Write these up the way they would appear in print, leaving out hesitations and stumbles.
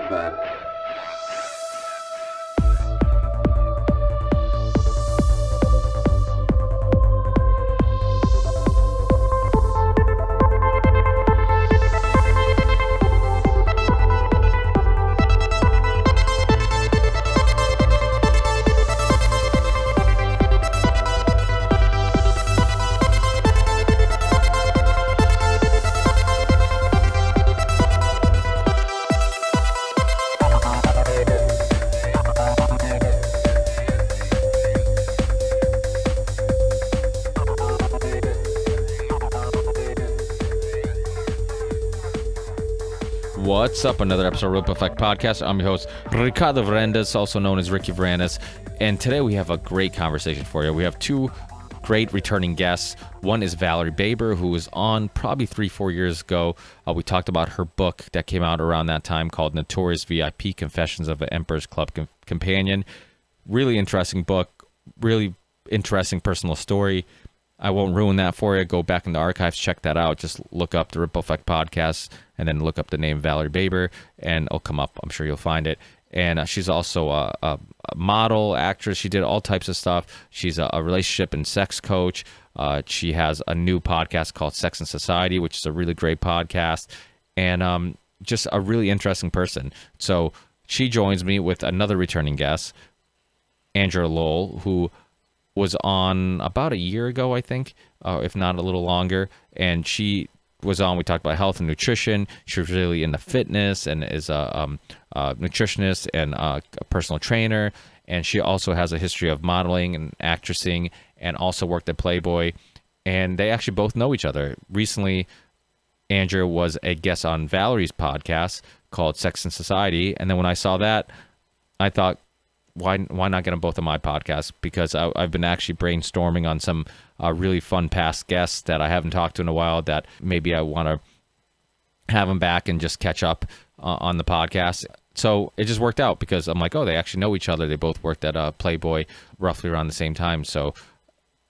bad. What's up? Another episode of Ripple Effect Podcast. I'm your host, Ricardo Varandas, also known as Ricky Varandas. And today we have a great conversation for you. We have two great returning guests. One is Valerie Baber, who was on probably 3-4 years ago. We talked about her book that came out around that time called Notorious VIP, Confessions of an Emperor's Club Companion. Really interesting book, really interesting personal story. I won't ruin that for you. Go back in the archives, check that out. Just look up the Ripple Effect Podcast and then look up the name Valerie Baber and it'll come up. I'm sure you'll find it. And she's also a model, actress. She did all types of stuff. She's a relationship and sex coach. She has a new podcast called Sex and Society, which is a really great podcast. And just a really interesting person. So she joins me with another returning guest, Andrea Lowell, who was on about a year ago, I think, if not a little longer. And she was on, we talked about health and nutrition. She was really into fitness and is a nutritionist and a personal trainer. And she also has a history of modeling and actressing and also worked at Playboy. And they actually both know each other. Recently, Andrea was a guest on Valerie's podcast called Sex and Society. And then when I saw that, I thought, why not get them both on my podcast? Because I've been actually brainstorming on some really fun past guests that I haven't talked to in a while that maybe I want to have them back and just catch up on the podcast. So it just worked out because I'm like, oh, they actually know each other. They both worked at Playboy roughly around the same time. So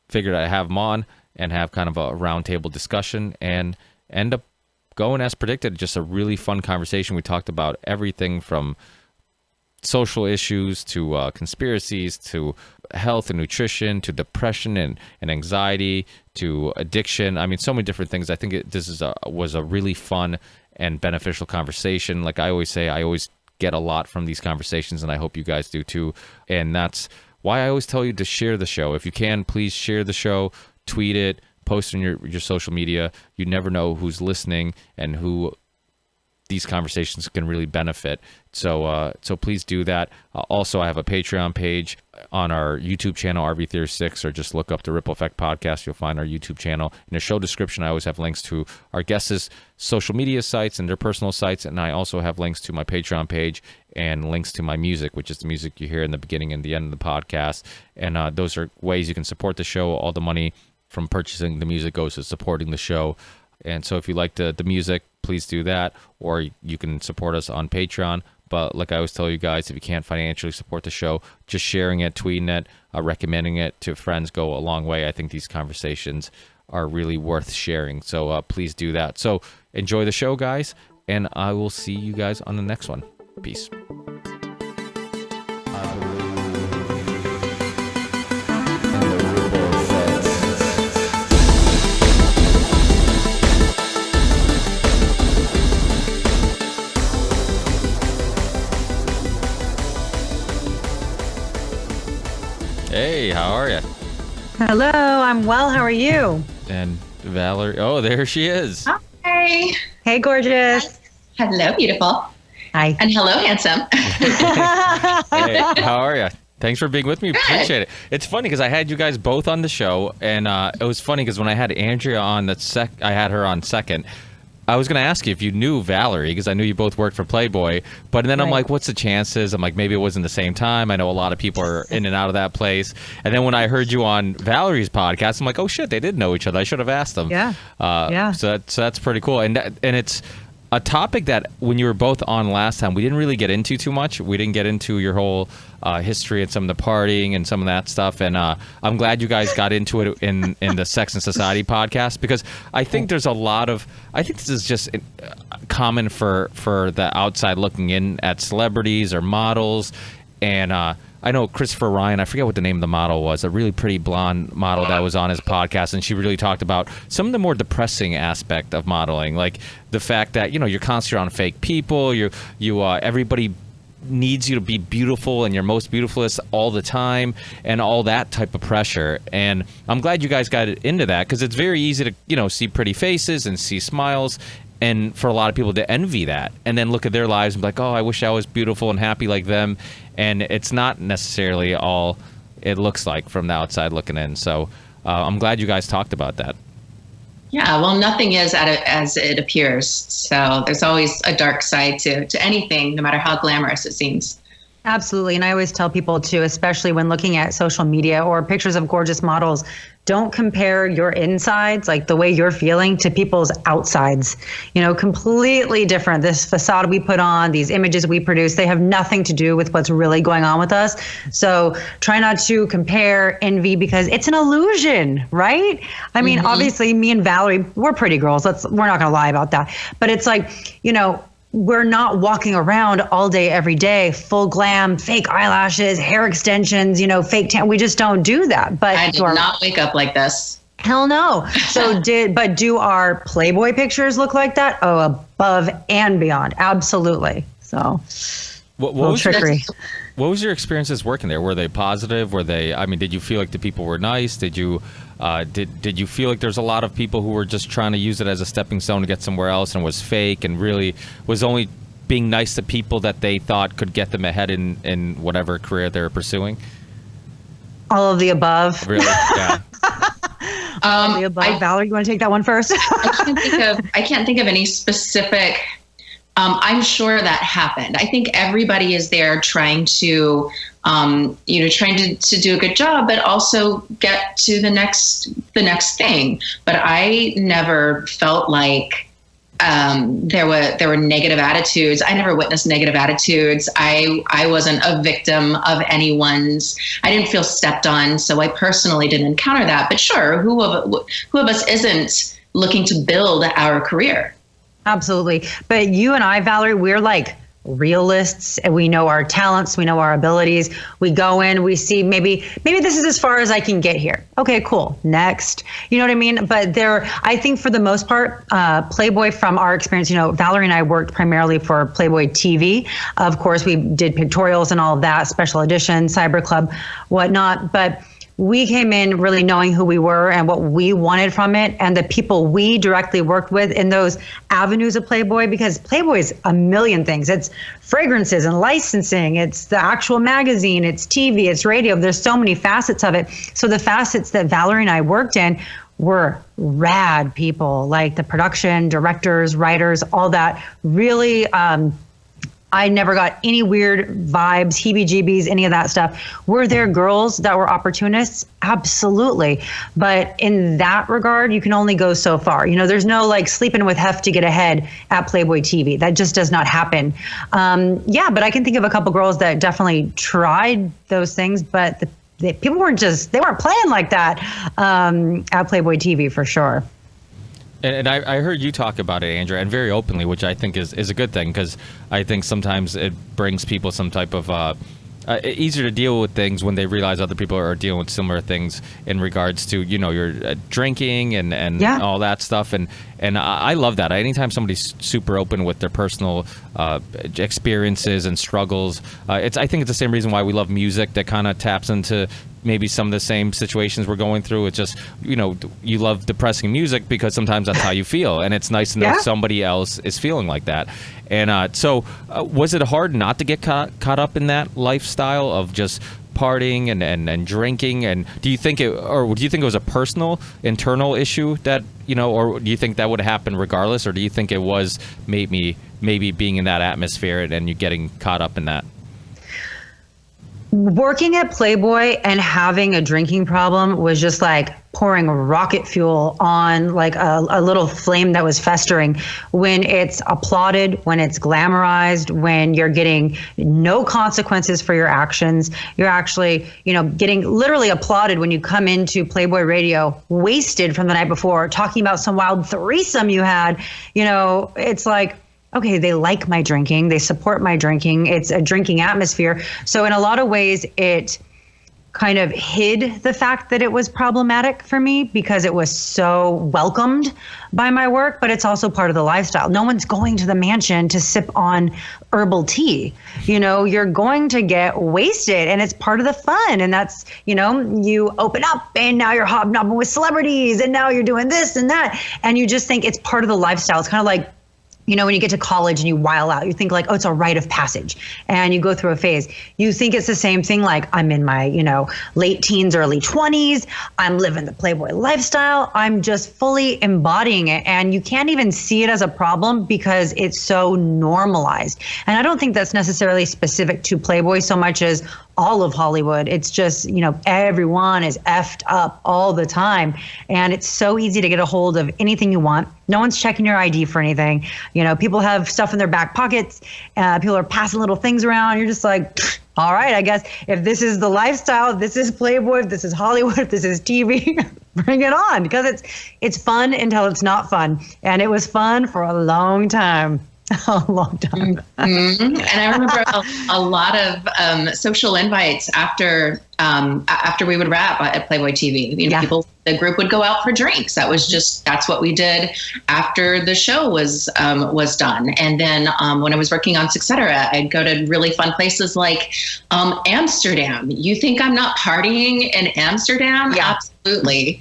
figured I'd have them on and have kind of a roundtable discussion and end up going as predicted. Just a really fun conversation. We talked about everything from social issues to conspiracies to health and nutrition to depression and anxiety to addiction. I mean, so many different things. I think this was a really fun and beneficial conversation. Like I always say, I always get a lot from these conversations, and I hope you guys do too. And that's why I always tell you to share the show. If you can, please share the show, tweet it, post on your social media. You never know who's listening and who these conversations can really benefit. So please do that. Also, I have a Patreon page on our YouTube channel, RV36, or just look up the Ripple Effect Podcast. You'll find our YouTube channel. In the show description, I always have links to our guests' social media sites and their personal sites. And I also have links to my Patreon page and links to my music, which is the music you hear in the beginning and the end of the podcast. And those are ways you can support the show. All the money from purchasing the music goes to supporting the show. And so if you like the music, please do that, or you can support us on Patreon. But like I always tell you guys, if you can't financially support the show, just sharing it, tweeting it, recommending it to friends go a long way. I think these conversations are really worth sharing. So please do that. So enjoy the show, guys, and I will see you guys on the next one. Peace. Hey, how are you? Hello, I'm well. How are you? And Valerie, oh, there she is. Hi. Hey, gorgeous. Hello, beautiful. Hi. And hello, handsome. Hey, how are you? Thanks for being with me. Good. Appreciate it. It's funny because I had you guys both on the show, and it was funny because when I had Andrea on I had her on second. I was going to ask you if you knew Valerie because I knew you both worked for Playboy, but then I'm like, what's the chances? I'm like, maybe it wasn't the same time. I know a lot of people are in and out of that place. And then when I heard you on Valerie's podcast, I'm like, oh shit, they did know each other. I should have asked them. Yeah. So that's pretty cool. And it's a topic that when you were both on last time, we didn't really get into too much. We didn't get into your whole history and some of the partying and some of that stuff. And I'm glad you guys got into it in the Sex and Society podcast, because I think there's a lot of, I think this is just common for the outside looking in at celebrities or models. And I know Christopher Ryan, I forget what the name of the model was, a really pretty blonde model that was on his podcast, and she really talked about some of the more depressing aspect of modeling, like the fact that, you know, you're constantly around fake people, everybody needs you to be beautiful and your most beautifulest all the time, and all that type of pressure. And I'm glad you guys got into that, because it's very easy to, you know, see pretty faces and see smiles, and for a lot of people to envy that and then look at their lives and be like, oh, I wish I was beautiful and happy like them. And it's not necessarily all it looks like from the outside looking in. So I'm glad you guys talked about that. Yeah, well, nothing is as it appears. So there's always a dark side to anything, no matter how glamorous it seems. Absolutely. And I always tell people too, especially when looking at social media or pictures of gorgeous models, don't compare your insides, like the way you're feeling, to people's outsides. You know, completely different. This facade we put on, these images we produce, they have nothing to do with what's really going on with us. So try not to compare, envy, because it's an illusion, right? I mean, obviously me and Valerie, we're pretty girls. We're not going to lie about that. But it's like, you know, we're not walking around all day, every day, full glam, fake eyelashes, hair extensions, you know, fake tan. We just don't do that. But I did not wake up like this. Hell no. So do our Playboy pictures look like that? Oh, above and beyond. Absolutely. So what was trickery. What was your experiences working there? Were they positive? Did you feel like the people were nice? Did you feel like there's a lot of people who were just trying to use it as a stepping stone to get somewhere else and was fake and really was only being nice to people that they thought could get them ahead in whatever career they were pursuing? All of the above. Really? Yeah. All of the above. Valerie, you want to take that one first? I can't think of any specific. I'm sure that happened. I think everybody is there trying to, trying to do a good job, but also get to the next thing. But I never felt like there were negative attitudes. I never witnessed negative attitudes. I wasn't a victim of anyone's. I didn't feel stepped on, so I personally didn't encounter that. But sure, who of us isn't looking to build our career? Absolutely. But you and I, Valerie, we're like realists, and we know our talents, we know our abilities. We go in, we see maybe this is as far as I can get here. Okay, cool. Next. You know what I mean? But I think for the most part, Playboy, from our experience, you know, Valerie and I worked primarily for Playboy TV. Of course, we did pictorials and all of that, special edition, Cyber Club, whatnot. But we came in really knowing who we were and what we wanted from it, and the people we directly worked with in those avenues of Playboy, because Playboy is a million things. It's fragrances and licensing. It's the actual magazine. It's TV. It's radio. There's so many facets of it. So the facets that Valerie and I worked in were rad people, like the production, directors, writers, all that. Really, I never got any weird vibes, heebie-jeebies, any of that stuff. Were there girls that were opportunists? Absolutely. But in that regard, you can only go so far. You know, there's no like sleeping with heft to get ahead at Playboy TV. That just does not happen. But I can think of a couple girls that definitely tried those things, but people they weren't playing like that at Playboy TV for sure. And I heard you talk about it, Andrea, and very openly, which I think is a good thing, because I think sometimes it brings people some type of easier to deal with things when they realize other people are dealing with similar things in regards to, you know, your drinking and all that stuff. And I love that. Anytime somebody's super open with their personal experiences and struggles, I think it's the same reason why we love music that kind of taps into maybe some of the same situations we're going through. It's just, you know, you love depressing music because sometimes that's how you feel, and it's nice to know somebody else is feeling like that. And so was it hard not to get caught up in that lifestyle of just partying and drinking? And do you think it was a personal internal issue that, you know, or do you think that would happen regardless, or do you think it was maybe being in that atmosphere and you getting caught up in that? Working at Playboy and having a drinking problem was just like pouring rocket fuel on like a little flame that was festering. When it's applauded, when it's glamorized, when you're getting no consequences for your actions, you're actually, you know, getting literally applauded when you come into Playboy Radio wasted from the night before, talking about some wild threesome you had. You know, it's like, okay, they like my drinking, they support my drinking, it's a drinking atmosphere. So in a lot of ways, it kind of hid the fact that it was problematic for me because it was so welcomed by my work, but it's also part of the lifestyle. No one's going to the mansion to sip on herbal tea. You know, you're going to get wasted, and it's part of the fun. And that's, you know, you open up and now you're hobnobbing with celebrities and now you're doing this and that. And you just think it's part of the lifestyle. It's kind of like, you know, when you get to college and you while out, you think like, oh, it's a rite of passage, and you go through a phase. You think it's the same thing. Like, I'm in my, you know, late teens, early 20s. I'm living the Playboy lifestyle. I'm just fully embodying it. And you can't even see it as a problem because it's so normalized. And I don't think that's necessarily specific to Playboy so much as all of Hollywood. It's just, you know, everyone is effed up all the time. And it's so easy to get a hold of anything you want. No one's checking your ID for anything. You know, people have stuff in their back pockets. People are passing little things around. You're just like, all right, I guess if this is the lifestyle, if this is Playboy, if this is Hollywood, if this is TV, bring it on, because it's fun until it's not fun. And it was fun for a long time. A long time. Mm-hmm. And I remember a lot of social invites after we would wrap at Playboy TV. You know, the group would go out for drinks. That's what we did after the show was done. And then when I was working on Etc., I'd go to really fun places like Amsterdam. You think I'm not partying in Amsterdam? Yeah. Absolutely.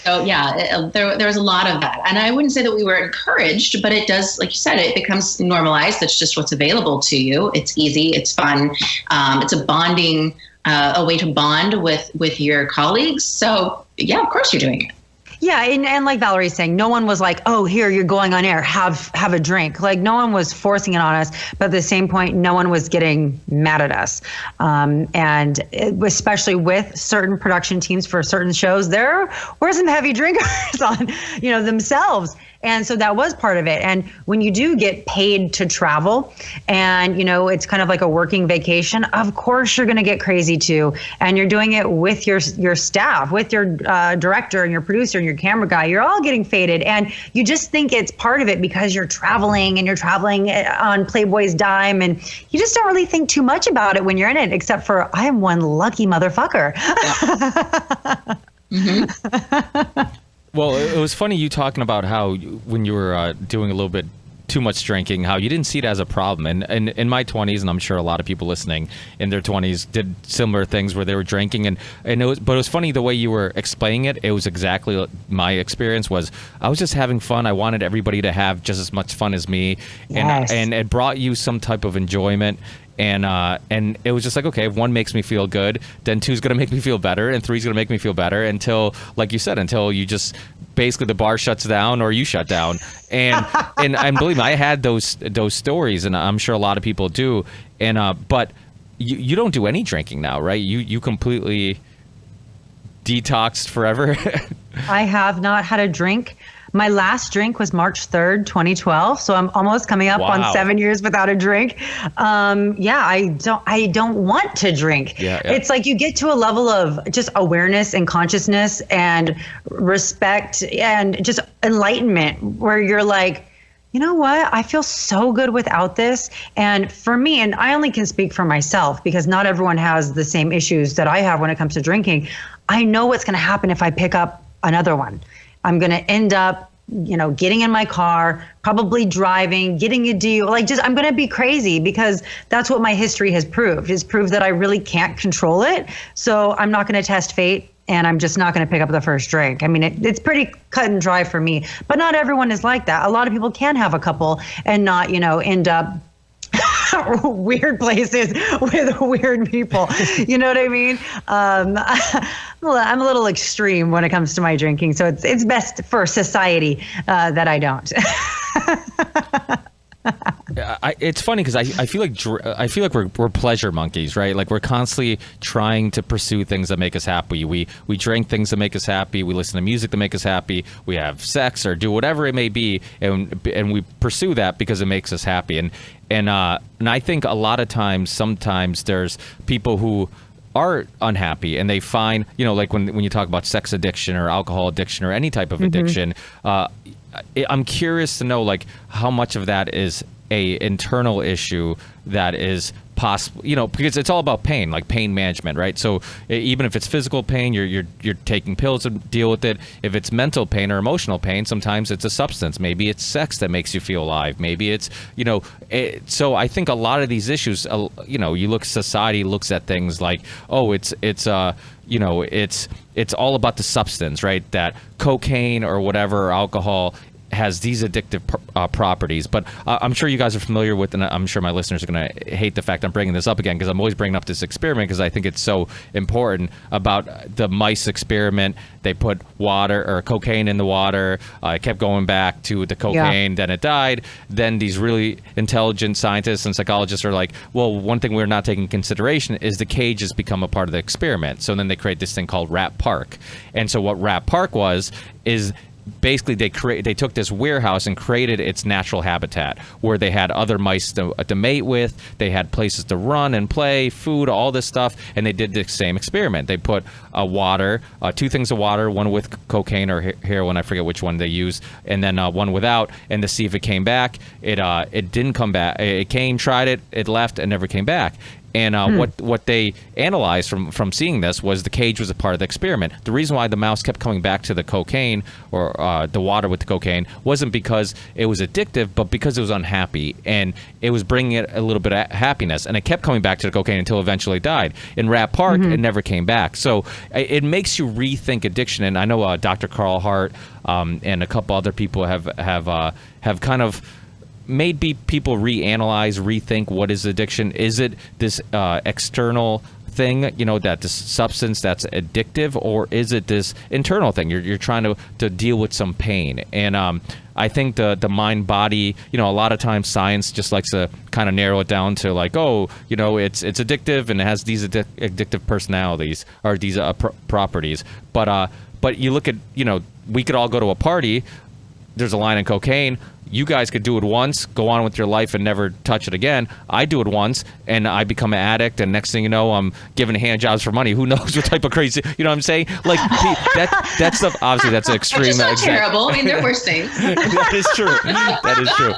So yeah, there was a lot of that. And I wouldn't say that we were encouraged, but it does, like you said, it becomes normalized. That's just what's available to you. It's easy. It's fun. It's a bonding, a way to bond with your colleagues. So yeah, of course you're doing it. Yeah, and like Valerie's saying, no one was like, oh, here, you're going on air, have a drink. Like, no one was forcing it on us, but at the same point, no one was getting mad at us. And especially with certain production teams for certain shows, there were some heavy drinkers on, you know, themselves. And so that was part of it. And when you do get paid to travel and, you know, it's kind of like a working vacation, of course you're going to get crazy too. And you're doing it with your staff, with your director and your producer and your camera guy. You're all getting faded. And you just think it's part of it because you're traveling on Playboy's dime. And you just don't really think too much about it when you're in it, except for I am one lucky motherfucker. Yeah. Mm-hmm. Well, it was funny you talking about how when you were doing a little bit too much drinking, how you didn't see it as a problem. And in my 20s, and I'm sure a lot of people listening in their 20s did similar things where they were drinking. And it was funny the way you were explaining it. It was exactly my experience was I was just having fun. I wanted everybody to have just as much fun as me. Yes. And it brought you some type of enjoyment. And it was just like, okay, if one makes me feel good, then two's going to make me feel better, and three's going to make me feel better until, like you said, until you just basically the bar shuts down or you shut down. And believe me, I had those stories, and I'm sure a lot of people do. And but you don't do any drinking now, right? You completely detoxed forever. I have not had a drink. My last drink was March 3rd, 2012. So I'm almost coming up on 7 years without a drink. I don't want to drink. Yeah. It's like you get to a level of just awareness and consciousness and respect and just enlightenment where you're like, you know what? I feel so good without this. And for me, and I only can speak for myself because not everyone has the same issues that I have when it comes to drinking. I know what's going to happen if I pick up another one. I'm going to end up, you know, getting in my car, probably driving, getting a deal. I'm going to be crazy because that's what my history has proved. It's proved that I really can't control it. So I'm not going to test fate, and I'm just not going to pick up the first drink. I mean, it's pretty cut and dry for me, but not everyone is like that. A lot of people can have a couple and not, you know, end up weird places with weird people. You know what I mean? I'm a little extreme when it comes to my drinking, so it's best for society that I don't. It's funny because I feel like we're pleasure monkeys, right? Like we're constantly trying to pursue things that make us happy. We drink things that make us happy. We listen to music that make us happy. We have sex or do whatever it may be, and we pursue that because it makes us happy. And I think a lot of times, sometimes there's people who are unhappy and they find, you know, like when you talk about sex addiction or alcohol addiction or any type of addiction, I'm curious to know, like, how much of that is a internal issue that is possible, because it's all about pain, like pain management, right? So even if it's physical pain, you're taking pills to deal with it. If it's mental pain or emotional pain, sometimes it's a substance. Maybe it's sex that makes you feel alive. Maybe it's, so I think a lot of these issues, you look, society looks at things like, oh, it's all about the substance, right? That cocaine or whatever, or alcohol has these addictive properties. But I'm sure you guys are familiar with, and I'm sure my listeners are going to hate the fact I'm bringing this up again, because I'm always bringing up this experiment because I think it's so important, about the mice experiment. They put water or cocaine in the water. It kept going back to the cocaine. Then it died. Then these really intelligent scientists and psychologists are like, well, one thing we're not taking consideration is the cage has become a part of the experiment. So then they create this thing called Rat Park. And so what Rat Park is basically they took this warehouse and created its natural habitat, where they had other mice to mate with, they had places to run and play, food, all this stuff, and they did the same experiment. They put two things of water, one with cocaine or heroin, I forget which one they used, and then one without, and to see if it came back. It didn't come back. It came, tried it, it left, and never came back. And what they analyzed from seeing this was the cage was a part of the experiment. The reason why the mouse kept coming back to the cocaine or the water with the cocaine wasn't because it was addictive, but because it was unhappy, and it was bringing it a little bit of happiness, and it kept coming back to the cocaine until eventually it died. In Rat Park, it never came back. So it makes you rethink addiction. And I know Dr. Carl Hart and a couple other people have kind of made people reanalyze, rethink what is addiction. Is it this external thing, that this substance that's addictive, or is it this internal thing? You're trying to deal with some pain. And I think the mind body, a lot of times science just likes to kind of narrow it down to like, oh, it's addictive and it has these addictive personalities or these properties. But you look at, we could all go to a party. There's a line of cocaine. You guys could do it once, go on with your life, and never touch it again. I do it once, and I become an addict, and next thing you know, I'm giving hand jobs for money. Who knows what type of crazy, you know what I'm saying? Like, that stuff, obviously, that's an extreme. Which is not terrible. I mean, there are worse things. That is true. That is true.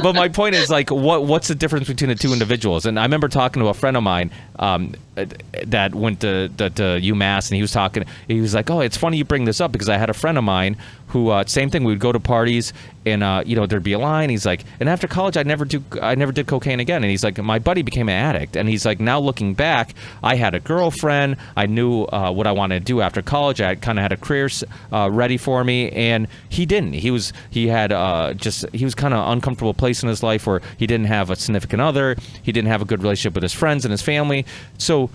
But my point is, like, what's the difference between the two individuals? And I remember talking to a friend of mine that went to UMass, and he was like, oh, it's funny you bring this up, because I had a friend of mine who, same thing, we would go to parties, and there'd be a line. He's like, and after college, I never did cocaine again. And he's like, my buddy became an addict, and he's like, now looking back, I had a girlfriend, I knew what I wanted to do after college, I kind of had a career ready for me, and he didn't. He was kind of uncomfortable place in his life where he didn't have a significant other, he didn't have a good relationship with his friends and his family. So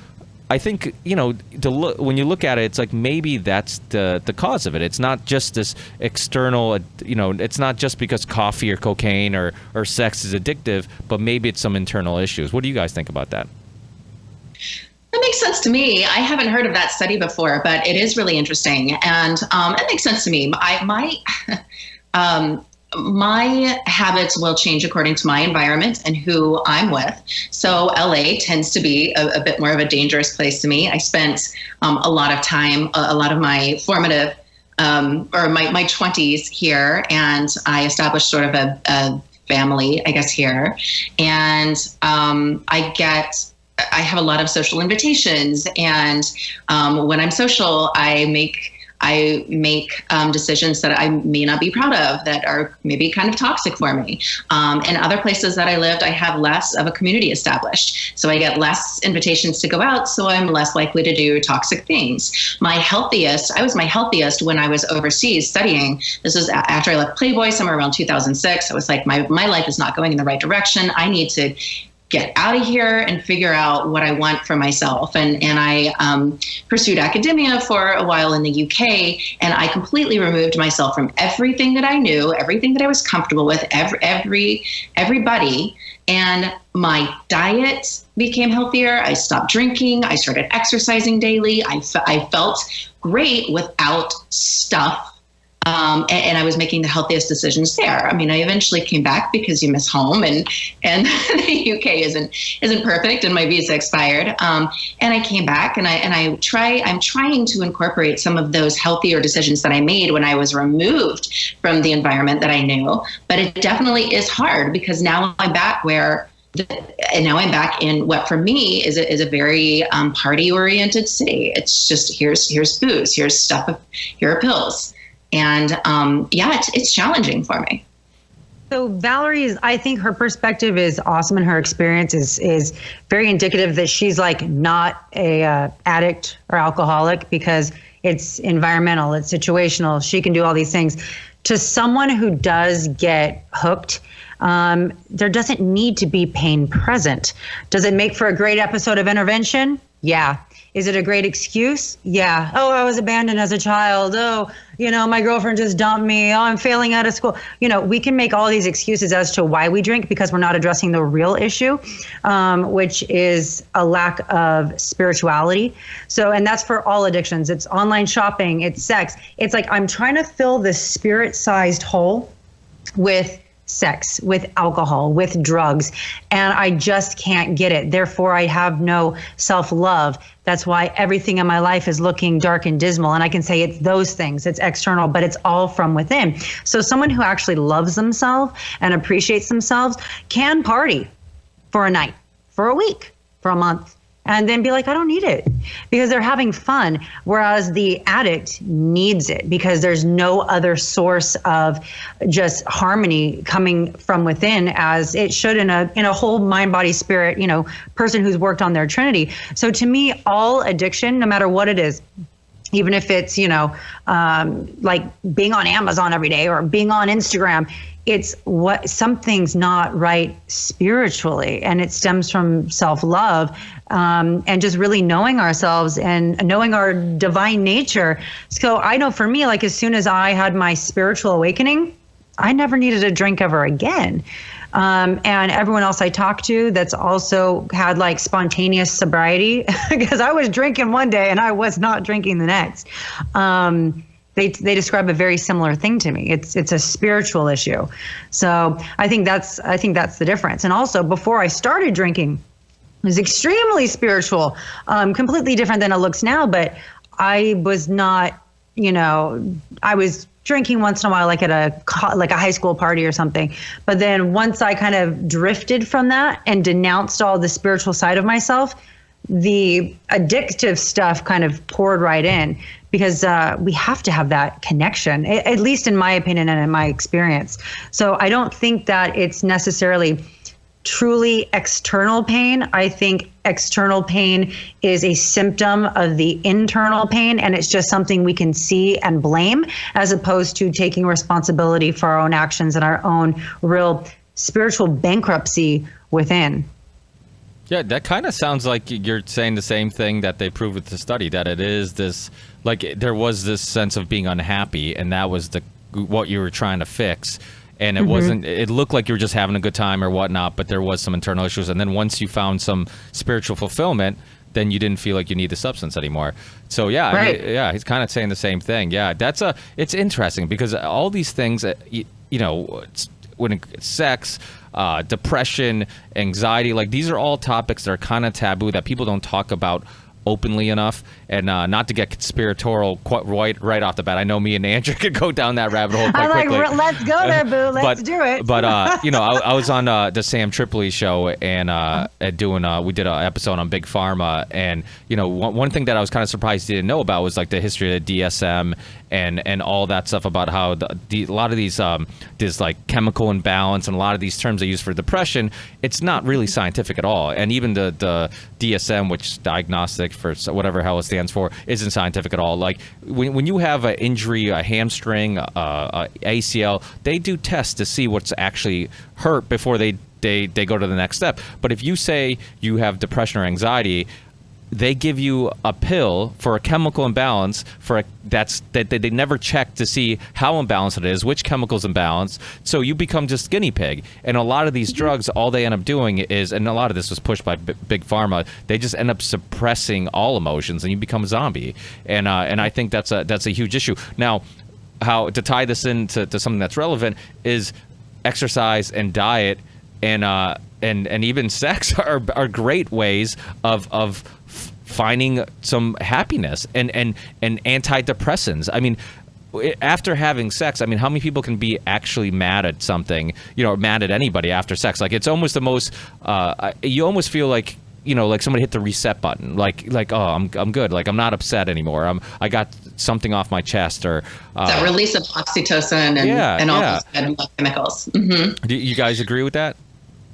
I think, when you look at it, it's like maybe that's the cause of it. It's not just this external, it's not just because coffee or cocaine or sex is addictive, but maybe it's some internal issues. What do you guys think about that? That makes sense to me. I haven't heard of that study before, but it is really interesting. And it makes sense to me. My habits will change according to my environment and who I'm with. So LA tends to be a bit more of a dangerous place to me. I spent a lot of time, a lot of my formative or my 20s here, and I established sort of a family, I guess, here. And I have a lot of social invitations, and when I'm social, I make decisions that I may not be proud of, that are maybe kind of toxic for me. In other places that I lived, I have less of a community established. So I get less invitations to go out, so I'm less likely to do toxic things. I was my healthiest when I was overseas studying. This was after I left Playboy, somewhere around 2006. I was like, my life is not going in the right direction. I need to get out of here and figure out what I want for myself. And I pursued academia for a while in the UK, and I completely removed myself from everything that I knew, everything that I was comfortable with, everybody. And my diet became healthier. I stopped drinking. I started exercising daily. I felt great without stuff And I was making the healthiest decisions there. I mean, I eventually came back because you miss home, and the UK isn't perfect, and my visa expired. And I came back, and I'm trying to incorporate some of those healthier decisions that I made when I was removed from the environment that I knew. But it definitely is hard, because now I'm back in what for me is a very party oriented city. It's just here's booze, here's stuff, here are pills. And it's challenging for me. So Valerie's, I think her perspective is awesome, and her experience is very indicative that she's like not a addict or alcoholic, because it's environmental, it's situational. She can do all these things. To someone who does get hooked, there doesn't need to be pain present. Does it make for a great episode of Intervention? Yeah. Is it a great excuse? Yeah. Oh, I was abandoned as a child. Oh, my girlfriend just dumped me. Oh, I'm failing out of school. We can make all these excuses as to why we drink, because we're not addressing the real issue, which is a lack of spirituality. So, and that's for all addictions. It's online shopping, it's sex. It's like, I'm trying to fill this spirit-sized hole with sex, with alcohol, with drugs, and I just can't get it. Therefore, I have no self-love. That's why everything in my life is looking dark and dismal. And I can say it's those things, it's external, but it's all from within. So someone who actually loves themselves and appreciates themselves can party for a night, for a week, for a month, and then be like, I don't need it, because they're having fun. Whereas the addict needs it, because there's no other source of just harmony coming from within, as it should in a whole mind, body, spirit, person who's worked on their Trinity. So to me, all addiction, no matter what it is, even if it's, like being on Amazon every day or being on Instagram, it's what something's not right spiritually, and it stems from self-love, and just really knowing ourselves and knowing our divine nature. So I know for me, like as soon as I had my spiritual awakening, I never needed a drink ever again. And everyone else I talked to that's also had like spontaneous sobriety, because I was drinking one day and I was not drinking the next. They describe a very similar thing to me. It's a spiritual issue. So I think that's the difference. And also, before I started drinking, it was extremely spiritual, completely different than it looks now. But I was not, I was drinking once in a while, like at a high school party or something. But then once I kind of drifted from that and denounced all the spiritual side of myself, the addictive stuff kind of poured right in, because we have to have that connection, at least in my opinion and in my experience. So I don't think that it's necessarily truly external pain. I think external pain is a symptom of the internal pain, and it's just something we can see and blame, as opposed to taking responsibility for our own actions and our own real spiritual bankruptcy within. Yeah, that kind of sounds like you're saying the same thing that they proved with the study, that it is this, like there was this sense of being unhappy, and that was what you were trying to fix. And it wasn't, it looked like you were just having a good time or whatnot, but there was some internal issues. And then once you found some spiritual fulfillment, then you didn't feel like you need the substance anymore. So yeah, right. He's kind of saying the same thing. Yeah, it's interesting, because all these things, when it's sex, depression, anxiety, like these are all topics that are kind of taboo, that people don't talk about openly enough. And not to get conspiratorial right off the bat, I know me and Andrew could go down that rabbit hole quite quickly. Let's go there, boo. Let's do it. But I was on the Sam Tripoli show, and we did an episode on Big Pharma, and one thing that I was kind of surprised you didn't know about was like the history of the DSM and all that stuff, about how a lot of these this like chemical imbalance and a lot of these terms they use for depression, it's not really scientific at all. And even the DSM, which is diagnostic for whatever hell it stands for, isn't scientific at all. Like when you have an injury, a hamstring, a ACL, they do tests to see what's actually hurt before they go to the next step. But if you say you have depression or anxiety, they give you a pill for a chemical imbalance that they never check to see how imbalanced it is, which chemicals imbalanced. So you become just guinea pig. And a lot of these drugs, all they end up doing is, and a lot of this was pushed by big pharma, they just end up suppressing all emotions, and you become a zombie. And I think that's a huge issue. Now, how to tie this into to something that's relevant is exercise and diet and even sex are great ways of finding some happiness and antidepressants. I mean, after having sex, I mean, how many people can be actually mad at something, mad at anybody after sex? Like, it's almost the most, you almost feel like, like somebody hit the reset button, like, oh, I'm good. Like, I'm not upset anymore. I got something off my chest, or that release of oxytocin and all those good chemicals. Mm-hmm. Do you guys agree with that?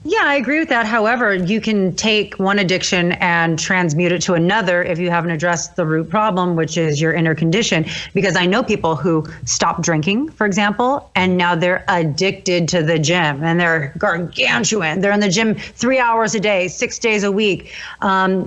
Yeah, I agree with that. However, you can take one addiction and transmute it to another if you haven't addressed the root problem, which is your inner condition. Because I know people who stopped drinking, for example, and now they're addicted to the gym and they're gargantuan. They're in the gym 3 hours a day, 6 days a week. So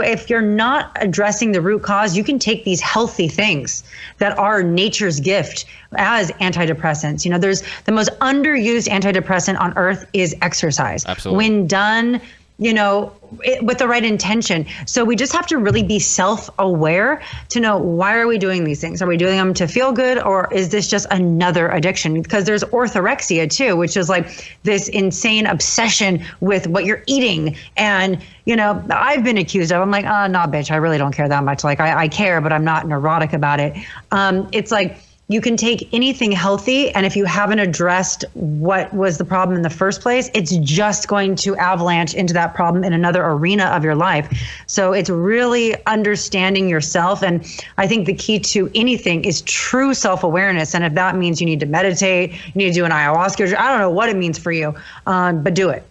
if you're not addressing the root cause, you can take these healthy things that are nature's gift as antidepressants. There's the most underused antidepressant on earth is exercise. Absolutely. When done, with the right intention. So we just have to really be self-aware to know, why are we doing these things? Are we doing them to feel good, or is this just another addiction? Because there's orthorexia too, which is like this insane obsession with what you're eating. And, I've been accused of, I'm like, oh, nah, bitch, I really don't care that much. Like, I care, but I'm not neurotic about it. It's like, you can take anything healthy, and if you haven't addressed what was the problem in the first place, it's just going to avalanche into that problem in another arena of your life. So it's really understanding yourself. And I think the key to anything is true self-awareness. And if that means you need to meditate, you need to do an ayahuasca, I don't know what it means for you, but do it.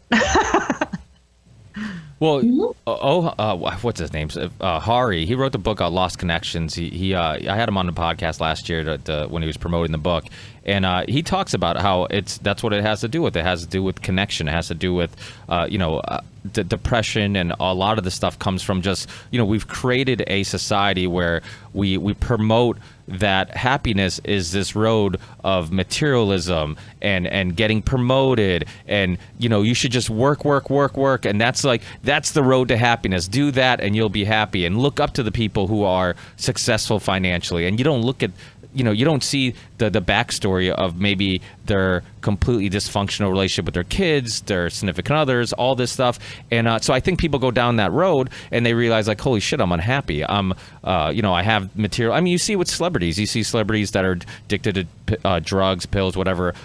Well, what's his name? Hari. He wrote the book Lost Connections. I had him on the podcast last year when he was promoting the book, and he talks about how that's what it has to do with. It has to do with connection. It has to do with the depression, and a lot of the stuff comes from just we've created a society where we promote that happiness is this road of materialism and getting promoted, and you should just work, and that's the road to happiness. Do that and you'll be happy, and look up to the people who are successful financially, and you don't look at you don't see the backstory of maybe their completely dysfunctional relationship with their kids, their significant others, all this stuff. And so I think people go down that road and they realize, like, holy shit, I'm unhappy. I have material. I mean, you see with celebrities, you see celebrities that are addicted to drugs, pills, whatever,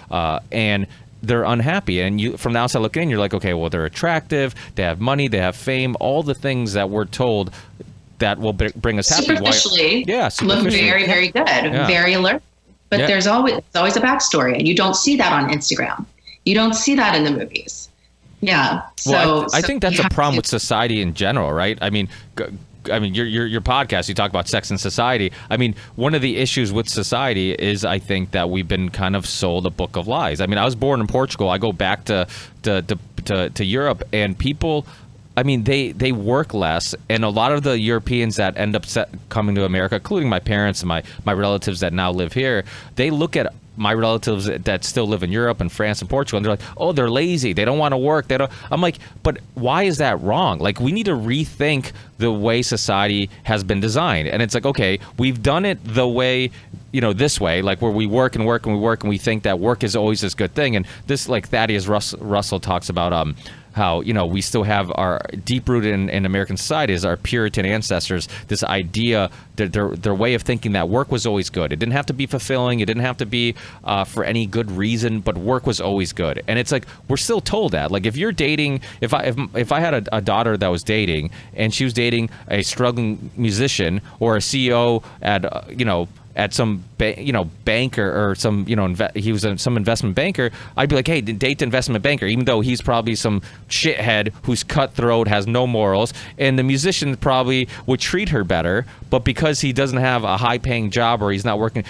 and they're unhappy. And you, from the outside looking in, you're like, okay, well, they're attractive, they have money, they have fame, all the things that we're told that will bring us happy. Superficially, look very, very good, very alert. But there's always a backstory, and you don't see that on Instagram. You don't see that in the movies. Yeah. Well, I think that's a problem with society in general, right? I mean, your podcast, you talk about sex and society. I mean, one of the issues with society is, I think, that we've been kind of sold a book of lies. I mean, I was born in Portugal. I go back to Europe, and people, I mean, they work less, and a lot of the Europeans that end up coming to America, including my parents and my relatives that now live here, they look at my relatives that still live in Europe and France and Portugal, and they're like, oh, they're lazy, they don't want to work, they don't. I'm like, but why is that wrong? Like, we need to rethink the way society has been designed. And it's like, okay, we've done it the way, this way, like where we work and work and we work, and we think that work is always this good thing. And this, like Thaddeus Russell talks about how we still have our deep-rooted in American society is our Puritan ancestors, this idea that their way of thinking that work was always good. It didn't have to be fulfilling, it didn't have to be for any good reason, but work was always good. And it's like, we're still told that. Like, if you're dating, if I had a daughter that was dating, and she was dating a struggling musician or a CEO at some banker or some he was some investment banker, I'd be like, hey, date the investment banker, even though he's probably some shithead who's cutthroat, has no morals, and the musician probably would treat her better, but because he doesn't have a high paying job or he's not working,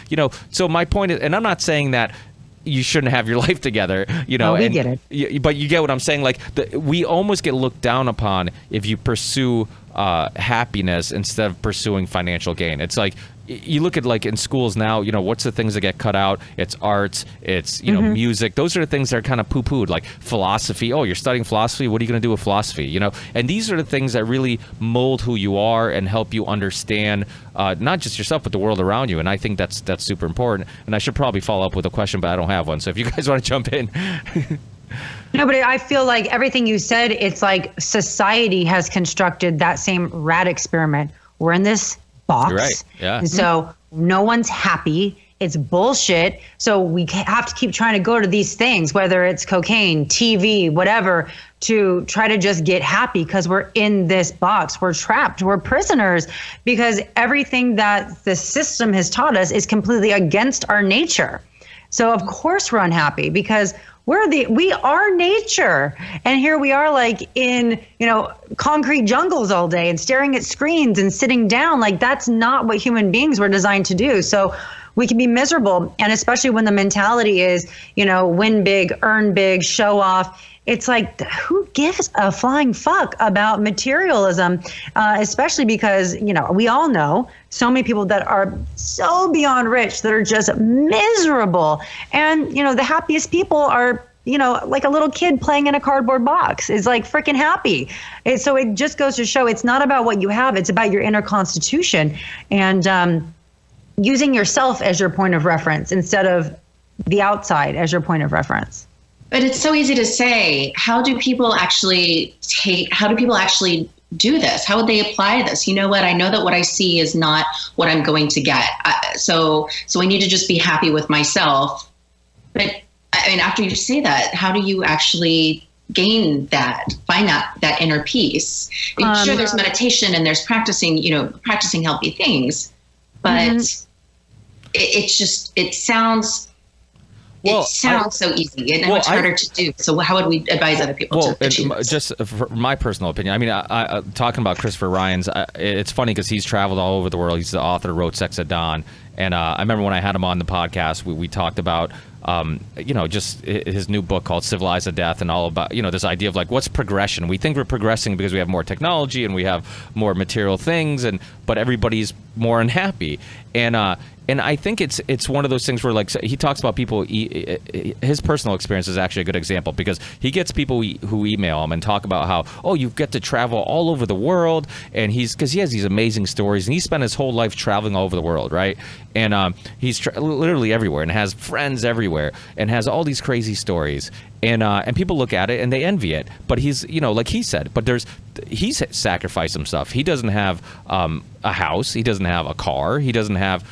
so my point is, and I'm not saying that you shouldn't have your life together, No, we get it. But you get what I'm saying. Like, we almost get looked down upon if you pursue happiness instead of pursuing financial gain. It's like, you look at like in schools now, what's the things that get cut out? It's arts, it's, music. Those are the things that are kind of poo-pooed, like philosophy. Oh, you're studying philosophy. What are you going to do with philosophy? And these are the things that really mold who you are and help you understand not just yourself, but the world around you. And I think that's super important. And I should probably follow up with a question, but I don't have one. So if you guys want to jump in. No, but I feel like everything you said, it's like society has constructed that same rat experiment. We're in this box. You're right. Yeah. And so no one's happy. It's bullshit. So we have to keep trying to go to these things, whether it's cocaine, TV, whatever, to try to just get happy because we're in this box. We're trapped. We're prisoners because everything that the system has taught us is completely against our nature. So of course we're unhappy because we are nature. And here we are like in, concrete jungles all day and staring at screens and sitting down. Like that's not what human beings were designed to do. So we can be miserable. And especially when the mentality is, win big, earn big, show off. It's like, who gives a flying fuck about materialism? Especially because, we all know so many people that are so beyond rich that are just miserable. And, the happiest people are, like a little kid playing in a cardboard box is like freaking happy. So it just goes to show it's not about what you have. It's about your inner constitution and using yourself as your point of reference instead of the outside as your point of reference. But it's so easy to say, how do people actually do this? How would they apply this? You know what? I know that what I see is not what I'm going to get. So I need to just be happy with myself. But I mean, after you say that, how do you actually find that inner peace? Sure, there's meditation and there's practicing healthy things, but it sounds so easy, and it's harder to do. So how would we advise other people to achieve this? Just for my personal opinion, I mean, I talking about Christopher Ryan's, it's funny because he's traveled all over the world. He's the author, wrote Sex at Dawn. And I remember when I had him on the podcast, we talked about, just his new book called Civilized to Death and all about, this idea of like, what's progression? We think we're progressing because we have more technology and we have more material things, but everybody's more unhappy. And I think it's one of those things where, like, he talks about people. His personal experience is actually a good example because he gets people who email him and talk about how, oh, you get to travel all over the world, and because he has these amazing stories, and he spent his whole life traveling all over the world, right? And he's literally everywhere, and has friends everywhere, and has all these crazy stories. And people look at it and they envy it, but he's, like he said, but he's sacrificed some stuff. He doesn't have a house, he doesn't have a car, he doesn't have.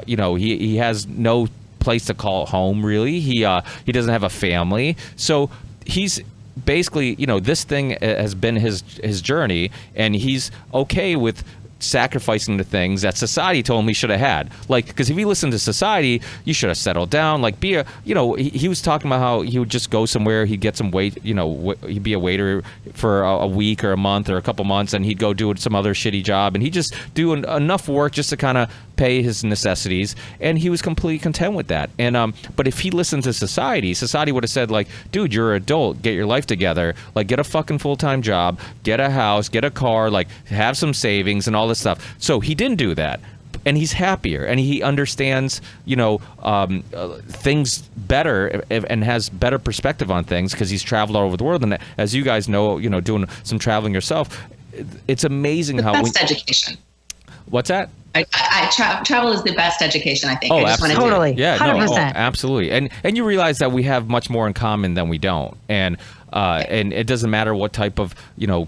He has no place to call home, really. He doesn't have a family. So he's basically, this thing has been his journey, and he's okay with sacrificing the things that society told him he should have had. Like, because if he listened to society, you should have settled down, like he was talking about how he would just go somewhere, he'd get some wait, he'd be a waiter for a week or a month or a couple months, and he'd go do some other shitty job, and he'd just do enough work just to kind of pay his necessities, and he was completely content with that. And but if he listened to society would have said, like, dude, you're an adult, get your life together, like, get a fucking full-time job, get a house, get a car, like, have some savings and all this stuff. So he didn't do that, and he's happier, and he understands things better and has better perspective on things because he's traveled all over the world. And as you guys know, doing some traveling yourself, it's amazing how best education. What's that? Travel is the best education, I think. Oh, absolutely. Totally. Yeah, 100%. No, absolutely. And you realize that we have much more in common than we don't. And it doesn't matter what type of,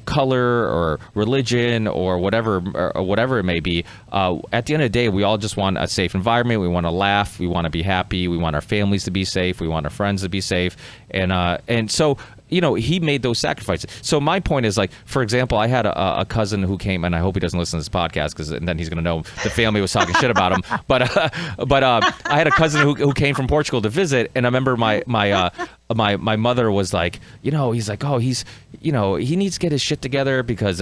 color or religion or whatever it may be. At the end of the day, we all just want a safe environment. We want to laugh. We want to be happy. We want our families to be safe. We want our friends to be safe. And so, he made those sacrifices. So my point is, like, for example, I had a cousin who came, and I hope he doesn't listen to this podcast because then he's going to know the family was talking shit about him. But I had a cousin who came from Portugal to visit, and I remember my my mother was like, he's like, oh, he needs to get his shit together because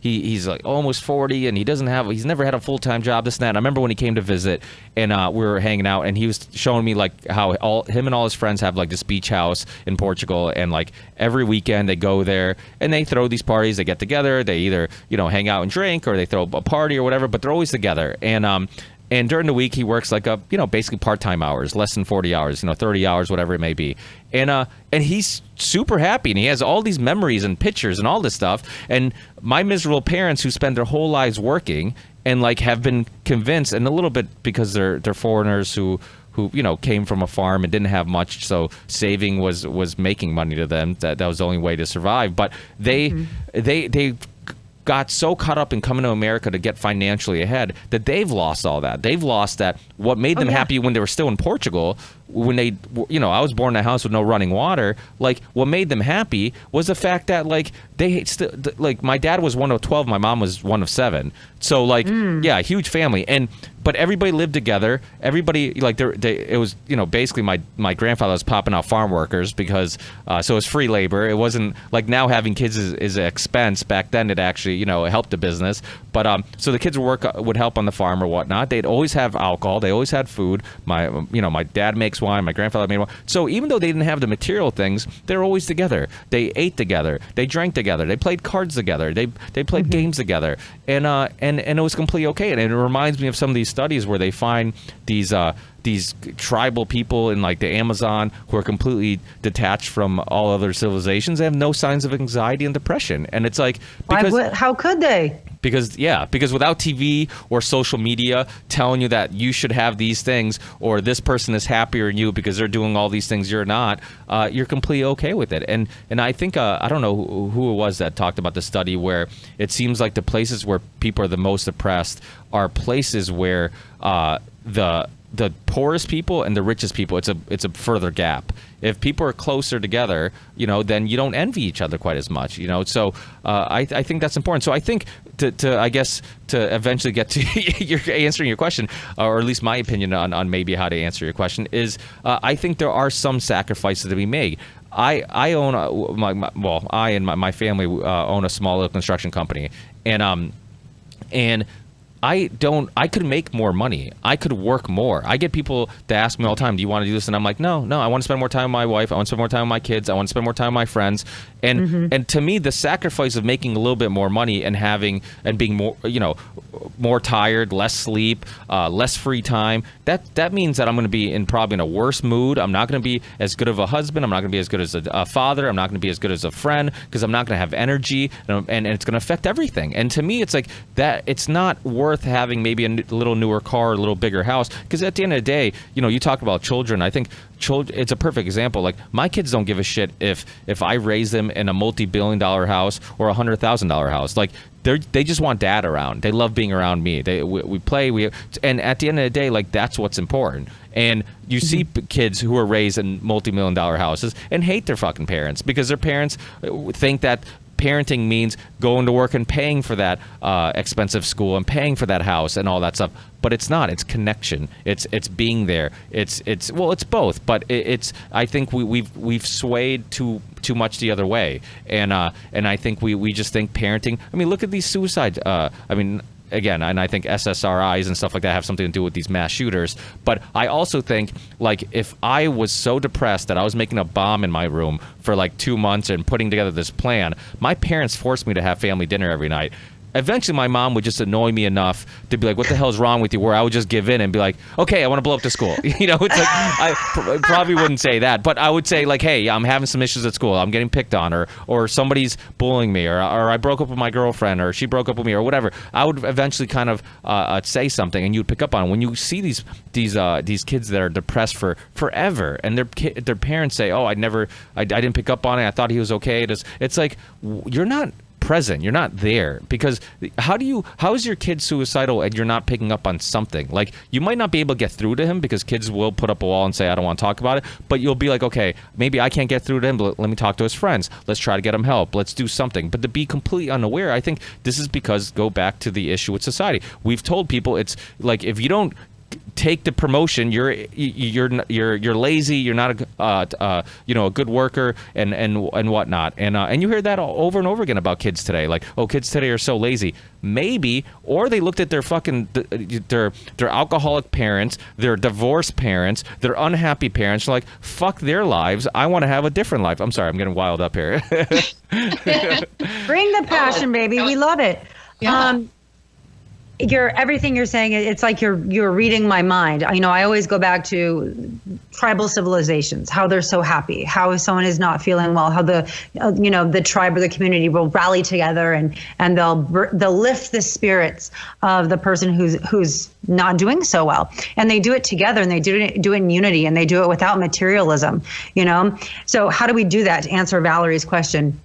he's like almost 40 and he's never had a full-time job, this and that. And I remember when he came to visit and we were hanging out and he was showing me like how him and all his friends have like this beach house in Portugal, and like every weekend they go there and they throw these parties. They get together, they either hang out and drink, or they throw a party or whatever, but they're always together. And during the week, he works like basically part-time hours, less than 40 hours, 30 hours, whatever it may be. And he's super happy, and he has all these memories and pictures and all this stuff. And my miserable parents, who spend their whole lives working and like have been convinced, and a little bit because they're foreigners who came from a farm and didn't have much, so saving was making money to them. That was the only way to survive. But they got so caught up in coming to America to get financially ahead that they've lost all that. They've lost that what made them happy when they were still in Portugal. When they, I was born in a house with no running water. Like, what made them happy was the fact that like my dad was one of 12, my mom was one of 7. So like, huge family. But everybody lived together. Everybody, like, it was, basically my grandfather was popping out farm workers because, so it was free labor. It wasn't like now having kids is an expense. Back then it actually, helped the business. But so the kids would help on the farm or whatnot. They'd always have alcohol. They always had food. My dad makes wine. My grandfather made wine. So even though they didn't have the material things, they were always together. They ate together. They drank together. They played cards together. They played games together. And it was completely okay. And it reminds me of some of these studies where they find these tribal people in like the Amazon who are completely detached from all other civilizations. They have no signs of anxiety and depression. And it's like, how could they? Because without TV or social media telling you that you should have these things, or this person is happier than you because they're doing all these things you're not, you're completely okay with it. And I think I don't know who it was that talked about the study where it seems like the places where people are the most oppressed are places where the poorest people and the richest people, it's a further gap. If people are closer together, then you don't envy each other quite as much, So I think that's important. So I think to eventually get to answering your question, or at least my opinion on maybe how to answer your question is, I think there are some sacrifices to be made. I own I and my family own a small little construction company, and I could make more money. I could work more. I get people that ask me all the time, do you want to do this? And I'm like, no, I want to spend more time with my wife. I want to spend more time with my kids. I want to spend more time with my friends. And to me, the sacrifice of making a little bit more money and being more, more tired, less sleep, less free time, that means that I'm going to be probably in a worse mood. I'm not going to be as good of a husband. I'm not going to be as good as a father. I'm not going to be as good as a friend because I'm not going to have energy, and it's going to affect everything. And to me, it's like that. It's not worth having maybe a little newer car, a little bigger house, because at the end of the day, you talk about children. I think it's a perfect example. Like, my kids don't give a shit if I raise them in a multi-billion-dollar house or a $100,000 house. Like, they just want dad around. They love being around me. We play. And at the end of the day, like, that's what's important. And you see kids who are raised in multi-million-dollar houses and hate their fucking parents because their parents think that parenting means going to work and paying for that expensive school and paying for that house and all that stuff. But it's not. It's connection. It's being there. It's both. But I think we've swayed too much the other way. And I think we just think parenting. I mean, look at these suicides. Again, and I think SSRIs and stuff like that have something to do with these mass shooters. But I also think, like, if I was so depressed that I was making a bomb in my room for like 2 months and putting together this plan, my parents forced me to have family dinner every night. Eventually, my mom would just annoy me enough to be like, what the hell is wrong with you? Where I would just give in and be like, okay, I want to blow up the school. It's like, I probably wouldn't say that, but I would say, like, hey, I'm having some issues at school. I'm getting picked on, or somebody's bullying me, or I broke up with my girlfriend, or she broke up with me, or whatever. I would eventually kind of say something, and you'd pick up on it. When you see these kids that are depressed for forever, and their parents say, oh, I didn't pick up on it. I thought he was okay. It's like, you're not present. You're not there, because how is your kid suicidal and you're not picking up on something? Like, you might not be able to get through to him because kids will put up a wall and say, I don't want to talk about it, but you'll be like, okay, maybe I can't get through to him, but let me talk to his friends. Let's try to get him help. Let's do something. But to be completely unaware, I think this is because, go back to the issue with society. We've told people, it's like, if you don't take the promotion. You're lazy. You're not a good worker and whatnot. And you hear that over and over again about kids today. Like, oh, kids today are so lazy. Maybe, or they looked at their their alcoholic parents, their divorced parents, their unhappy parents. Like, fuck their lives. I want to have a different life. I'm sorry, I'm getting wild up here. Bring the passion, baby. We love it. Yeah. Everything you're saying, it's like you're reading my mind. I always go back to tribal civilizations, how they're so happy, how if someone is not feeling well, how the tribe or the community will rally together and they'll lift the spirits of the person who's not doing so well, and they do it together, and they do it in unity, and they do it without materialism. So how do we do that? To answer Valerie's question,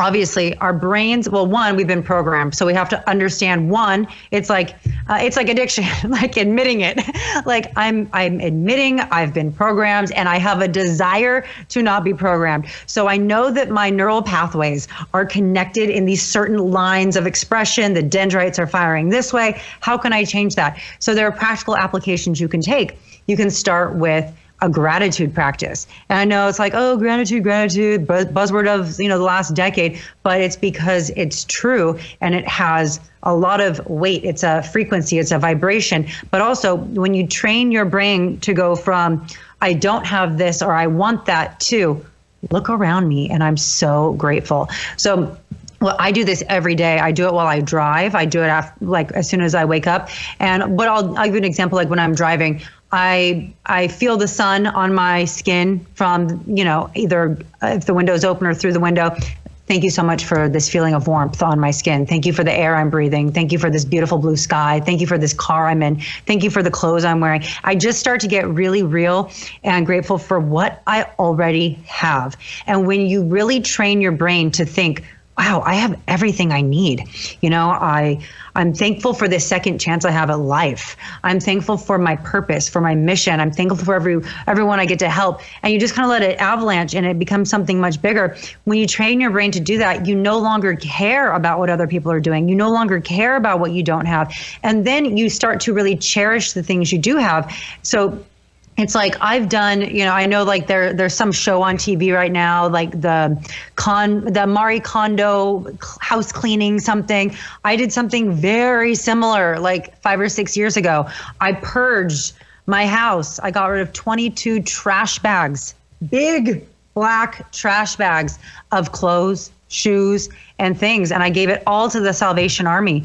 obviously our brains, well, one, we've been programmed. So we have to understand, one, it's like addiction, like admitting it. Like I'm admitting I've been programmed and I have a desire to not be programmed. So I know that my neural pathways are connected in these certain lines of expression. The dendrites are firing this way. How can I change that? So there are practical applications you can take. You can start with a gratitude practice. And I know it's like, oh, gratitude, buzzword of, the last decade, but it's because it's true and it has a lot of weight. It's a frequency, it's a vibration. But also when you train your brain to go from, I don't have this or I want that, to look around me and I'm so grateful. So well, I do this every day. I do it while I drive. I do it as soon as I wake up. But I'll give you an example. Like when I'm driving, I feel the sun on my skin from, either if the window's open or through the window. Thank you so much for this feeling of warmth on my skin. Thank you for the air I'm breathing. Thank you for this beautiful blue sky. Thank you for this car I'm in. Thank you for the clothes I'm wearing. I just start to get really real and grateful for what I already have. And when you really train your brain to think, wow, I have everything I need. I'm thankful for this second chance I have at life. I'm thankful for my purpose, for my mission. I'm thankful for everyone I get to help. And you just kind of let it avalanche and it becomes something much bigger. When you train your brain to do that, you no longer care about what other people are doing. You no longer care about what you don't have. And then you start to really cherish the things you do have. So it's like I've done, I know like there's some show on TV right now, like the Marie Kondo house cleaning something. I did something very similar like 5 or 6 years ago. I purged my house. I got rid of 22 trash bags, big black trash bags of clothes, shoes, and things. And I gave it all to the Salvation Army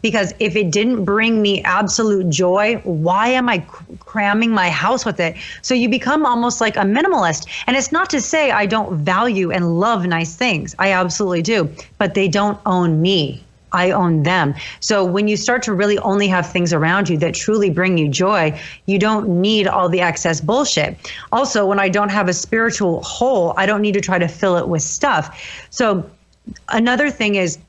because if it didn't bring me absolute joy, why am I cramming my house with it? So you become almost like a minimalist. And it's not to say I don't value and love nice things. I absolutely do, but they don't own me. I own them. So when you start to really only have things around you that truly bring you joy, you don't need all the excess bullshit. Also, when I don't have a spiritual hole, I don't need to try to fill it with stuff. So another thing is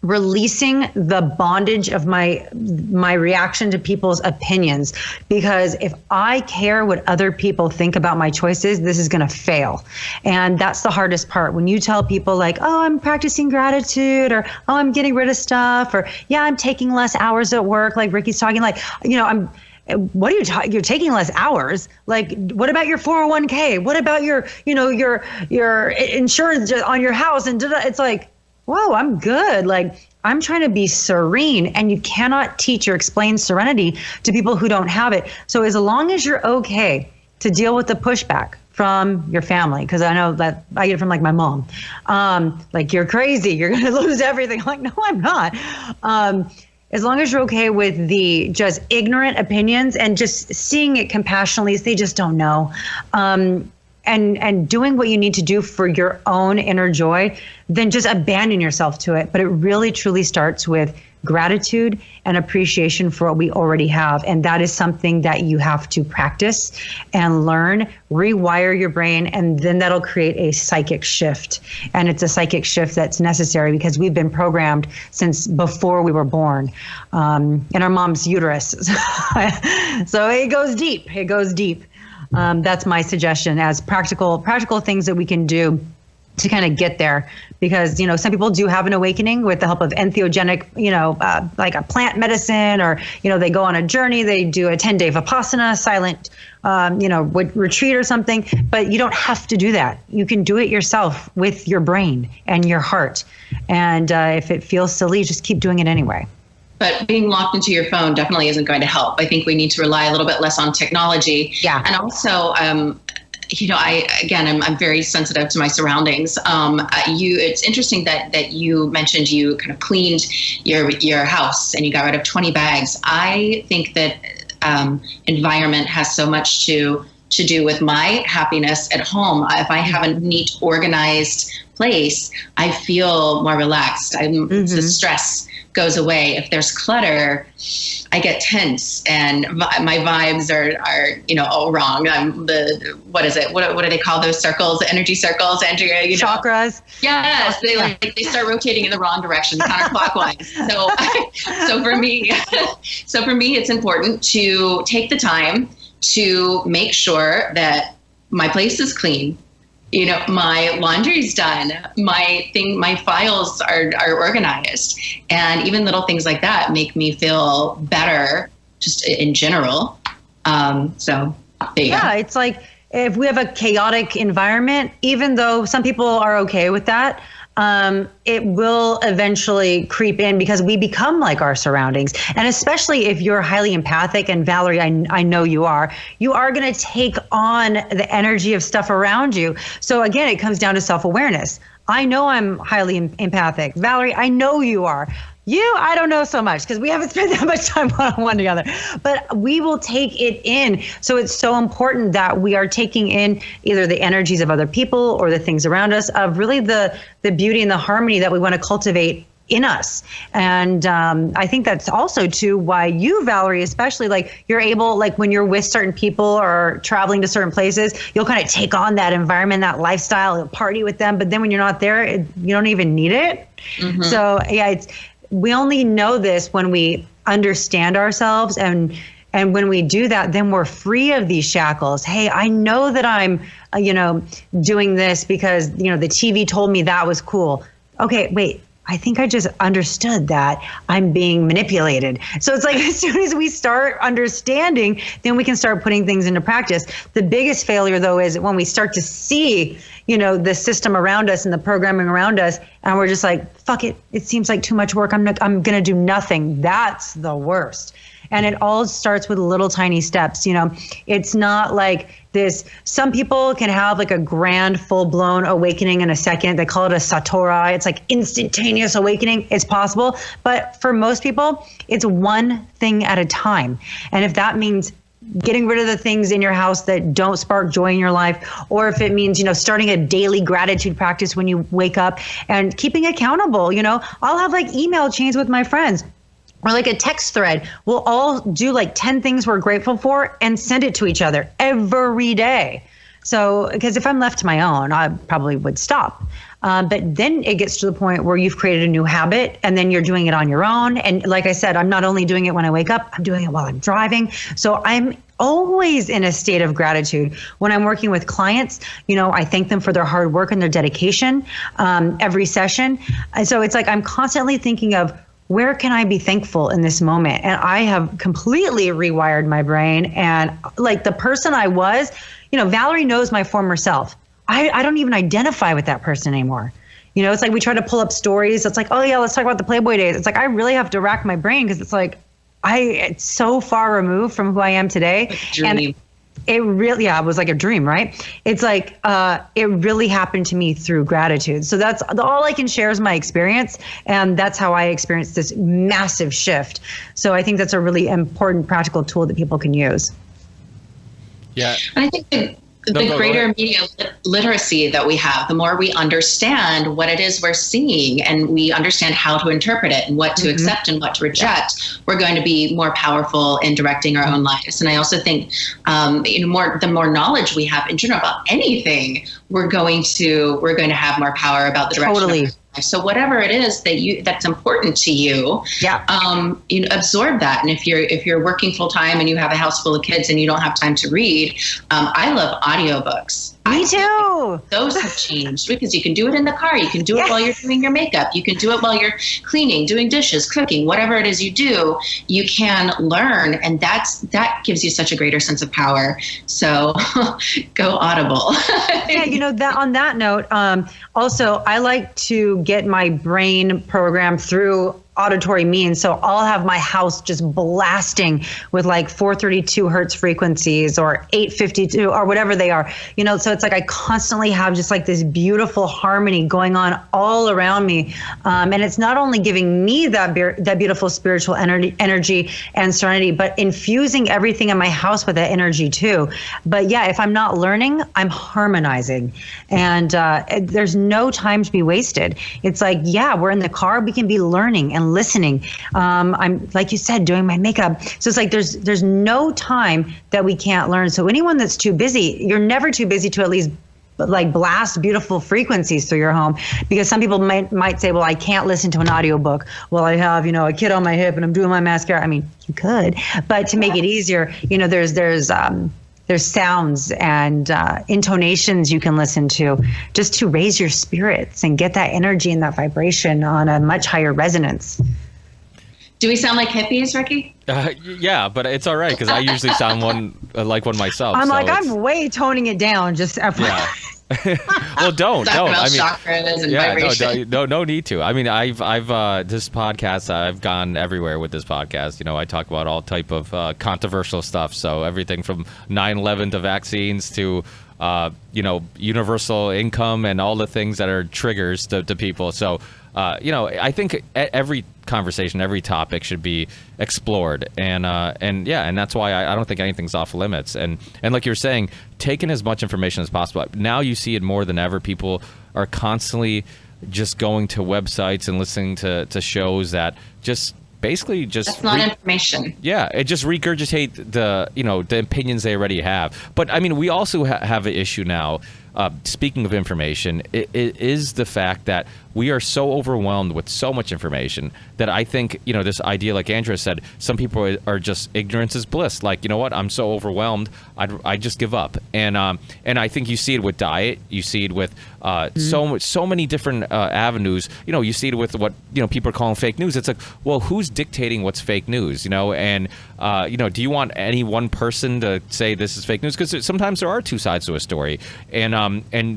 releasing the bondage of my reaction to people's opinions, because if I care what other people think about my choices, this is going to fail. And that's the hardest part. When you tell people like, oh, I'm practicing gratitude, or oh, I'm getting rid of stuff, or yeah, I'm taking less hours at work, like Ricky's talking, like, what are you talking? You're taking less hours. Like, what about your 401k? What about your insurance on your house? And it's like, whoa, I'm good. Like, I'm trying to be serene, and you cannot teach or explain serenity to people who don't have it. So as long as you're okay to deal with the pushback from your family, because I know that I get it from like my mom, like, you're crazy, you're going to lose everything. I'm like, no, I'm not. As long as you're okay with the just ignorant opinions and just seeing it compassionately, they just don't know. And doing what you need to do for your own inner joy, then just abandon yourself to it. But it really truly starts with gratitude and appreciation for what we already have. And that is something that you have to practice and learn, rewire your brain, and then that'll create a psychic shift. And it's a psychic shift that's necessary because we've been programmed since before we were born in our mom's uterus. So it goes deep. It goes deep. That's my suggestion as practical things that we can do to kind of get there, because, some people do have an awakening with the help of entheogenic, like a plant medicine, or, they go on a journey, they do a 10-day Vipassana, silent, retreat or something, but you don't have to do that. You can do it yourself with your brain and your heart. And if it feels silly, just keep doing it anyway. But being locked into your phone definitely isn't going to help. I think we need to rely a little bit less on technology. Yeah. And also, I'm very sensitive to my surroundings. It's interesting that you mentioned you kind of cleaned your house and you got rid of 20 bags. I think that environment has so much to do with my happiness at home. If I have a neat, organized place, I feel more relaxed. The stress goes away. If there's clutter, I get tense and my vibes are all wrong. What is it? What do they call those circles? Energy circles, Andrea? Chakras. Yes, they start rotating in the wrong direction, counterclockwise. So for me, it's important to take the time to make sure that my place is clean. My laundry's done, my files are organized, and even little things like that make me feel better just in general. So there you go. It's like if we have a chaotic environment, even though some people are okay with that, it will eventually creep in because we become like our surroundings. And especially if you're highly empathic, and Valerie, I know you are going to take on the energy of stuff around you. So again, it comes down to self-awareness. I know I'm highly empathic. Valerie, I know you are. I don't know so much because we haven't spent that much time one-on-one together, but we will take it in. So it's so important that we are taking in either the energies of other people or the things around us, of really the beauty and the harmony that we want to cultivate in us. And I think that's also too why you, Valerie, especially, like you're able, like when you're with certain people or traveling to certain places, you'll kind of take on that environment, that lifestyle, you'll party with them. But then when you're not there, you don't even need it. Mm-hmm. So yeah, we only know this when we understand ourselves, and when we do that, then we're free of these shackles. Hey, I know that I'm, doing this because, the TV told me that was cool. Okay, wait, I think I just understood that I'm being manipulated. So it's like as soon as we start understanding, then we can start putting things into practice. The biggest failure, though, is when we start to see, the system around us and the programming around us, and we're just like, fuck it. It seems like too much work. I'm going to do nothing. That's the worst. And it all starts with little tiny steps. It's not like this. Some people can have like a grand full blown awakening in a second. They call it a satori. It's like instantaneous awakening. It's possible. But for most people, it's one thing at a time. And if that means getting rid of the things in your house that don't spark joy in your life, or if it means, starting a daily gratitude practice when you wake up and keeping accountable, I'll have like email chains with my friends. Or like a text thread. We'll all do like 10 things we're grateful for and send it to each other every day. So, because if I'm left to my own, I probably would stop. But then it gets to the point where you've created a new habit and then you're doing it on your own. And like I said, I'm not only doing it when I wake up, I'm doing it while I'm driving. So I'm always in a state of gratitude. When I'm working with clients, I thank them for their hard work and their dedication every session. And so it's like I'm constantly thinking of, where can I be thankful in this moment? And I have completely rewired my brain. And like the person I was, Valerie knows my former self. I don't even identify with that person anymore. It's like we try to pull up stories. It's like, oh yeah, let's talk about the Playboy days. It's like, I really have to rack my brain because it's like, it's so far removed from who I am today. And it really, it was like a dream, right? It's like, it really happened to me through gratitude. So that's all I can share is my experience. And that's how I experienced this massive shift. So I think that's a really important practical tool that people can use. Yeah. And I think the greater media literacy that we have, the more we understand what it is we're seeing and we understand how to interpret it and what to accept and what to reject, we're going to be more powerful in directing our own lives. And I also think the more knowledge we have in general about anything, we're going to have more power about the direction of our life. So whatever it is that's important to you, absorb that. And if you're working full time and you have a house full of kids and you don't have time to read, I love audiobooks. Me too. Those have changed because you can do it in the car. You can do it while you're doing your makeup. You can do it while you're cleaning, doing dishes, cooking, whatever it is you do, you can learn. And that gives you such a greater sense of power. So go Audible. Yeah, that on that note, also I like to get my brain programmed through auditory means. So I'll have my house just blasting with like 432 hertz frequencies or 852 or whatever they are, so it's like I constantly have just like this beautiful harmony going on all around me. And it's not only giving me that beautiful spiritual energy and serenity, but infusing everything in my house with that energy too. But yeah, if I'm not learning, I'm harmonizing. And there's no time to be wasted. It's like, yeah, we're in the car, we can be learning and listening. I'm, like you said, doing my makeup. So it's like there's no time that we can't learn. So anyone that's too busy, you're never too busy to at least like blast beautiful frequencies through your home, because some people might say, well, I can't listen to an audiobook. Well, I have, a kid on my hip and I'm doing my mascara. I mean, you could, but to make it easier, there's sounds and intonations you can listen to just to raise your spirits and get that energy and that vibration on a much higher resonance. Do we sound like hippies, Ricky? Yeah, but it's all right because I usually sound like one myself. I'm way toning it down. Just yeah. Well, don't. I mean, chakras and vibration. No need to. I mean, I've this podcast. I've gone everywhere with this podcast. I talk about all type of controversial stuff. So everything from 9/11 to vaccines to universal income and all the things that are triggers to people. So I think every conversation, every topic should be explored, and that's why I don't think anything's off limits. And like you're saying, taking as much information as possible. Now you see it more than ever. People are constantly just going to websites and listening to shows that just basically just that's not information. Yeah, it just regurgitate the opinions they already have. But I mean, we also have an issue now. Speaking of information, it is the fact that we are so overwhelmed with so much information that I think, this idea, like Andrea said, some people are just ignorance is bliss. Like, you know what? I'm so overwhelmed, I just give up. And I think you see it with diet. You see it with so many different avenues. You see it with what people are calling fake news. It's like, well, who's dictating what's fake news? And do you want any one person to say this is fake news? Because sometimes there are two sides to a story, and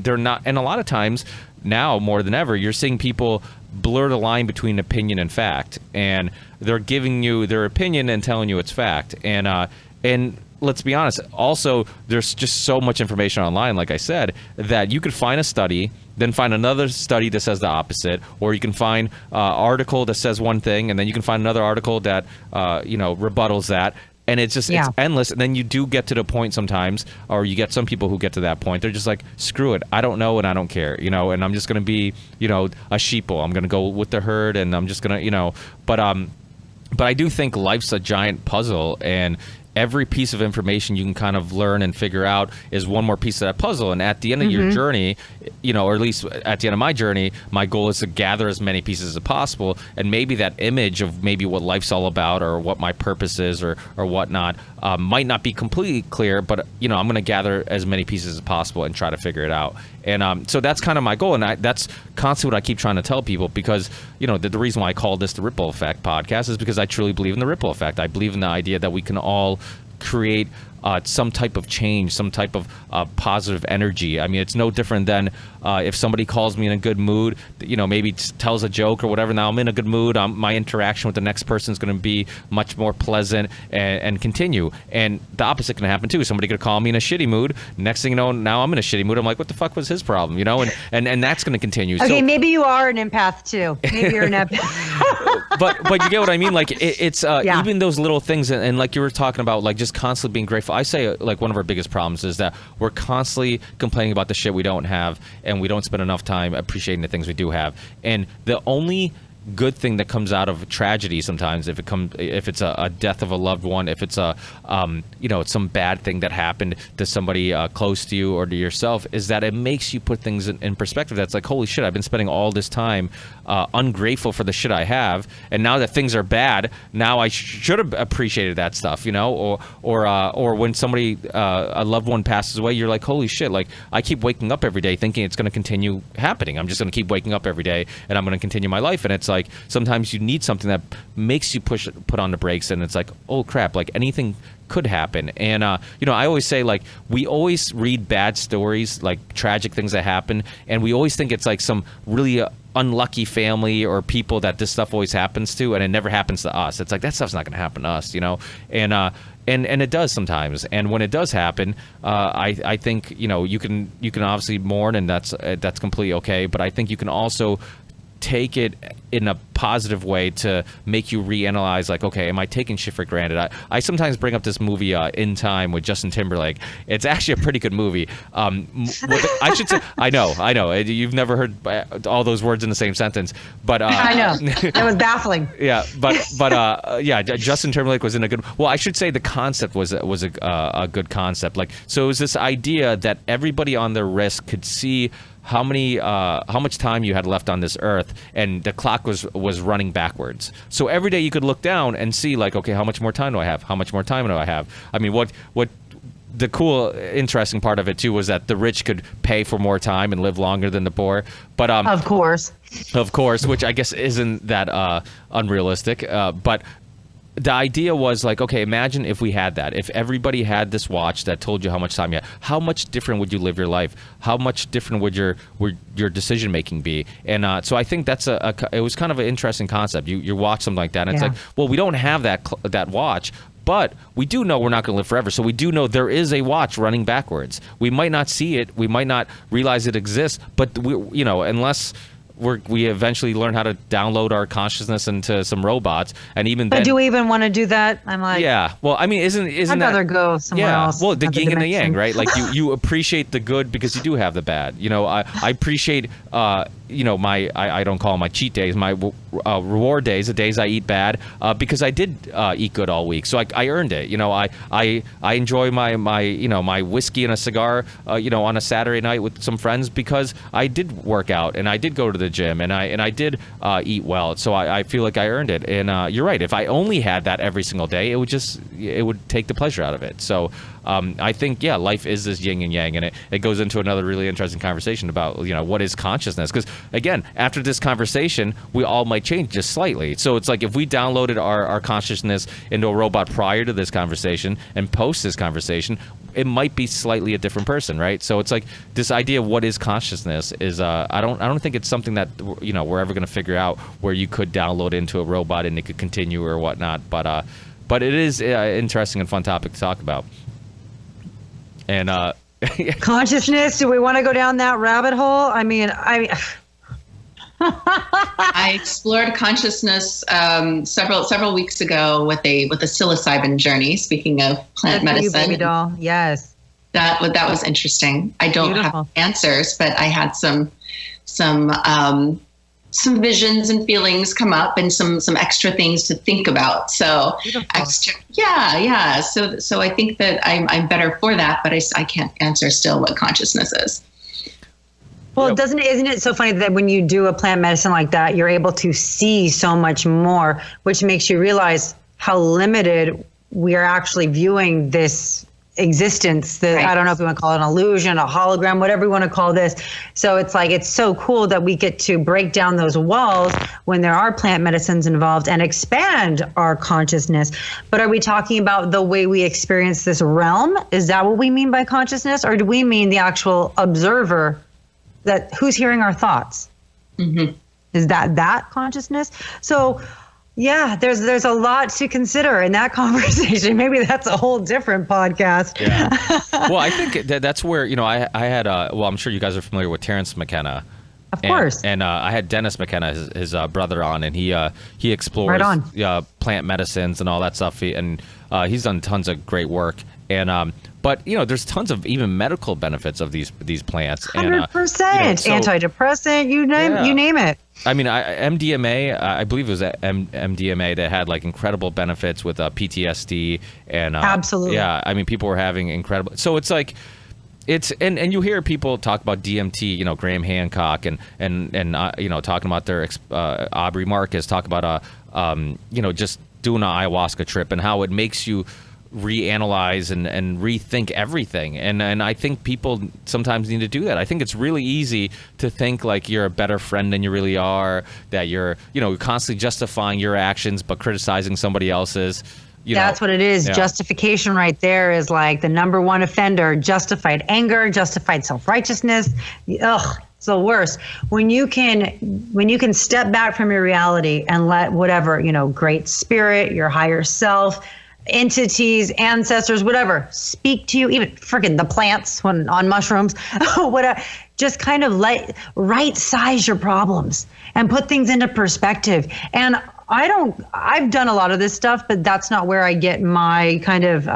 they're not. And a lot of times now, more than ever, you're seeing people blur the line between opinion and fact, and they're giving you their opinion and telling you it's fact. And let's be honest, also, there's just so much information online, like I said, that you could find a study, then find another study that says the opposite, or you can find an article that says one thing, and then you can find another article that rebuttals that. And it's just it's endless. And then you do get to the point sometimes, or you get some people who get to that point. They're just like, screw it. I don't know and I don't care, and I'm just going to be, a sheeple. I'm going to go with the herd, and I'm just going to, but I do think life's a giant puzzle, and every piece of information you can kind of learn and figure out is one more piece of that puzzle. And at the end of your journey, or at least at the end of my journey, my goal is to gather as many pieces as possible. And maybe that image of maybe what life's all about or what my purpose is or whatnot might not be completely clear, but, I'm going to gather as many pieces as possible and try to figure it out. And so that's kind of my goal. And that's constantly what I keep trying to tell people, because, the reason why I call this the Ripple Effect podcast is because I truly believe in the ripple effect. I believe in the idea that we can all create some type of change, some type of positive energy. I mean, it's no different than if somebody calls me in a good mood, maybe tells a joke or whatever. Now I'm in a good mood. My interaction with the next person is going to be much more pleasant and continue. And the opposite can happen too. Somebody could call me in a shitty mood. Next thing you know, now I'm in a shitty mood. I'm like, what the fuck was his problem? And that's going to continue. Okay, so, maybe you are an empath too. Maybe you're an empath. but you get what I mean? Like it's even those little things, and like you were talking about, like just constantly being grateful. I say like one of our biggest problems is that we're constantly complaining about the shit we don't have, and we don't spend enough time appreciating the things we do have. And the only good thing that comes out of tragedy sometimes, if it's a death of a loved one, if it's a some bad thing that happened to somebody close to you or to yourself, is that it makes you put things in perspective. That's like, holy shit, I've been spending all this time ungrateful for the shit I have, and now that things are bad, now I should have appreciated that stuff, or when somebody a loved one passes away, you're like, holy shit, like I keep waking up every day thinking it's going to continue happening. I'm just going to keep waking up every day and I'm going to continue my life. And it's like sometimes you need something that makes you put on the brakes, and it's like, oh crap, like anything could happen. And I always say, like, we always read bad stories, like tragic things that happen, and we always think it's like some really unlucky family or people that this stuff always happens to, and it never happens to us. It's like, that stuff's not going to happen to us, and it does sometimes. And when it does happen, I think you can obviously mourn, and that's completely okay. But I think you can also take it in a positive way to make you reanalyze, like, okay, am I taking shit for granted? I sometimes bring up this movie In Time with Justin Timberlake. It's actually a pretty good movie. I should say, I know you've never heard all those words in the same sentence, but I know that was baffling. Yeah, but Justin Timberlake was in a good. Well, I should say the concept was a good concept. Like, so it was this idea that everybody on their wrist could see how much time you had left on this earth, and the clock was running backwards. So every day you could look down and see, like, okay, how much more time do I have? How much more time do I have? I mean, what the cool, interesting part of it too was that the rich could pay for more time and live longer than the poor. But of course, which I guess isn't that unrealistic. But the idea was like, okay, imagine if we had that. If everybody had this watch that told you how much time you had, how much different would you live your life? How much different would your decision making be? And so I think that's it was kind of an interesting concept. You watch something like that, and it's like, well, we don't have that watch, but we do know we're not going to live forever. So we do know there is a watch running backwards. We might not see it, we might not realize it exists, but unless we eventually learn how to download our consciousness into some robots, and even then, do we even want to do that? I'm like, yeah. Well, I mean, isn't I'd rather go somewhere else. Well, the yin and the yang, right? Like you appreciate the good because you do have the bad. I appreciate I don't call them my cheat days, my reward days, the days I eat bad, because I did eat good all week, so I earned it. I enjoy my whiskey and a cigar, on a Saturday night with some friends because I did work out and I did go to the gym and I did eat well, so I feel like I earned it. And you're right, if I only had that every single day, it would take the pleasure out of it. So I think, life is this yin and yang, and it goes into another really interesting conversation about what is consciousness, because again, after this conversation, we all might change just slightly. So it's like if we downloaded our consciousness into a robot prior to this conversation and post this conversation, it might be slightly a different person, right? So it's like this idea of what is consciousness is I don't think it's something that we're ever going to figure out, where you could download into a robot and it could continue or whatnot. But it is an interesting and fun topic to talk about. And consciousness, do we want to go down that rabbit hole? I mean, I explored consciousness several weeks ago with a psilocybin journey. Speaking of plant medicine, you, baby doll. Yes, that was interesting. I don't have answers, but I had some visions and feelings come up, and some extra things to think about. So extra, yeah. So I think that I'm better for that, but I can't answer still what consciousness is. Well, isn't it so funny that when you do a plant medicine like that, you're able to see so much more, which makes you realize how limited we are actually viewing this existence. Right. I don't know if you want to call it an illusion, a hologram, whatever you want to call this. So it's like, it's so cool that we get to break down those walls when there are plant medicines involved and expand our consciousness. But are we talking about the way we experience this realm? Is that what we mean by consciousness? Or do we mean the actual observer, that who's hearing our thoughts? Mm-hmm. Is that consciousness? So yeah, there's a lot to consider in that conversation. Maybe that's a whole different podcast. Yeah. Well, I think that's where, I had, I'm sure you guys are familiar with Terence Mckenna. Of course. And I had Dennis Mckenna, his brother, on, and he explores plant medicines and all that stuff. He's done tons of great work. And but there's tons of even medical benefits of these plants. 100%. Antidepressant, you name it. I mean, MDMA, I believe it was MDMA that had like incredible benefits with PTSD and absolutely. Yeah, I mean, people were having incredible. So it's like, and you hear people talk about DMT, you know, Graham Hancock and you know, talking about their Aubrey Marcus talk about you know, just doing an ayahuasca trip and how it makes you reanalyze and rethink everything. And I think people sometimes need to do that. I think it's really easy to think like you're a better friend than you really are, that you're, you know, constantly justifying your actions but criticizing somebody else's. That's what it is. Yeah. Justification right there is like the number one offender. Justified anger, justified self-righteousness. Ugh, it's the worst. When you can step back from your reality and let whatever, you know, great spirit, your higher self, entities, ancestors, whatever, speak to you, even freaking the plants when on mushrooms, whatever, just kind of right size your problems and put things into perspective. And I've done a lot of this stuff, but that's not where I get my kind of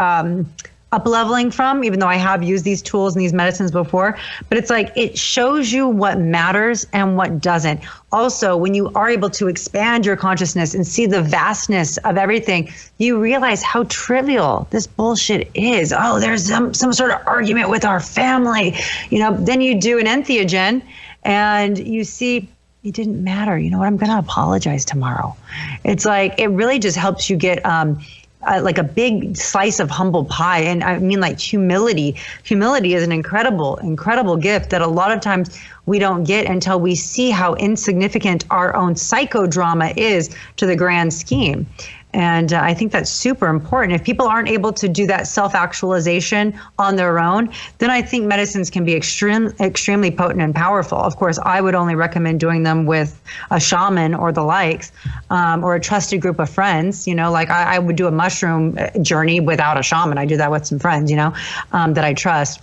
up-leveling from, even though I have used these tools and these medicines before. But it's like, it shows you what matters and what doesn't. Also, when you are able to expand your consciousness and see the vastness of everything, you realize how trivial this bullshit is. Oh, there's some sort of argument with our family. You know, then you do an entheogen and you see, it didn't matter. You know what? I'm going to apologize tomorrow. It's like, it really just helps you get like a big slice of humble pie. And I mean, like humility. Humility is an incredible, incredible gift that a lot of times we don't get until we see how insignificant our own psychodrama is to the grand scheme. And I think that's super important. If people aren't able to do that self-actualization on their own, then I think medicines can be extremely potent and powerful. Of course, I would only recommend doing them with a shaman or the likes, or a trusted group of friends. You know, like I would do a mushroom journey without a shaman. I do that with some friends, you know, that I trust.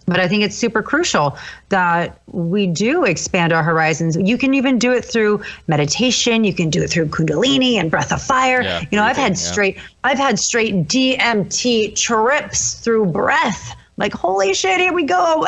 But I think it's super crucial that we do expand our horizons. You can even do it through meditation. You can do it through Kundalini and breath of fire. Yeah, you know, I've had straight DMT trips through breath. Like, holy shit, here we go.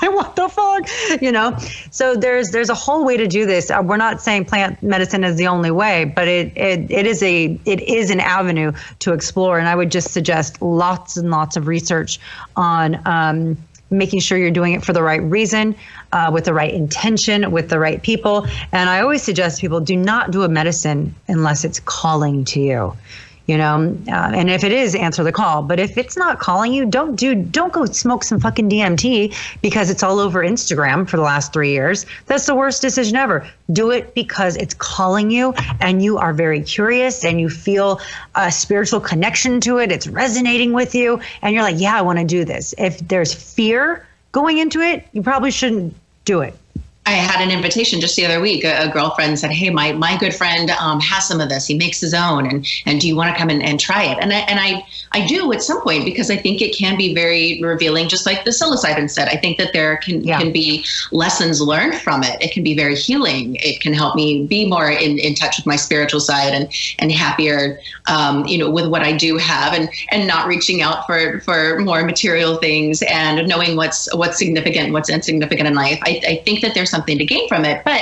What the fuck? You know, so there's a whole way to do this. We're not saying plant medicine is the only way, but it is an avenue to explore. And I would just suggest lots and lots of research on making sure you're doing it for the right reason, with the right intention, with the right people. And I always suggest people do not do a medicine unless it's calling to you, you know, and if it is, answer the call. But if it's not calling you, don't go smoke some fucking DMT because it's all over Instagram for the last 3 years. That's the worst decision ever. Do it because it's calling you and you are very curious and you feel a spiritual connection to it. It's resonating with you and you're like, yeah, I want to do this. If there's fear going into it, you probably shouldn't do it. I had an invitation just the other week. A girlfriend said, hey, my good friend has some of this. He makes his own. And do you want to come and try it? And I do at some point, because I think it can be very revealing, just like the psilocybin said. I think that there can be lessons learned from it. It can be very healing. It can help me be more in touch with my spiritual side and happier, you know, with what I do have and not reaching out for more material things and knowing what's significant, what's insignificant in life. I think that there's something to gain from it, but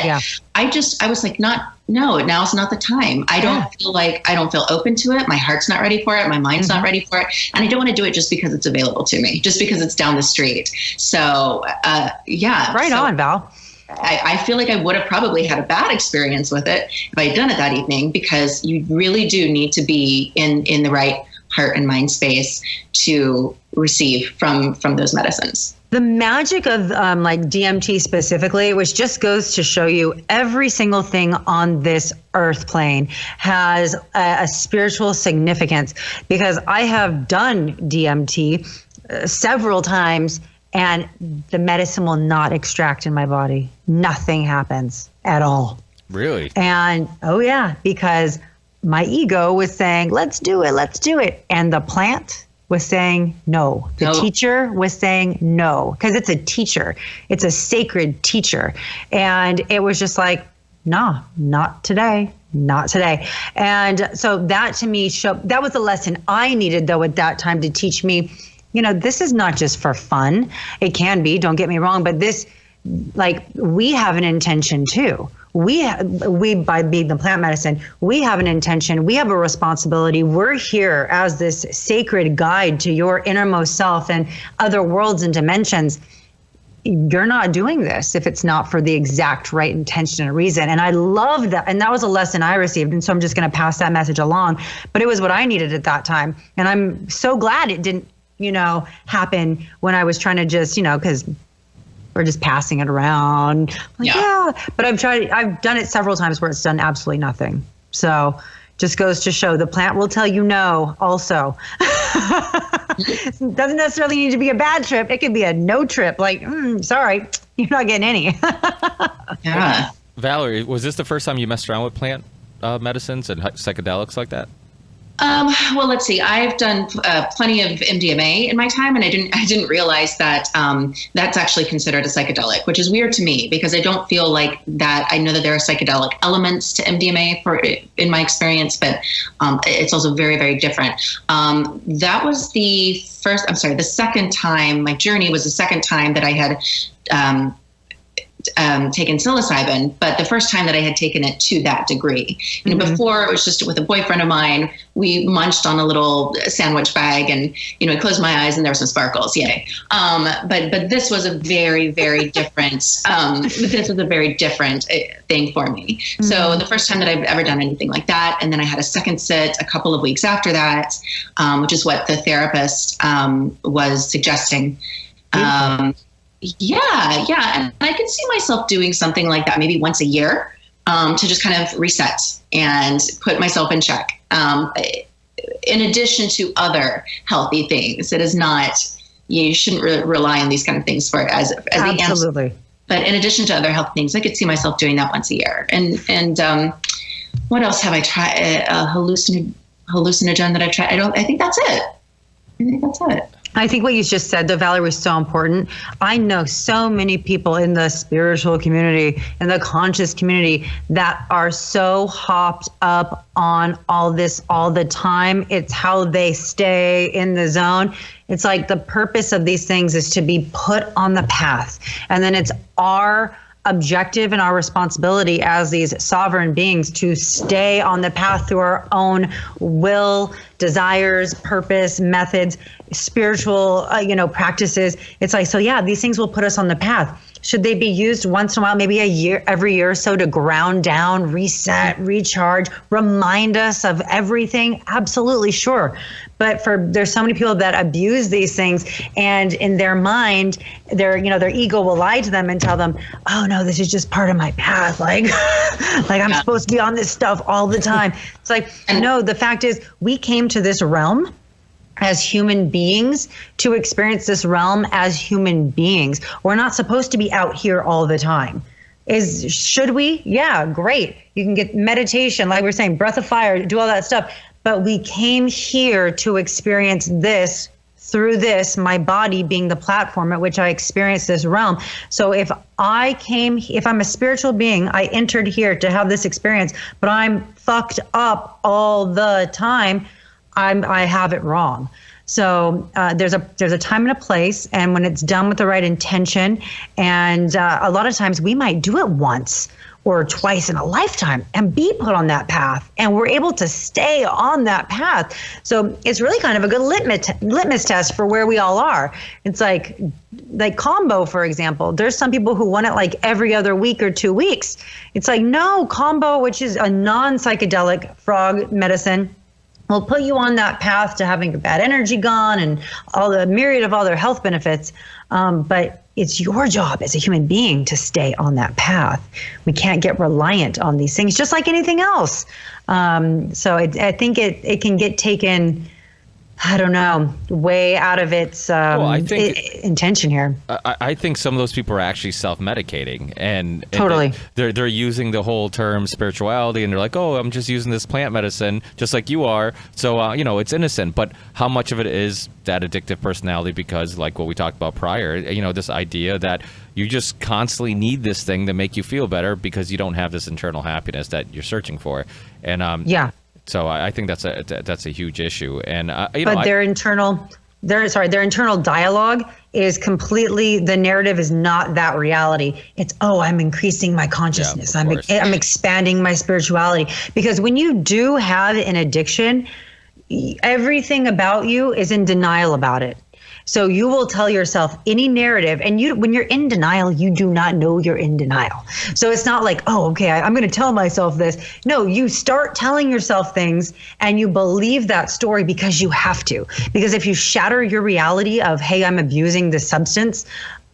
I was like, now's not the time. I don't feel open to it. My heart's not ready for it. My mind's not ready for it. And I don't want to do it just because it's available to me, just because it's down the street. So, Right on, Val. I feel like I would have probably had a bad experience with it if I had done it that evening, because you really do need to be in the right heart and mind space to receive from those medicines. The magic of like DMT specifically, which just goes to show you every single thing on this earth plane has a spiritual significance, because I have done DMT several times and the medicine will not extract in my body. Nothing happens at all. Really? And because my ego was saying, let's do it. And the plant was saying no. The teacher was saying no, because it's a teacher. It's a sacred teacher. And it was just like, nah, not today. Not today. And so that to me that was a lesson I needed though at that time to teach me, you know, this is not just for fun. It can be, don't get me wrong, but this, like, we have an intention too. we by being the plant medicine, we have an intention, we have a responsibility. We're here as this sacred guide to your innermost self and other worlds and dimensions. You're not doing this if it's not for the exact right intention and reason. And I love that. And that was a lesson I received. And so I'm just going to pass that message along. But it was what I needed at that time. And I'm so glad it didn't, happen when I was trying to just, because we're just passing it around. Yeah. But I've done it several times where it's done absolutely nothing. So just goes to show the plant will tell you no also. It doesn't necessarily need to be a bad trip. It could be a no trip. Like, sorry, you're not getting any. Yeah. Valerie, was this the first time you messed around with plant medicines and psychedelics like that? Well, let's see. I've done plenty of MDMA in my time, and I didn't realize that that's actually considered a psychedelic, which is weird to me because I don't feel like that. I know that there are psychedelic elements to MDMA in my experience, but it's also very, very different. That was the second time. My journey was the second time that I had taken psilocybin, but the first time that I had taken it to that degree. Before it was just with a boyfriend of mine. We munched on a little sandwich bag, and I closed my eyes and there were some sparkles. Yay! But this was a very, very different. This was a very different thing for me. So the first time that I've ever done anything like that, and then I had a second sit a couple of weeks after that, which is what the therapist was suggesting. Yeah. And I could see myself doing something like that maybe once a year to just kind of reset and put myself in check. In addition to other healthy things, it is not, you shouldn't rely on these kind of things as the answer. Absolutely. But in addition to other healthy things, I could see myself doing that once a year. And what else have I tried? A hallucinogen that I've tried. I think that's it. I think what you just said, though, Valerie, was so important. I know so many people in the spiritual community and the conscious community that are so hopped up on all this all the time. It's how they stay in the zone. It's like the purpose of these things is to be put on the path. And then it's our objective and our responsibility as these sovereign beings to stay on the path through our own will, desires, purpose, methods, spiritual, practices. It's like, so yeah, these things will put us on the path. Should they be used once in a while, maybe every year or so to ground down, reset, recharge, remind us of everything? Absolutely, sure. But there's so many people that abuse these things, and in their mind, their ego will lie to them and tell them, oh no, this is just part of my path. Like I'm supposed to be on this stuff all the time. It's like, no, the fact is we came to this realm as human beings to experience this realm as human beings. We're not supposed to be out here all the time. Should we? Yeah, great. You can get meditation, like we're saying, breath of fire, do all that stuff. But we came here to experience this through this, my body being the platform at which I experience this realm. So if I'm a spiritual being, I entered here to have this experience, but I'm fucked up all the time, I have it wrong. So there's a time and a place, and when it's done with the right intention, and a lot of times we might do it once or twice in a lifetime and be put on that path, and we're able to stay on that path. So it's really kind of a good litmus test for where we all are. It's like combo, for example. There's some people who want it like every other week or 2 weeks. It's like, no, combo, which is a non-psychedelic frog medicine, will put you on that path to having your bad energy gone and all the myriad of other health benefits. But it's your job as a human being to stay on that path. We can't get reliant on these things, just like anything else. So I think it can get taken, I don't know, way out of its intention here. I think some of those people are actually self-medicating, and totally they're using the whole term spirituality, and they're like, oh, I'm just using this plant medicine, just like you are. So it's innocent. But how much of it is that addictive personality? Because like what we talked about prior, this idea that you just constantly need this thing to make you feel better because you don't have this internal happiness that you're searching for, and yeah. So I think that's a huge issue, and but their internal their internal dialogue is completely, the narrative is not that reality. It's, oh, I'm increasing my consciousness. I'm expanding my spirituality. Because when you do have an addiction, everything about you is in denial about it. So you will tell yourself any narrative, and when you're in denial, you do not know you're in denial. So it's not like, oh, okay, I'm going to tell myself this. No, you start telling yourself things and you believe that story because you have to. Because if you shatter your reality of, hey, I'm abusing this substance,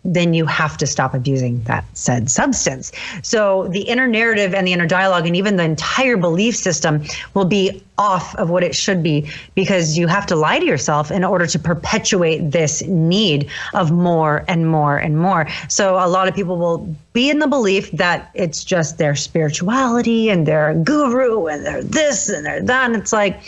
then you have to stop abusing that said substance. So the inner narrative and the inner dialogue and even the entire belief system will be off of what it should be, because you have to lie to yourself in order to perpetuate this need of more and more and more. So a lot of people will be in the belief that it's just their spirituality and they're a guru and they're this and they're that. And it's like,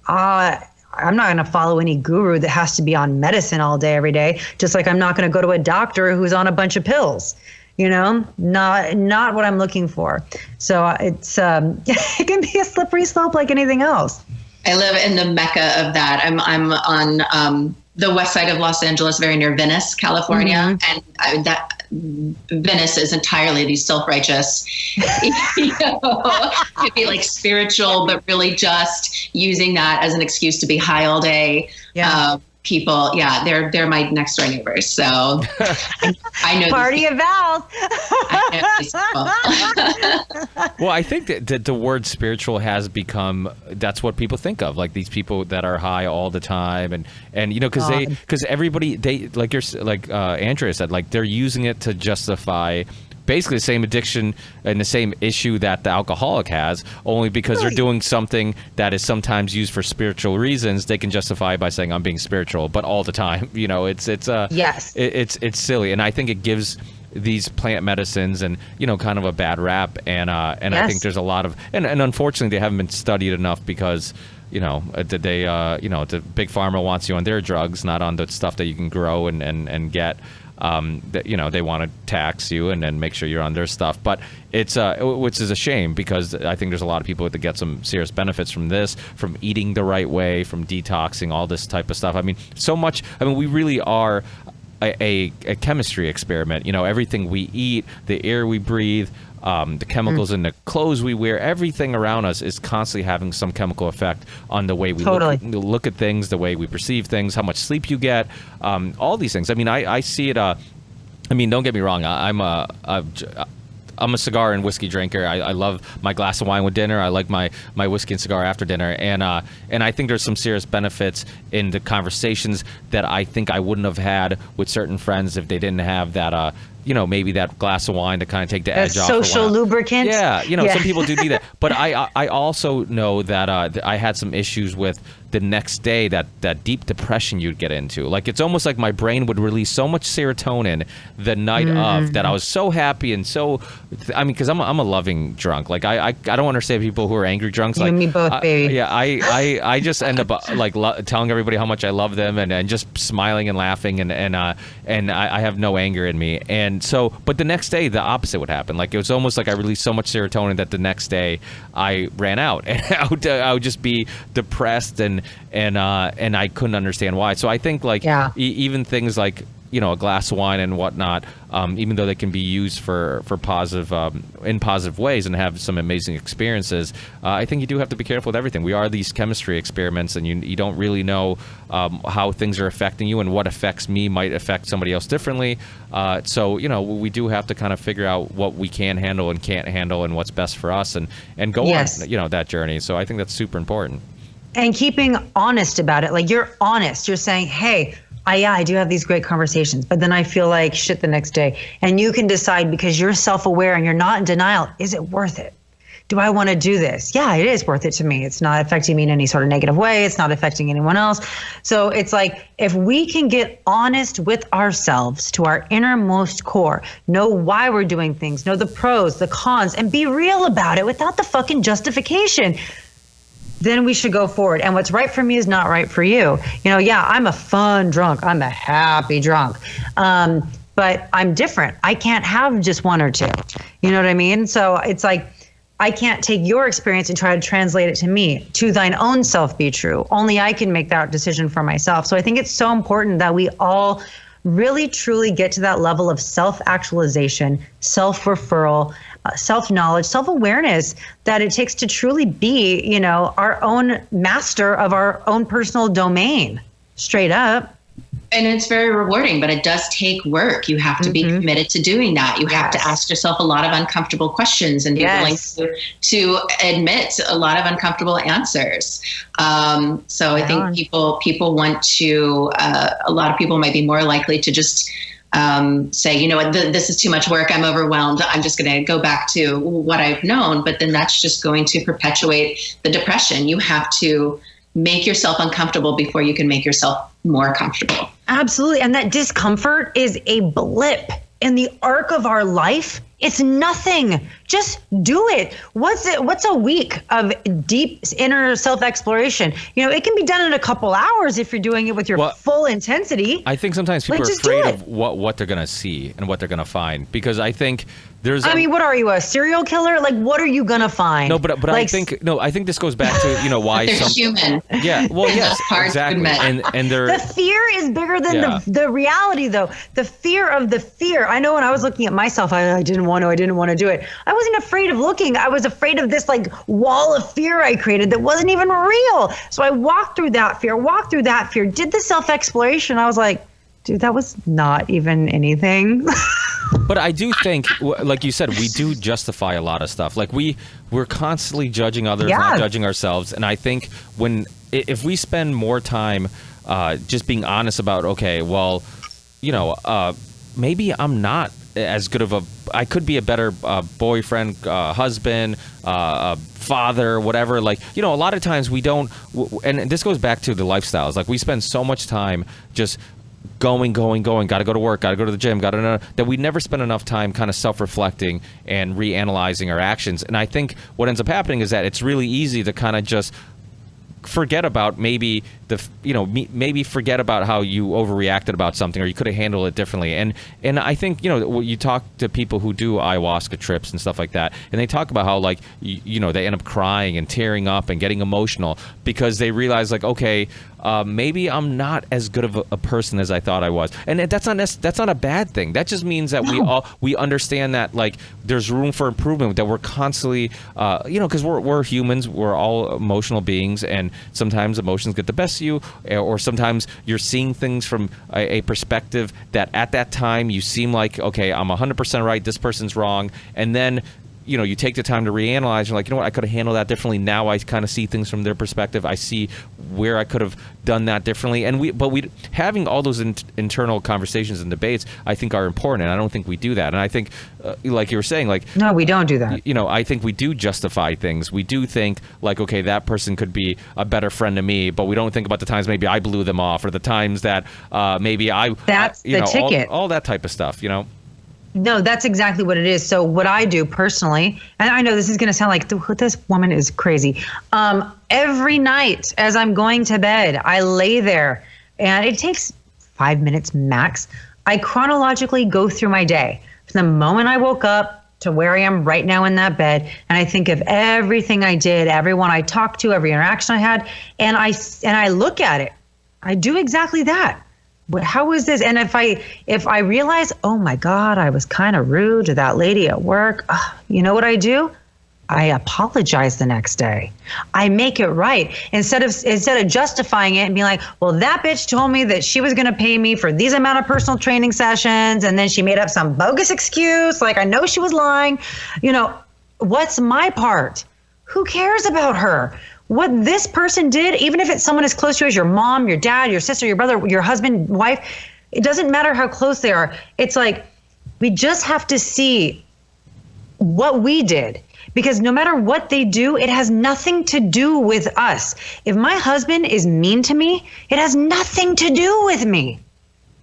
I'm not going to follow any guru that has to be on medicine all day, every day. Just like I'm not going to go to a doctor who's on a bunch of pills, not what I'm looking for. So it's, it can be a slippery slope like anything else. I live in the mecca of that. I'm on the west side of Los Angeles, very near Venice, California. Mm-hmm. And that Venice is entirely these self-righteous, could be like spiritual, but really just using that as an excuse to be high all day. Yeah. People, they're my next door neighbors. So I know. Party of Val. Well, I think that the word spiritual has become, that's what people think of, like these people that are high all the time, and because everybody, they like Andrea said, like they're using it to justify basically the same addiction and the same issue that the alcoholic has, only because they're doing something that is sometimes used for spiritual reasons. They can justify it by saying I'm being spiritual, but all the time, it's silly. And I think it gives these plant medicines and kind of a bad rap, and I think there's a lot of, and unfortunately they haven't been studied enough, because the big pharma wants you on their drugs, not on the stuff that you can grow and get. They want to tax you and then make sure you're on their stuff, but it's which is a shame, because I think there's a lot of people that get some serious benefits from this, from eating the right way, from detoxing, all this type of stuff. I mean, so much. I mean, we really are a chemistry experiment. Everything we eat, the air we breathe, the chemicals in the clothes we wear, everything around us is constantly having some chemical effect on the way we look at things, the way we perceive things, how much sleep you get, all these things. I mean, I see it. Don't get me wrong. I'm a cigar and whiskey drinker. I love my glass of wine with dinner. I like my whiskey and cigar after dinner. And I think there's some serious benefits in the conversations that I think I wouldn't have had with certain friends if they didn't have that, maybe that glass of wine to kind of take the edge off. Social lubricant. Yeah. Some people do need that. But I also know that I had some issues with the next day, that deep depression you'd get into. Like, it's almost like my brain would release so much serotonin the night of, that I was so happy and so, because I'm a loving drunk. Like, I don't understand people who are angry drunks. You like, and me both, baby. I just end up telling everybody how much I love them and just smiling and laughing and I have no anger in me. And so, but the next day the opposite would happen. Like, it was almost like I released so much serotonin that the next day I ran out, and I would just be depressed and I couldn't understand why. So I think even things like a glass of wine and whatnot, even though they can be used for positive in positive ways and have some amazing experiences, I think you do have to be careful with everything. We are these chemistry experiments, and you don't really know how things are affecting you, and what affects me might affect somebody else differently. So we do have to kind of figure out what we can handle and can't handle, and what's best for us, and go on that journey. So I think that's super important. And keeping honest about it. Like, you're honest. You're saying, hey, I do have these great conversations, but then I feel like shit the next day. And you can decide, because you're self-aware and you're not in denial, is it worth it? Do I want to do this? Yeah, it is worth it to me. It's not affecting me in any sort of negative way. It's not affecting anyone else. So it's like, if we can get honest with ourselves to our innermost core, know why we're doing things, know the pros, the cons, and be real about it without the fucking justification, then we should go forward. And what's right for me is not right for you. I'm a fun drunk. I'm a happy drunk. But I'm different. I can't have just one or two. You know what I mean? So it's like, I can't take your experience and try to translate it to me. To thine own self be true. Only I can make that decision for myself. So I think it's so important that we all really truly get to that level of self-actualization, self-referral, self-knowledge, self-awareness that it takes to truly be, you know, our own master of our own personal domain, straight up. And it's very rewarding, but it does take work. You have to be committed to doing that. You have to ask yourself a lot of uncomfortable questions and be willing to admit a lot of uncomfortable answers. So I think people want to, a lot of people might be more likely to just say, you know what, this is too much work. I'm overwhelmed. I'm just going to go back to what I've known. But then that's just going to perpetuate the depression. You have to make yourself uncomfortable before you can make yourself more comfortable. Absolutely. And that discomfort is a blip in the arc of our life. It's nothing. Just do it. What's a week of deep inner self-exploration? You know, it can be done in a couple hours if you're doing it with your full intensity. I think sometimes people are afraid of what they're going to see and what they're going to find, because I think there's I mean, what are you, a serial killer? Like, what are you going to find? No, but like, I think this goes back to, you know, why they're human. Yeah, well, yes, exactly. And they're, the fear is bigger than the reality, though. The fear of the fear. I know when I was looking at myself, I didn't want to do it. I wasn't afraid of looking. I was afraid of this like wall of fear I created that wasn't even real. So I walked through that fear, did the self-exploration. I was like, dude, that was not even anything. But I do think, like you said, we do justify a lot of stuff. Like we're constantly judging others, not judging ourselves. And I think if we spend more time just being honest about, okay, well, you know, maybe I'm not as good of I could be a better boyfriend, husband, father, whatever. Like, you know, a lot of times we don't, and this goes back to the lifestyles. Like, we spend so much time just going, got to go to work, got to go to the gym, that we never spend enough time kind of self-reflecting and reanalyzing our actions. And I think what ends up happening is that it's really easy to kind of just forget about maybe forget about how you overreacted about something, or you could have handled it differently. And I think, you know, you talk to people who do ayahuasca trips and stuff like that, and they talk about how, like, you know, they end up crying and tearing up and getting emotional because they realize, like, okay, maybe I'm not as good of a person as I thought I was. And that's not a bad thing. That just means that we understand that, like, there's room for improvement, that we're constantly, you know, because we're humans, we're all emotional beings, and sometimes emotions get the best of you, or sometimes you're seeing things from a perspective that at that time you seem like, okay, I'm 100% right, this person's wrong, and then, you know, you take the time to reanalyze. You're like, you know what, I could have handled that differently. Now I kind of see things from their perspective. I see where I could have done that differently. And we having all those internal conversations and debates, I think, are important. And I don't think we do that. And I think, like you were saying, like, no, we don't do that. You know, I think we do justify things. We do think, like, okay, that person could be a better friend to me, but we don't think about the times maybe I blew them off, or the times that maybe that's the ticket. All that type of stuff, you know. No, that's exactly what it is. So what I do personally, and I know this is going to sound like this woman is crazy. Every night as I'm going to bed, I lay there, and it takes 5 minutes max. I chronologically go through my day from the moment I woke up to where I am right now in that bed. And I think of everything I did, everyone I talked to, every interaction I had, and I look at it. I do exactly that. But how was this? And if I realize, oh my God, I was kind of rude to that lady at work, you know what I do? I apologize the next day. I make it right. Instead of justifying it and being like, well, that bitch told me that she was going to pay me for these amount of personal training sessions, and then she made up some bogus excuse. Like, I know she was lying. You know, what's my part? Who cares about her? What this person did, even if it's someone as close to you as your mom, your dad, your sister, your brother, your husband, wife, it doesn't matter how close they are. It's like, we just have to see what we did, because no matter what they do, it has nothing to do with us. If my husband is mean to me, it has nothing to do with me.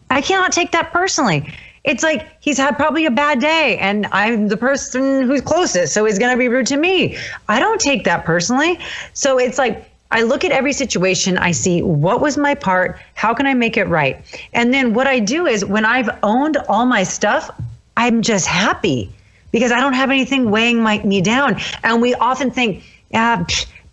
I cannot take that personally. It's like, he's had probably a bad day, and I'm the person who's closest, so he's going to be rude to me. I don't take that personally. So it's like, I look at every situation, I see what was my part, how can I make it right? And then what I do is, when I've owned all my stuff, I'm just happy, because I don't have anything weighing me down. And we often think,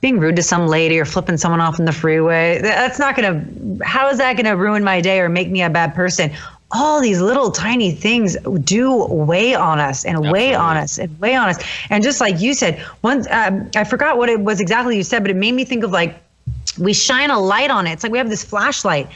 being rude to some lady or flipping someone off in the freeway, how is that going to ruin my day or make me a bad person? All these little tiny things do weigh on us and weigh on us and weigh on us. And just like you said, once I forgot what it was exactly you said, but it made me think of like, we shine a light on it. It's like we have this flashlight.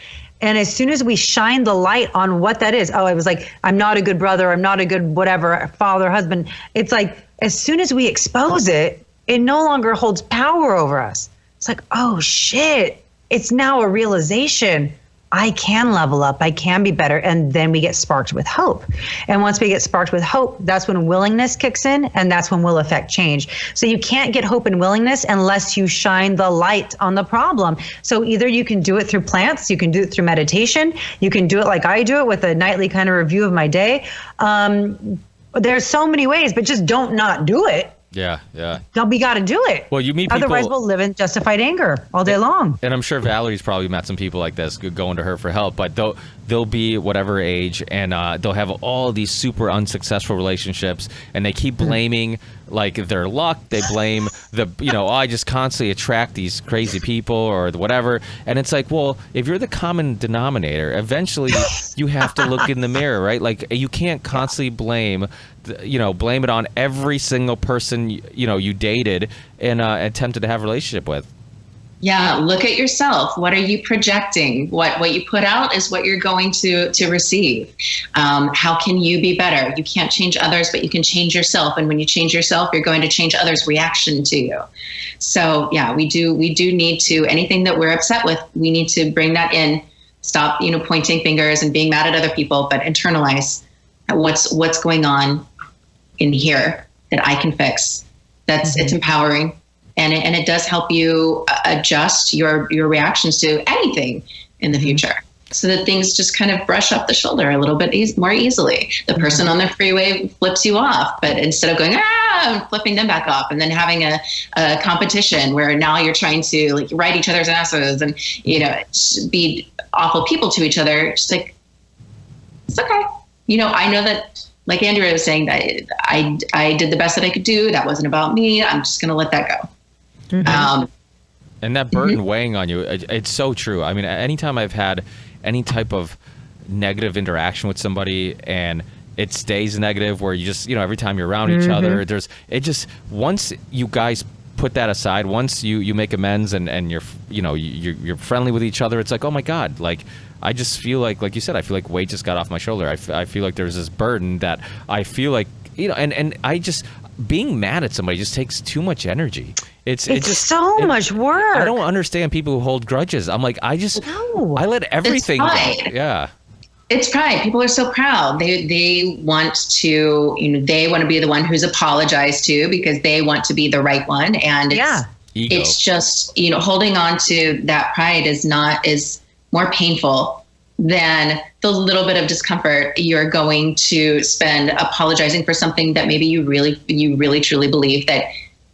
And as soon as we shine the light on what that is, it was like, I'm not a good brother, I'm not a good whatever, father, husband. It's like, as soon as we expose it, it no longer holds power over us. It's like, oh shit, it's now a realization. I can level up, I can be better. And then we get sparked with hope. And once we get sparked with hope, that's when willingness kicks in, and that's when will affect change. So you can't get hope and willingness unless you shine the light on the problem. So either you can do it through plants, you can do it through meditation, you can do it like I do it with a nightly kind of review of my day. There's so many ways, but just don't not do it. Yeah. We got to do it. Well, you meet people. Otherwise, we'll live in justified anger all day long. And I'm sure Valerie's probably met some people like this going to her for help, but they'll be whatever age, and they'll have all these super unsuccessful relationships, and they keep blaming like their luck. They blame I just constantly attract these crazy people or whatever. And it's like, well, if you're the common denominator, eventually you have to look in the mirror, right? Like you can't constantly blame it on every single person you dated and attempted to have a relationship with. Yeah, look at yourself. What are you projecting? What you put out is what you're going to receive. How can you be better? You can't change others, but you can change yourself. And when you change yourself, you're going to change others' reaction to you. So yeah, we do need to, anything that we're upset with, we need to bring that in. Stop, pointing fingers and being mad at other people, but internalize what's going on in here that I can fix. It's empowering. And it does help you adjust your reactions to anything in the future, so that things just kind of brush up the shoulder a little bit more easily. The person on the freeway flips you off, but instead of going, and flipping them back off, and then having a competition where now you're trying to like ride each other's asses and, be awful people to each other, just like, it's okay. I know that, like Andrea was saying, that I did the best that I could do. That wasn't about me. I'm just going to let that go. And that burden weighing on you, it's so true. I mean, anytime I've had any type of negative interaction with somebody and it stays negative, where you just, every time you're around each other, once you guys put that aside, once you make amends and you're friendly with each other, it's like, oh my God, like I just feel like you said, I feel like weight just got off my shoulder. I feel like there's this burden that I feel like, and I just, being mad at somebody just takes too much energy. It's just so much work. I don't understand people who hold grudges. I'm like, I let everything go. Yeah. It's pride. People are so proud. They want to, they want to be the one who's apologized to because they want to be the right one. And it's just, holding on to that pride is more painful than the little bit of discomfort you're going to spend apologizing for something that maybe you really truly believe that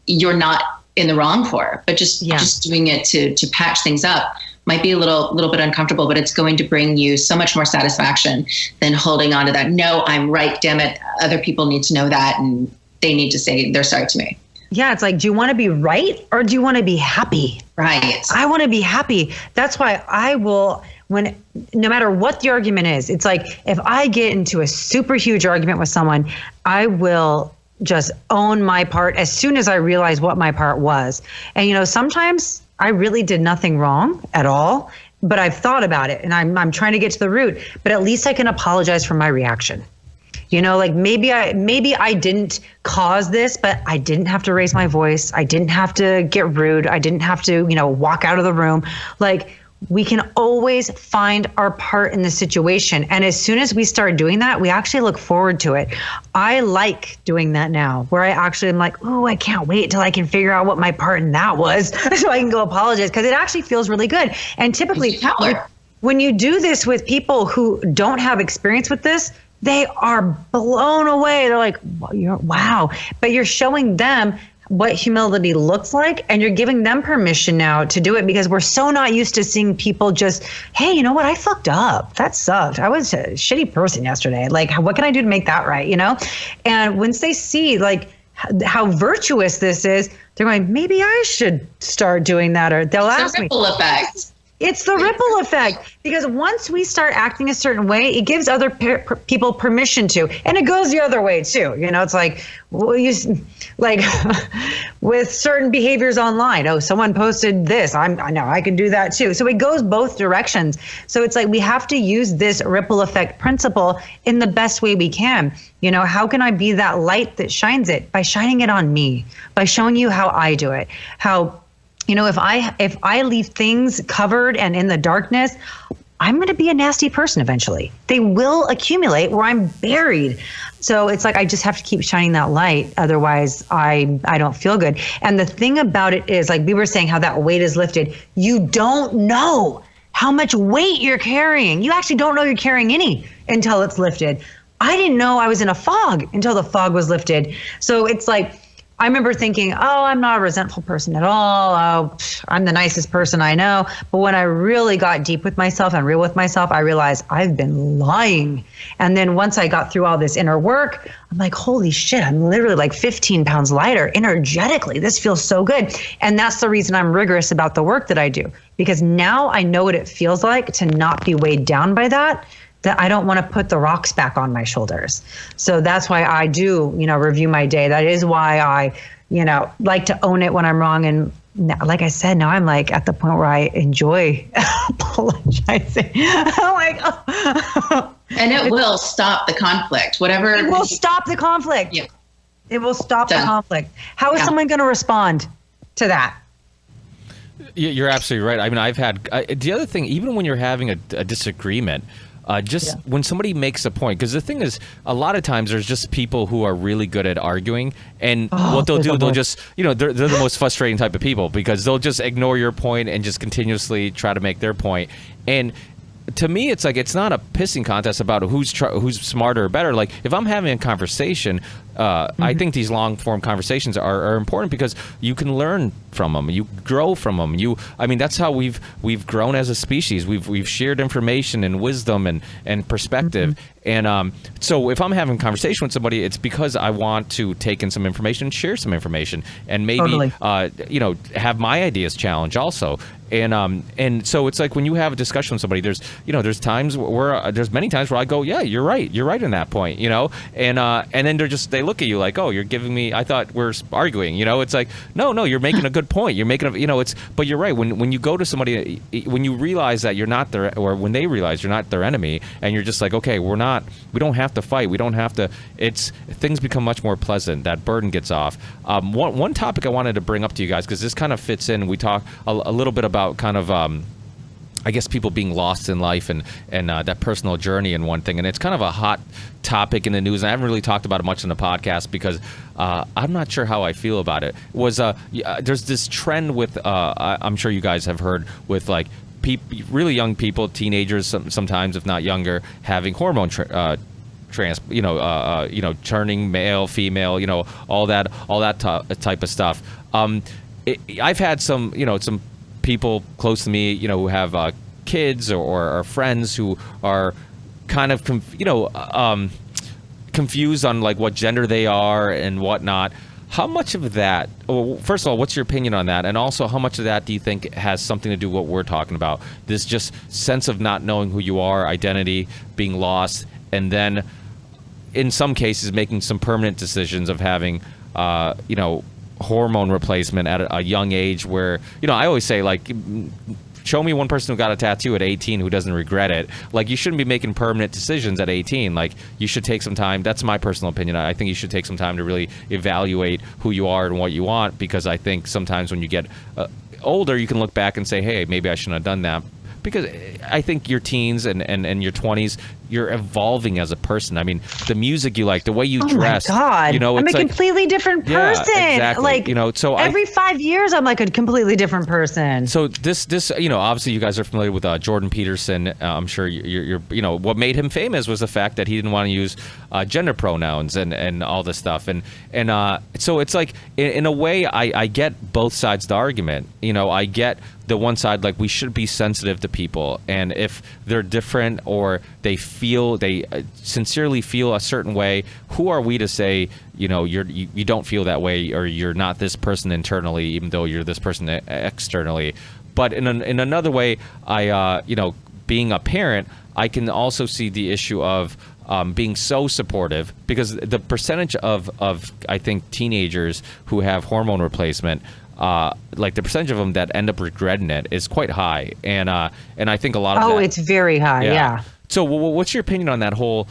you're not in the wrong for, but just doing it to patch things up might be a little bit uncomfortable, but it's going to bring you so much more satisfaction than holding on to that. No, I'm right. Damn it. Other people need to know that, and they need to say they're sorry to me. Yeah, it's like, do you want to be right or do you want to be happy? Right. I want to be happy. That's why I will, no matter what the argument is, it's like if I get into a super huge argument with someone, I will just own my part as soon as I realize what my part was. And, sometimes I really did nothing wrong at all, but I've thought about it and I'm trying to get to the root, but at least I can apologize for my reaction. Like maybe I didn't cause this, but I didn't have to raise my voice. I didn't have to get rude. I didn't have to, walk out of the room. Like, we can always find our part in the situation. And as soon as we start doing that, we actually look forward to it. I like doing that now, where I actually am like, oh, I can't wait till I can figure out what my part in that was so I can go apologize, because it actually feels really good. And typically when you do this with people who don't have experience with this, they are blown away. They're like, wow. But you're showing them what humility looks like, and you're giving them permission now to do it, because we're so not used to seeing people just, hey, you know what, I fucked up, that sucked, I was a shitty person yesterday, like what can I do to make that right, And once they see like how virtuous this is, they're going, maybe I should start doing that, or they'll ask me. Ripple effect. It's the ripple effect, because once we start acting a certain way, it gives other people permission to, and it goes the other way too. It's like, like with certain behaviors online. Oh, someone posted this. I know I can do that too. So it goes both directions. So it's like we have to use this ripple effect principle in the best way we can. How can I be that light that shines it? By shining it on me, by showing you how I do it, how. If I leave things covered and in the darkness, I'm going to be a nasty person eventually. They will accumulate where I'm buried. So it's like I just have to keep shining that light. Otherwise, I don't feel good. And the thing about it is, like we were saying, how that weight is lifted. You don't know how much weight you're carrying. You actually don't know you're carrying any until it's lifted. I didn't know I was in a fog until the fog was lifted. So it's like, I remember thinking, oh, I'm not a resentful person at all. Oh, I'm the nicest person I know. But when I really got deep with myself and real with myself, I realized I've been lying. And then once I got through all this inner work, I'm like, holy shit, I'm literally like 15 pounds lighter energetically. This feels so good. And that's the reason I'm rigorous about the work that I do, because now I know what it feels like to not be weighed down by that I don't want to put the rocks back on my shoulders. So that's why I do, review my day. That is why I, like to own it when I'm wrong. And like I said, now I'm like at the point where I enjoy apologizing. I'm like, oh. And it will stop the conflict, whatever. It will stop the conflict. Yeah. It will stop the conflict. How is someone going to respond to that? You're absolutely right. I mean, I've had the other thing, even when you're having a disagreement, when somebody makes a point, because the thing is, a lot of times there's just people who are really good at arguing, and what they'll do, they'll just, they're the most frustrating type of people, because they'll just ignore your point and just continuously try to make their point. And to me, it's like, it's not a pissing contest about who's smarter or better. Like, if I'm having a conversation, I think these long form conversations are important, because you can learn from them, you grow from them. That's how we've grown as a species. We've shared information and wisdom and perspective. And so if I'm having a conversation with somebody, it's because I want to take in some information, share some information, and maybe have my ideas challenged also. And so it's like when you have a discussion with somebody, there's many times where I go, yeah, you're right in that point, and then they look at you like, oh, you're giving me, I thought we're arguing, it's like, no, you're making a good point. You're making but you're right. When you go to somebody, when you realize that you're not their, or when they realize you're not their enemy, and you're just like, okay, we don't have to fight. We don't have to, things become much more pleasant. That burden gets off. One topic I wanted to bring up to you guys, because this kind of fits in. We talk a little bit about kind of, I guess, people being lost in life and that personal journey and one thing. And it's kind of a hot topic in the news. And I haven't really talked about it much in the podcast because I'm not sure how I feel about it. There's this trend with, I'm sure you guys have heard, with like really young people, teenagers sometimes, if not younger, having hormone turning male, female, all that type of stuff. I've had some people close to me, who have kids or friends who are kind of confused on like what gender they are and whatnot. How much of that, well, first of all, what's your opinion on that? And also, how much of that do you think has something to do with what we're talking about? This just sense of not knowing who you are, identity being lost, and then in some cases making some permanent decisions of having, hormone replacement at a young age, where, I always say, like, show me one person who got a tattoo at 18 who doesn't regret it. Like, you shouldn't be making permanent decisions at 18. Like, you should take some time. That's my personal opinion. I think you should take some time to really evaluate who you are and what you want, because I think sometimes when you get older, you can look back and say, hey, maybe I shouldn't have done that. because I think your teens and your 20s, you're evolving as a person. I mean, the music you like, the way you dress. Oh my God. You know, I'm it's a completely different person. Yeah, exactly. Like, you know, so every 5 years, I'm like a completely different person. So this, you know, obviously you guys are familiar with Jordan Peterson. I'm sure you're, you know, what made him famous was the fact that he didn't want to use gender pronouns and all this stuff. And so it's like, in a way, I get both sides of the argument. You know, I get the one side, like, we should be sensitive to people, and if they're different or they sincerely feel a certain way, who are we to say, you know, you don't feel that way, or you're not this person internally, even though you're this person externally. But in another way, you know, being a parent, I can also see the issue of being so supportive, because the percentage of I think teenagers who have hormone replacement, like the percentage of them that end up regretting it is quite high, and I think a lot of it's very high, yeah. So what's your opinion on that whole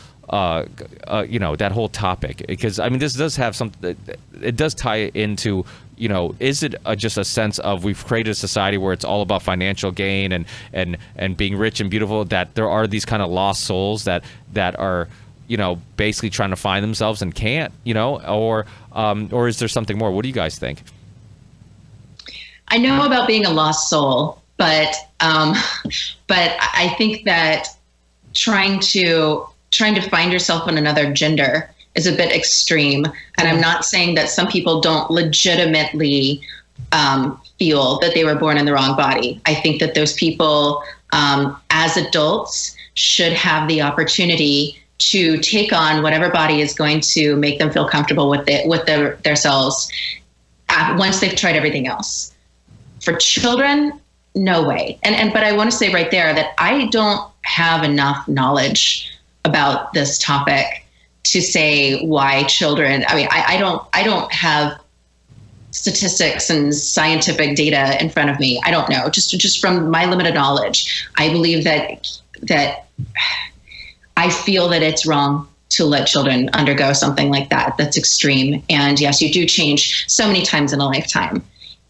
you know, that whole topic? Because I mean, this does have it does tie into, you know, is it just a sense of we've created a society where it's all about financial gain and being rich and beautiful, that there are these kind of lost souls that are, you know, basically trying to find themselves and can't, you know, or is there something more? What do you guys think? I know about being a lost soul, but I think that trying to find yourself in another gender is a bit extreme. And I'm not saying that some people don't legitimately feel that they were born in the wrong body. I think that those people, as adults, should have the opportunity to take on whatever body is going to make them feel comfortable with themselves once they've tried everything else. For children, no way. But I want to say right there that I don't have enough knowledge about this topic to say why children. I mean, I don't have statistics and scientific data in front of me. I don't know. Just from my limited knowledge, I believe that I feel that it's wrong to let children undergo something like that. That's extreme. And yes, you do change so many times in a lifetime.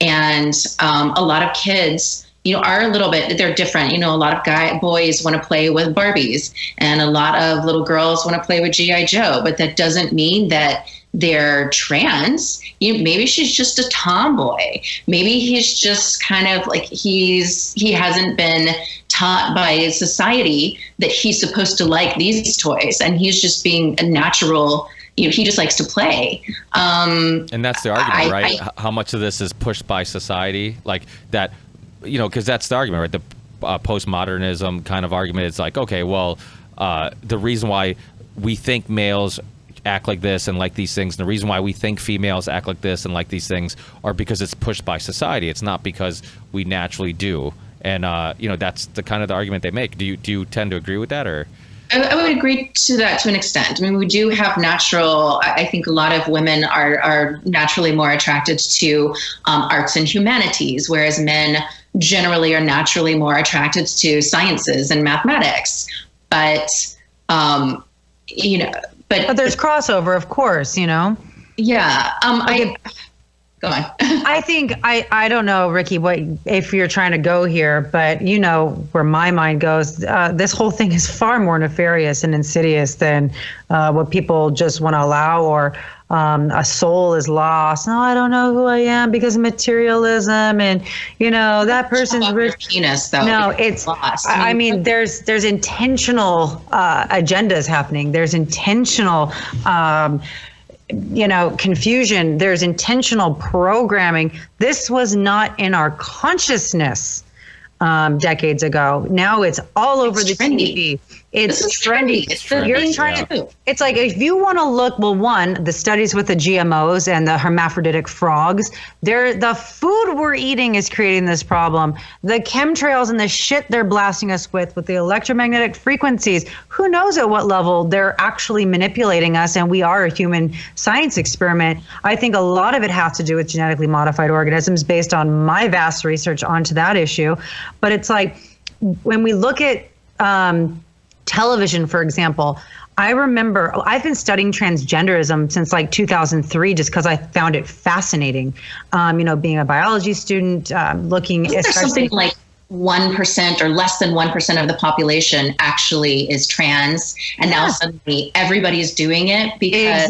And a lot of kids, you know, are a little bit, they're different. You know, a lot of boys want to play with Barbies, and a lot of little girls want to play with G.I. Joe, but that doesn't mean that they're trans. Maybe she's just a tomboy. Maybe he's just kind of like, he hasn't been taught by society that he's supposed to like these toys, and he's just being a natural, you know, he just likes to play. And that's the argument, right? How much of this is pushed by society? Like that, you know, because that's the argument, right? The postmodernism kind of argument. It's like, okay, well, the reason why we think males act like this and like these things, and the reason why we think females act like this and like these things, are because it's pushed by society. It's not because we naturally do. And, you know, that's the kind of the argument they make. Do you tend to agree with that, or? I would agree to that to an extent. I mean, we do have natural, I think a lot of women are naturally more attracted to arts and humanities, whereas men generally are naturally more attracted to sciences and mathematics. But, you know, but there's crossover, of course, you know? Yeah. Go on. I think, I don't know, Ricky, what if you're trying to go here, but you know where my mind goes. This whole thing is far more nefarious and insidious than what people just want to allow, or a soul is lost. No, I don't know who I am because of materialism, and you know that person's rich. Penis, though. No, it's lost. I mean, there's intentional agendas happening. There's intentional. You know, confusion. There's intentional programming. This was not in our consciousness decades ago. Now it's all over the TV. It's trendy. It's like, if you want to look, well, one, the studies with the GMOs and the hermaphroditic frogs, the food we're eating is creating this problem. The chemtrails and the shit they're blasting us with the electromagnetic frequencies, who knows at what level they're actually manipulating us, and we are a human science experiment. I think a lot of it has to do with genetically modified organisms based on my vast research onto that issue. But it's like, when we look at television, for example, I remember I've been studying transgenderism since like 2003, just because I found it fascinating. You know, being a biology student, looking. Is there something like 1% or less than 1% of the population actually is trans, and now suddenly everybody's doing it because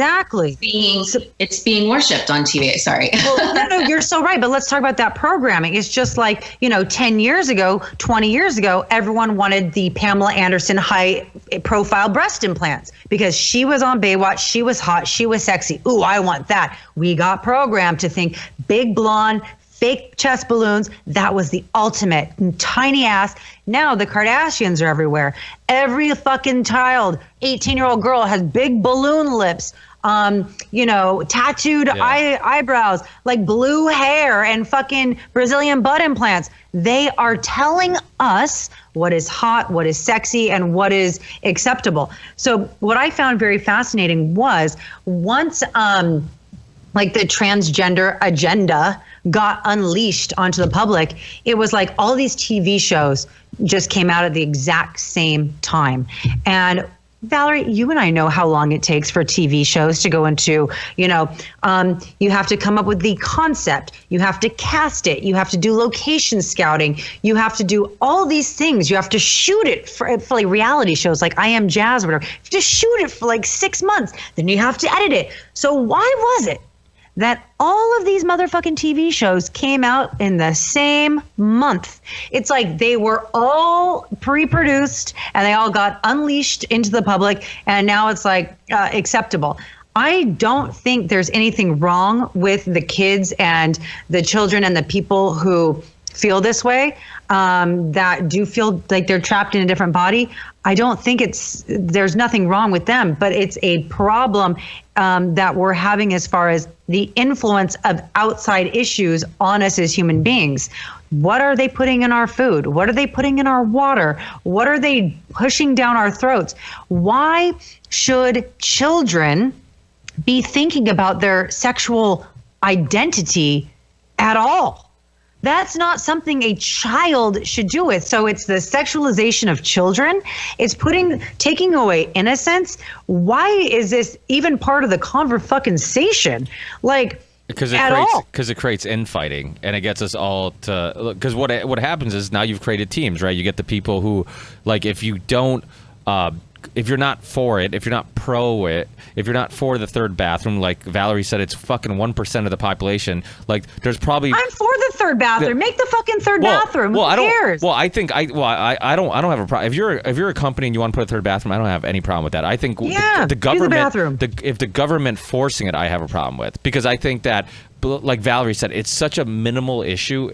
it's being worshipped on TV. Sorry. Well, no, you're so right. But let's talk about that programming. It's just like, 10 years ago, 20 years ago, everyone wanted the Pamela Anderson high profile breast implants because she was on Baywatch. She was hot. She was sexy. Ooh, I want that. We got programmed to think big blonde, fake chest balloons, that was the ultimate. Tiny ass. Now the Kardashians are everywhere. Every fucking child, 18-year-old girl has big balloon lips, tattooed eyebrows, like blue hair and fucking Brazilian butt implants. They are telling us what is hot, what is sexy, and what is acceptable. So what I found very fascinating was once like the transgender agenda got unleashed onto the public, it was like all these TV shows just came out at the exact same time. And Valerie, you and I know how long it takes for TV shows to go into, you have to come up with the concept, you have to cast it, you have to do location scouting, you have to do all these things, you have to shoot it for like reality shows like I Am Jazz or whatever. You have to shoot it for like 6 months, then you have to edit it. So why was it that all of these motherfucking TV shows came out in the same month? It's like they were all pre-produced and they all got unleashed into the public, and now it's like acceptable. I don't think there's anything wrong with the kids and the children and the people who feel this way, that do feel like they're trapped in a different body. I don't think there's nothing wrong with them, but it's a problem that we're having as far as the influence of outside issues on us as human beings. What are they putting in our food? What are they putting in our water? What are they pushing down our throats? Why should children be thinking about their sexual identity at all? That's not something a child should do with. So it's the sexualization of children. It's taking away innocence. Why is this even part of the conversation? Like, because it creates infighting, and it gets us all to, because what happens is now you've created teams, right? You get the people who, like, if you don't, if you're not for it, if you're not pro it, if you're not for the third bathroom, like Valerie said, it's fucking 1% of the population. Like, there's probably I'm for the third bathroom. Make the fucking third bathroom. Who cares? I don't have a problem. If you're a company and you want to put a third bathroom, I don't have any problem with that. I think the government, if the government forcing it, I have a problem with, because I think that, like Valerie said, it's such a minimal issue.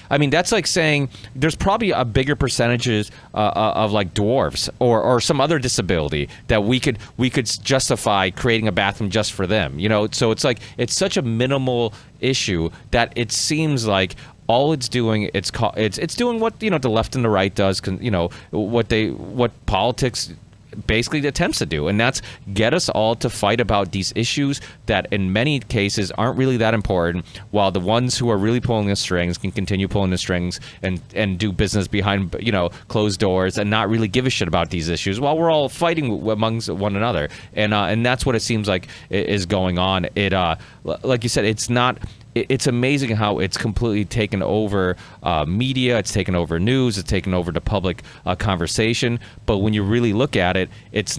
I mean, that's like saying there's probably a bigger percentages of like dwarves or some other disability that we could justify creating a bathroom just for them. So it's like it's such a minimal issue that it seems like all it's doing, it's doing what the left and the right does, what politics basically attempts to do, and that's get us all to fight about these issues that in many cases aren't really that important, while the ones who are really pulling the strings can continue pulling the strings and do business behind closed doors and not really give a shit about these issues while we're all fighting amongst one another. And that's what it seems like is going on. It like you said, it's amazing how it's completely taken over media, it's taken over news, it's taken over the public conversation. But when you really look at it, it's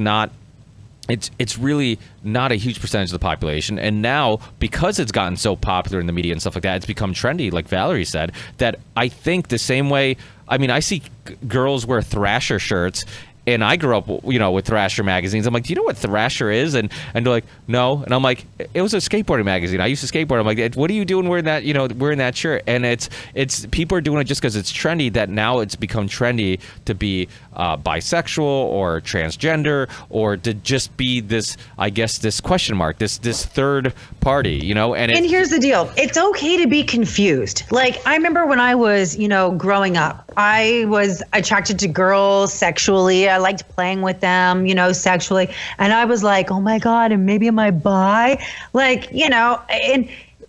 really not a huge percentage of the population. And now, because it's gotten so popular in the media and stuff like that, it's become trendy, like Valerie said, that I think the same way, I mean, I see girls wear Thrasher shirts, and I grew up, with Thrasher magazines. I'm like, do you know what Thrasher is? And they're like, no. And I'm like, it was a skateboarding magazine. I used to skateboard. I'm like, what are you doing wearing that shirt? And it's people are doing it just because it's trendy, that now it's become trendy to be bisexual or transgender, or to just be this, I guess, this question mark, this third party, And here's the deal. It's okay to be confused. Like, I remember when I was, growing up, I was attracted to girls sexually. I liked playing with them, sexually. And I was like, oh my God, and maybe am I bi? Like,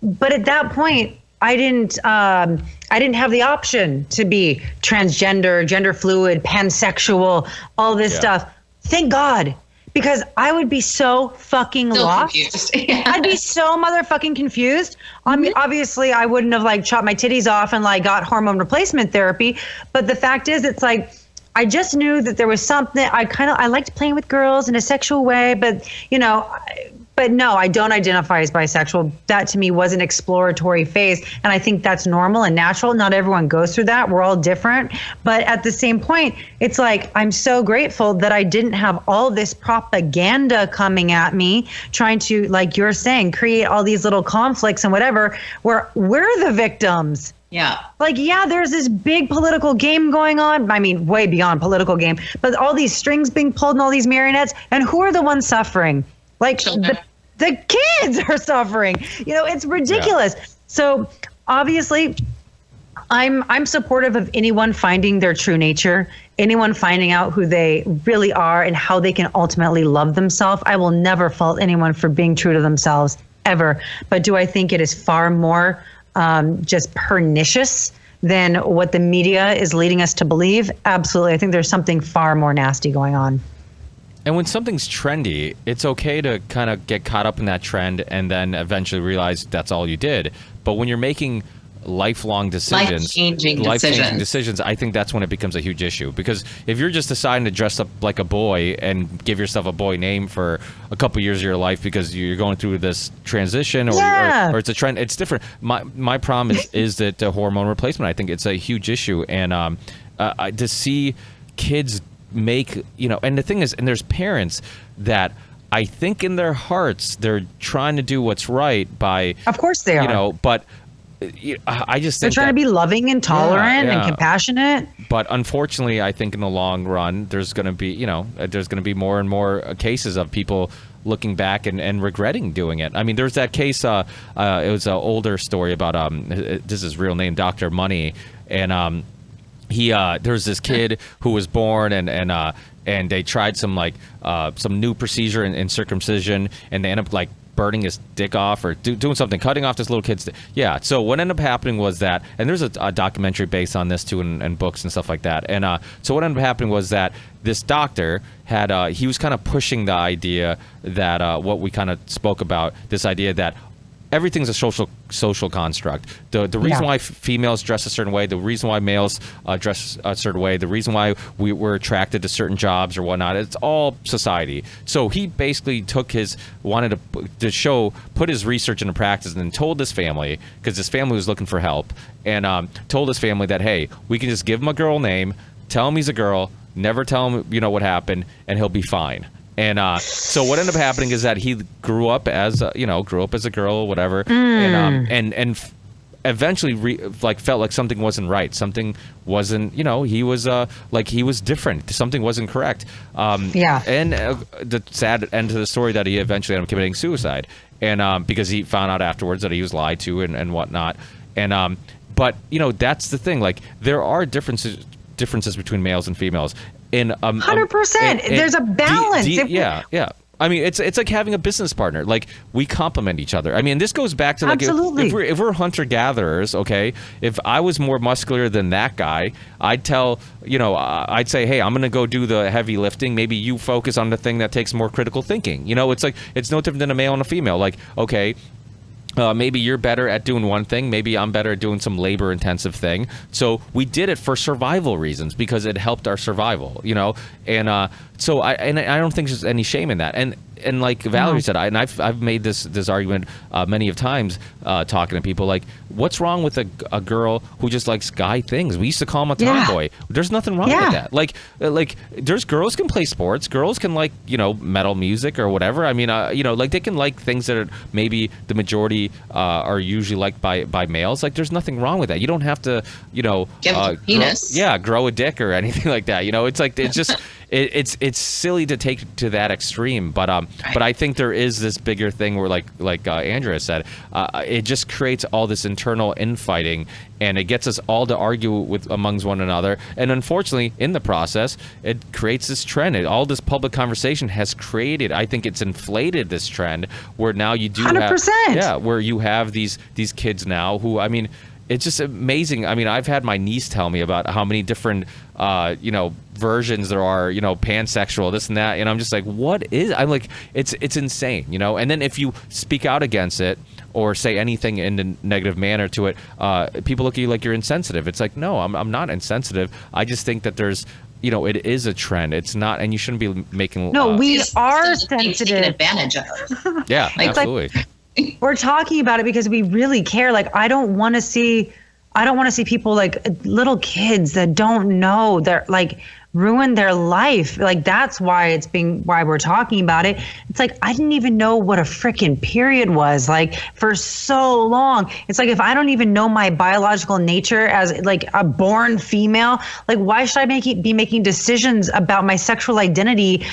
but at that point, I didn't have the option to be transgender, gender fluid, pansexual, all this stuff. Thank God, because I would be so fucking lost. Confused. Yeah. I'd be so motherfucking confused. I mean, obviously I wouldn't have like chopped my titties off and like got hormone replacement therapy. But the fact is, it's like, I just knew that there was something. I liked playing with girls in a sexual way, but but no, I don't identify as bisexual. That to me was an exploratory phase. And I think that's normal and natural. Not everyone goes through that. We're all different. But at the same point, it's like, I'm so grateful that I didn't have all this propaganda coming at me, trying to, like you're saying, create all these little conflicts and whatever, where we're the victims. Yeah. Like, yeah, there's this big political game going on. I mean, way beyond political game, but all these strings being pulled and all these marionettes. And who are the ones suffering? Like the kids are suffering. It's ridiculous. Yeah. So obviously, I'm supportive of anyone finding their true nature, anyone finding out who they really are and how they can ultimately love themselves. I will never fault anyone for being true to themselves, ever. But do I think it is far more just pernicious than what the media is leading us to believe? Absolutely. I think there's something far more nasty going on. And when something's trendy, it's okay to kind of get caught up in that trend and then eventually realize that's all you did. But when you're making lifelong decisions, life-changing decisions, I think that's when it becomes a huge issue. Because if you're just deciding to dress up like a boy and give yourself a boy name for a couple years of your life because you're going through this transition or it's a trend, it's different. My problem is that the hormone replacement, I think it's a huge issue. And to see kids make, and the thing is, and there's parents that I think in their hearts they're trying to do what's right by, of course they are, but I just think they're trying to be loving and tolerant and compassionate. But unfortunately, I think in the long run, there's going to be, there's going to be more and more cases of people looking back and regretting doing it. I mean, there's that case. It was an older story about this is real name, Dr. Money, and there's this kid who was born and they tried some new procedure in circumcision, and they end up like burning his dick off or doing something, cutting off this little kid's dick. Yeah. So what ended up happening was that, and there's a documentary based on this too, and books and stuff like that. And so what ended up happening was that this doctor had he was kind of pushing the idea that what we kind of spoke about, this idea that everything's a social construct. The reason why females dress a certain way, the reason why males dress a certain way, the reason why we're attracted to certain jobs or whatnot, it's all society. So he basically put his research into practice and then told this family, because this family was looking for help, and told this family that, hey, we can just give him a girl name, tell him he's a girl, never tell him what happened, and he'll be fine. And so what ended up happening is that he grew up as a girl, whatever, and eventually felt like something wasn't right, something wasn't, he was he was different, something wasn't correct. And the sad end to the story that he eventually ended up committing suicide, and because he found out afterwards that he was lied to and whatnot, and but that's the thing, like there are differences between males and females. 100%. There's a balance. Yeah. I mean, it's like having a business partner. Like, we complement each other. I mean, this goes back to, like, if we're hunter-gatherers, okay, if I was more muscular than that guy, I'd I'd say, hey, I'm going to go do the heavy lifting. Maybe you focus on the thing that takes more critical thinking. It's like, it's no different than a male and a female. Like, okay, maybe you're better at doing one thing. Maybe I'm better at doing some labor-intensive thing. So we did it for survival reasons because it helped our survival, And so I don't think there's any shame in that. And like Valerie said, I've made this argument many of times talking to people, like, what's wrong with a girl who just likes guy things? We used to call him a tomboy. There's nothing wrong with that. Like there's girls can play sports. Girls can like, metal music or whatever. I mean, like they can like things that are maybe the majority are usually liked by males. Like there's nothing wrong with that. You don't have to, give a penis. Grow a dick or anything like that. It's like, it's just, it's silly to take to that extreme, but I think there is this bigger thing where, like Andrea said, it just creates all this internal infighting, and it gets us all to argue amongst one another. And unfortunately, in the process, it creates this trend. All this public conversation has created, I think it's inflated this trend where now you do 100%. where you have these kids now who, I mean, it's just amazing. I mean, I've had my niece tell me about how many different, versions there are, pansexual, this and that. And I'm just like, I'm like, it's insane, And then if you speak out against it or say anything in a negative manner to it, people look at you like you're insensitive. It's like, no, I'm not insensitive. I just think that there's, it is a trend. It's not, and you shouldn't be making. No, we are sensitive. Taken advantage of. Yeah, absolutely. We're talking about it because we really care. Like, I don't want to see people, like little kids that don't know, they're like ruin their life. Like, that's why why we're talking about it. It's like, I didn't even know what a freaking period was, like, for so long. It's like, if I don't even know my biological nature as like a born female, like, why should I be making decisions about my sexual identity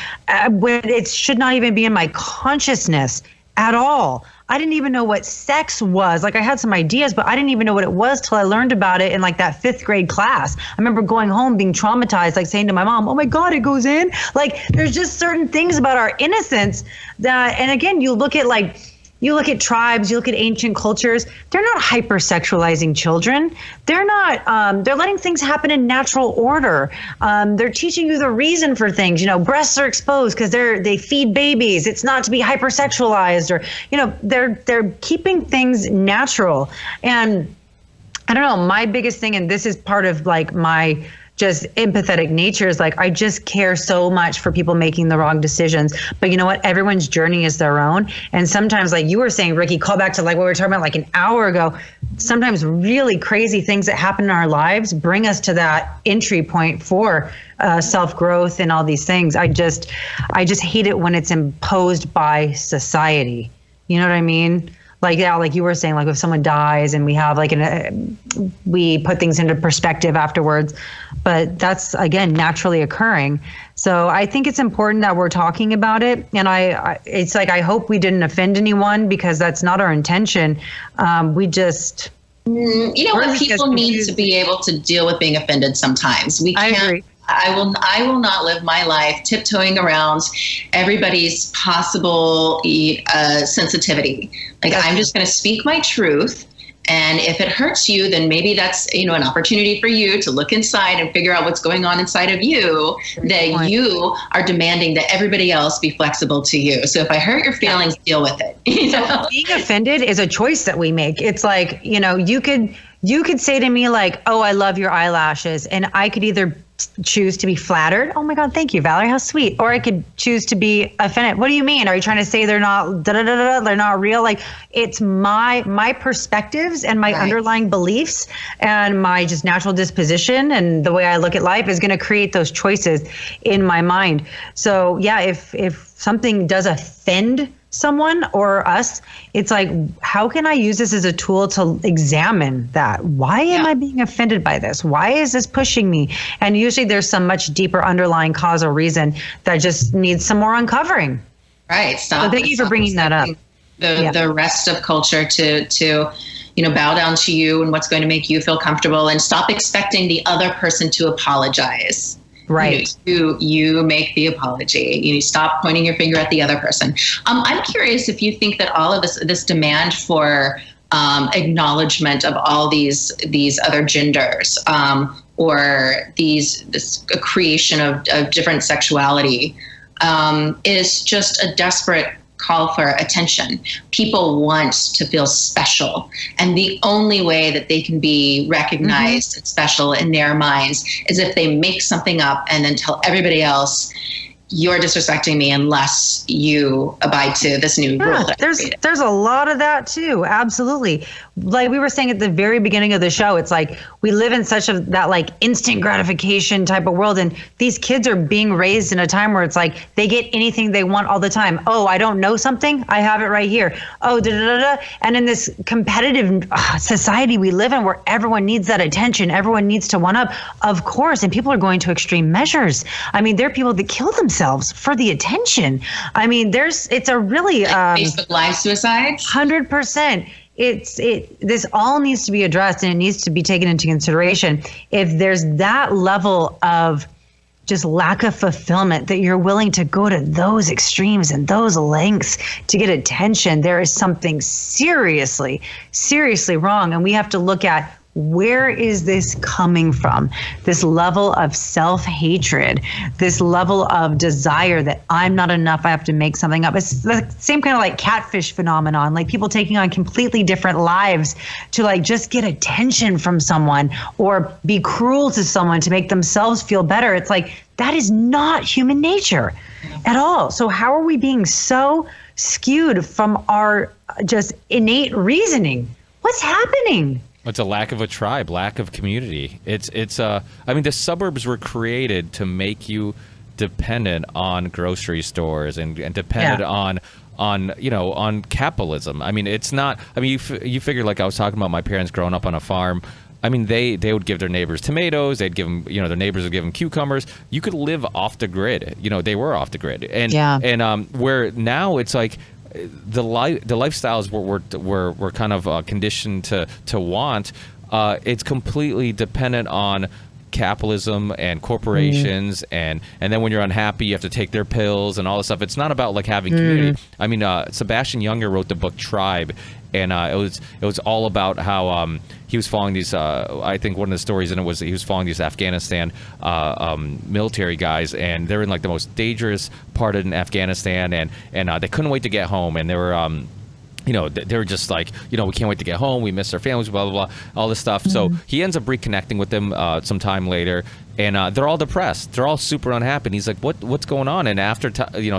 when it should not even be in my consciousness at all? I didn't even know what sex was. Like, I had some ideas, but I didn't even know what it was till I learned about it in like that 5th grade class. I remember going home being traumatized, like saying to my mom, "Oh my God, it goes in." Like, there's just certain things about our innocence that, and again, you look at tribes, you look at ancient cultures, they're not hypersexualizing children. They're not, they're letting things happen in natural order. They're teaching you the reason for things. Breasts are exposed because they feed babies. It's not to be hypersexualized, or, they're keeping things natural. And I don't know, my biggest thing, and this is part of like my just empathetic nature, is like, I just care so much for people making the wrong decisions. But you know what? Everyone's journey is their own. And sometimes, like you were saying, Ricky, call back to like what we were talking about like an hour ago. Sometimes really crazy things that happen in our lives bring us to that entry point for self-growth and all these things. I just hate it when it's imposed by society. You know what I mean? Like, yeah, like you were saying, like if someone dies and we have like we put things into perspective afterwards, but that's again naturally occurring. So I think it's important that we're talking about it. And it's like, I hope we didn't offend anyone, because that's not our intention. We just, people need to be able to deal with being offended sometimes. We can't. I agree. I will not live my life tiptoeing around everybody's possible sensitivity. Like, I'm just going to speak my truth. And if it hurts you, then maybe that's, an opportunity for you to look inside and figure out what's going on inside of you, that you are demanding that everybody else be flexible to you. So if I hurt your feelings, deal with it. Being offended is a choice that we make. It's like, you could say to me like, "Oh, I love your eyelashes." And I could either choose to be flattered. "Oh my God, thank you, Valerie, how sweet." Or I could choose to be offended. "What do you mean? Are you trying to say they're not they're not real?" Like, it's my perspectives and my underlying beliefs and my just natural disposition and the way I look at life is going to create those choices in my mind. So yeah, if something does offend someone or us, it's like, how can I use this as a tool to examine that? Why am I being offended by this? Why is this pushing me? And usually there's some much deeper underlying causal reason that just needs some more uncovering. Right. So thank you for bringing that up. The rest of culture to bow down to you and what's going to make you feel comfortable, and stop expecting the other person to apologize. Right. You make the apology. You stop pointing your finger at the other person. I'm curious if you think that all of this demand for acknowledgement of all these other genders, or this creation of different sexuality, is just a desperate call for attention. People want to feel special, and the only way that they can be recognized and special in their minds is if they make something up and then tell everybody else, "You're disrespecting me unless you abide to this new rule." There's a lot of that too. Absolutely. Like we were saying at the very beginning of the show, it's like we live in such that like instant gratification type of world. And these kids are being raised in a time where it's like they get anything they want all the time. "Oh, I don't know something? I have it right here. Oh, da da da da." And in this competitive society we live in, where everyone needs that attention, everyone needs to one up, of course. And people are going to extreme measures. I mean, there are people that kill themselves for the attention. I mean, it's a really Facebook Live suicides. 100%. This all needs to be addressed, and it needs to be taken into consideration. If there's that level of just lack of fulfillment that you're willing to go to those extremes and those lengths to get attention, there is something seriously, seriously wrong. And we have to look at where is this coming from? This level of self-hatred, this level of desire that I'm not enough, I have to make something up. It's the same kind of like catfish phenomenon, like people taking on completely different lives to like just get attention from someone or be cruel to someone to make themselves feel better. It's like, that is not human nature at all. So how are we being so skewed from our just innate reasoning? What's happening? It's a lack of a tribe, lack of community. I mean, the suburbs were created to make you dependent on grocery stores and dependent on capitalism. I mean, it's not. I mean, you figure, like I was talking about my parents growing up on a farm. I mean, they would give their neighbors tomatoes. They'd give them, their neighbors would give them cucumbers. You could live off the grid. They were off the grid, and where now it's like the lifestyles we're kind of conditioned to want. It's completely dependent on capitalism and corporations, and then when you're unhappy, you have to take their pills and all this stuff. It's not about like having community. I mean, Sebastian Junger wrote the book Tribe, and it was all about how he was following these. I think one of the stories in it was he was following these Afghanistan military guys, and they're in like the most dangerous part in Afghanistan, and they couldn't wait to get home, and they were. They were just like, we can't wait to get home. We miss our families, blah, blah, blah, all this stuff. So he ends up reconnecting with them some time later, and they're all depressed. They're all super unhappy. And he's like, what's going on? And after,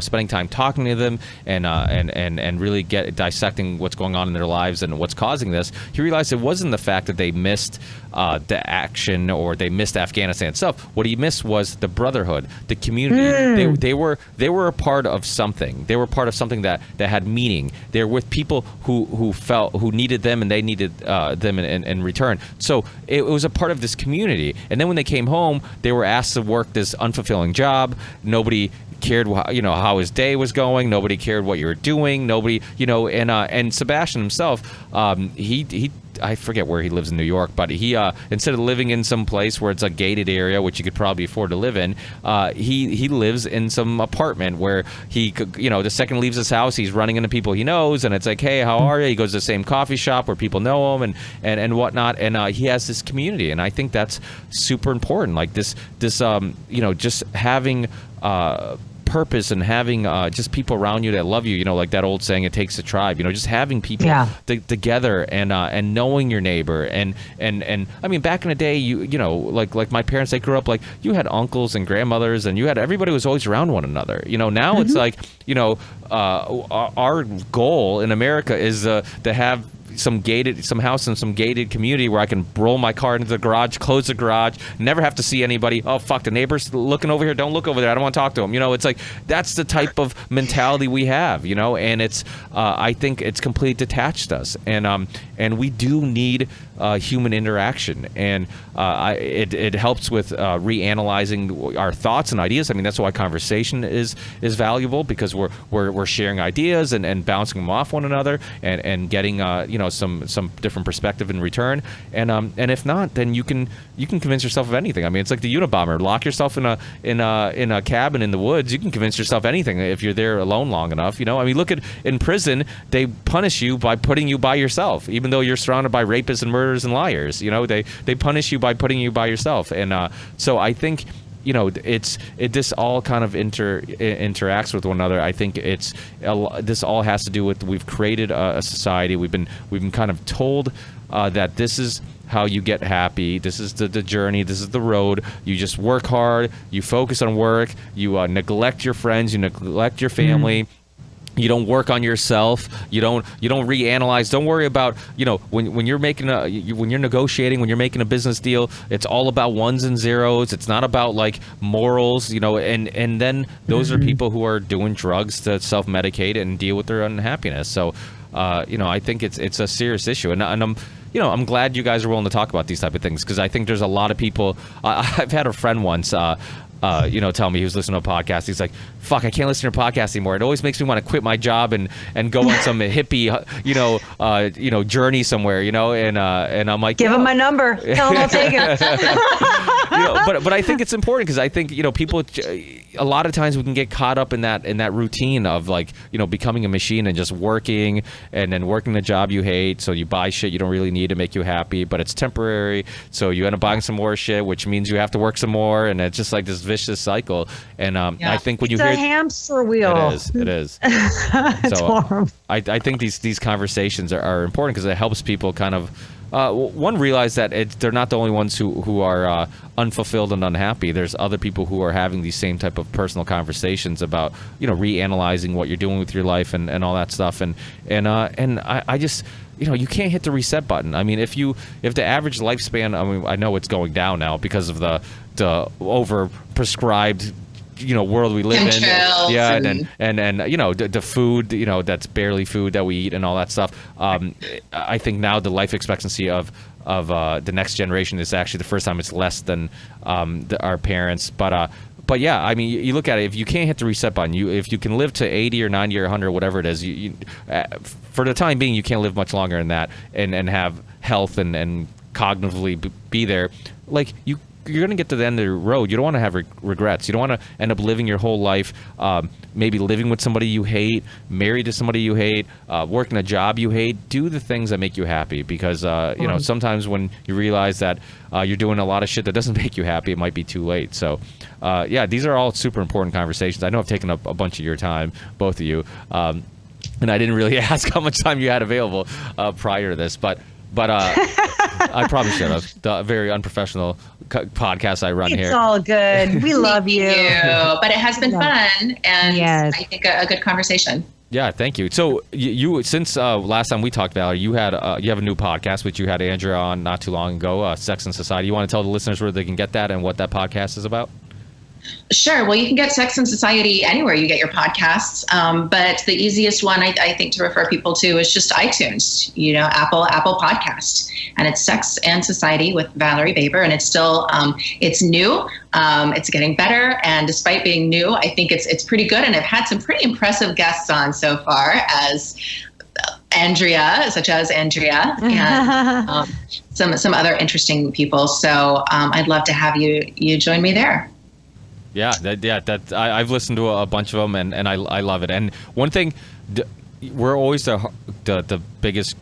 spending time talking to them and really dissecting what's going on in their lives and what's causing this, he realized it wasn't the fact that they missed the action or they missed Afghanistan itself. What he missed was the brotherhood, the community. They were a part of something. They were part of something that had meaning. They were with people who needed them, and they needed them in return. So it was a part of this community. And then when they came home, they were asked to work this unfulfilling job. Nobody cared how his day was going. Nobody cared what you were doing. Nobody, and Sebastian himself, he I forget where he lives in New York, but he instead of living in some place where it's a gated area, which you could probably afford to live in, he lives in some apartment where he could, the second he leaves his house, he's running into people he knows, and it's like, hey, how are you? He goes to the same coffee shop where people know him and whatnot, and he has this community, and I think that's super important. Like this just having purpose and having just people around you that love you, like that old saying, it takes a tribe, just having people together and knowing your neighbor and I mean, back in the day, like my parents, they grew up like you had uncles and grandmothers, and everybody was always around one another. Now it's like our goal in America is to have some house in some gated community where I can roll my car into the garage, close the garage, never have to see anybody. Oh, fuck, the neighbor's looking over here. Don't look over there. I don't want to talk to him. It's like that's the type of mentality we have, and it's I think it's completely detached us, and we do need human interaction, and it helps with reanalyzing our thoughts and ideas. I mean, that's why conversation is valuable, because we're sharing ideas and bouncing them off one another and getting some different perspective in return, and if not, then you can convince yourself of anything. I mean, it's like the Unabomber. Lock yourself in a cabin in the woods. You can convince yourself anything if you're there alone long enough. I mean, look at in prison, they punish you by putting you by yourself, even though you're surrounded by rapists and murderers and liars. They punish you by putting you by yourself, and so I think. This all kind of interacts with one another. I think this all has to do with we've created a society. We've been kind of told that this is how you get happy. This is the journey. This is the road. You just work hard. You focus on work. You neglect your friends. You neglect your family. You don't work on yourself. You don't reanalyze. Don't worry about when you're making when you're negotiating, when you're making a business deal. It's all about ones and zeros. It's not about like morals. And then those are people who are doing drugs to self-medicate and deal with their unhappiness. So I think it's a serious issue, and I'm glad you guys are willing to talk about these type of things, because I think there's a lot of people. I've had a friend once. tell me he was listening to a podcast. He's like, fuck, I can't listen to a podcast anymore. It always makes me want to quit my job and go on some hippie, journey somewhere, and I'm like, give him my number. Tell him I'll take it. But I think it's important because I think, people, a lot of times we can get caught up in that routine of like, becoming a machine and just working and then working the job you hate. So you buy shit you don't really need to make you happy, but it's temporary. So you end up buying some more shit, which means you have to work some more. And it's just like this vicious cycle. And I think when you hear a hamster wheel. It is. It's horrible. I think these conversations are important because it helps people kind of one realize that they're not the only ones who are unfulfilled and unhappy. There's other people who are having these same type of personal conversations about reanalyzing what you're doing with your life and all that stuff. And I just you can't hit the reset button. I mean, if the average lifespan, I know it's going down now because of the over prescribed world we live in, and the food that's barely food that we eat and all that stuff. I think now the life expectancy of the next generation is actually the first time it's less than our parents. But yeah, I mean, you look at it. If you can't hit the reset button, if you can live to 80 or 90 or 100 or whatever it is, for the time being, you can't live much longer than that and have health and cognitively be there. Like you're going to get to the end of the road. You don't want to have regrets. You don't want to end up living your whole life, maybe living with somebody you hate, married to somebody you hate, working a job you hate. Do the things that make you happy because, sometimes when you realize that you're doing a lot of shit that doesn't make you happy, it might be too late. So, these are all super important conversations. I know I've taken up a bunch of your time, both of you, and I didn't really ask how much time you had available prior to this, but I probably should have. The very unprofessional podcast I run here. It's all good. We love you. But it has been fun, and I think a good conversation. Yeah, thank you. So you since last time we talked, Valerie, you have a new podcast which you had Andrea on not too long ago, Sex and Society. You want to tell the listeners where they can get that and what that podcast is about? Sure. Well, you can get Sex and Society anywhere you get your podcasts. But the easiest one I think to refer people to is just iTunes, Apple Podcast. And it's Sex and Society with Valerie Baber. And it's still, it's new. It's getting better. And despite being new, I think it's pretty good. And I've had some pretty impressive guests on so far such as Andrea and some other interesting people. So I'd love to have you join me there. Yeah, I've listened to a bunch of them, and I love it. And one thing, we're always the biggest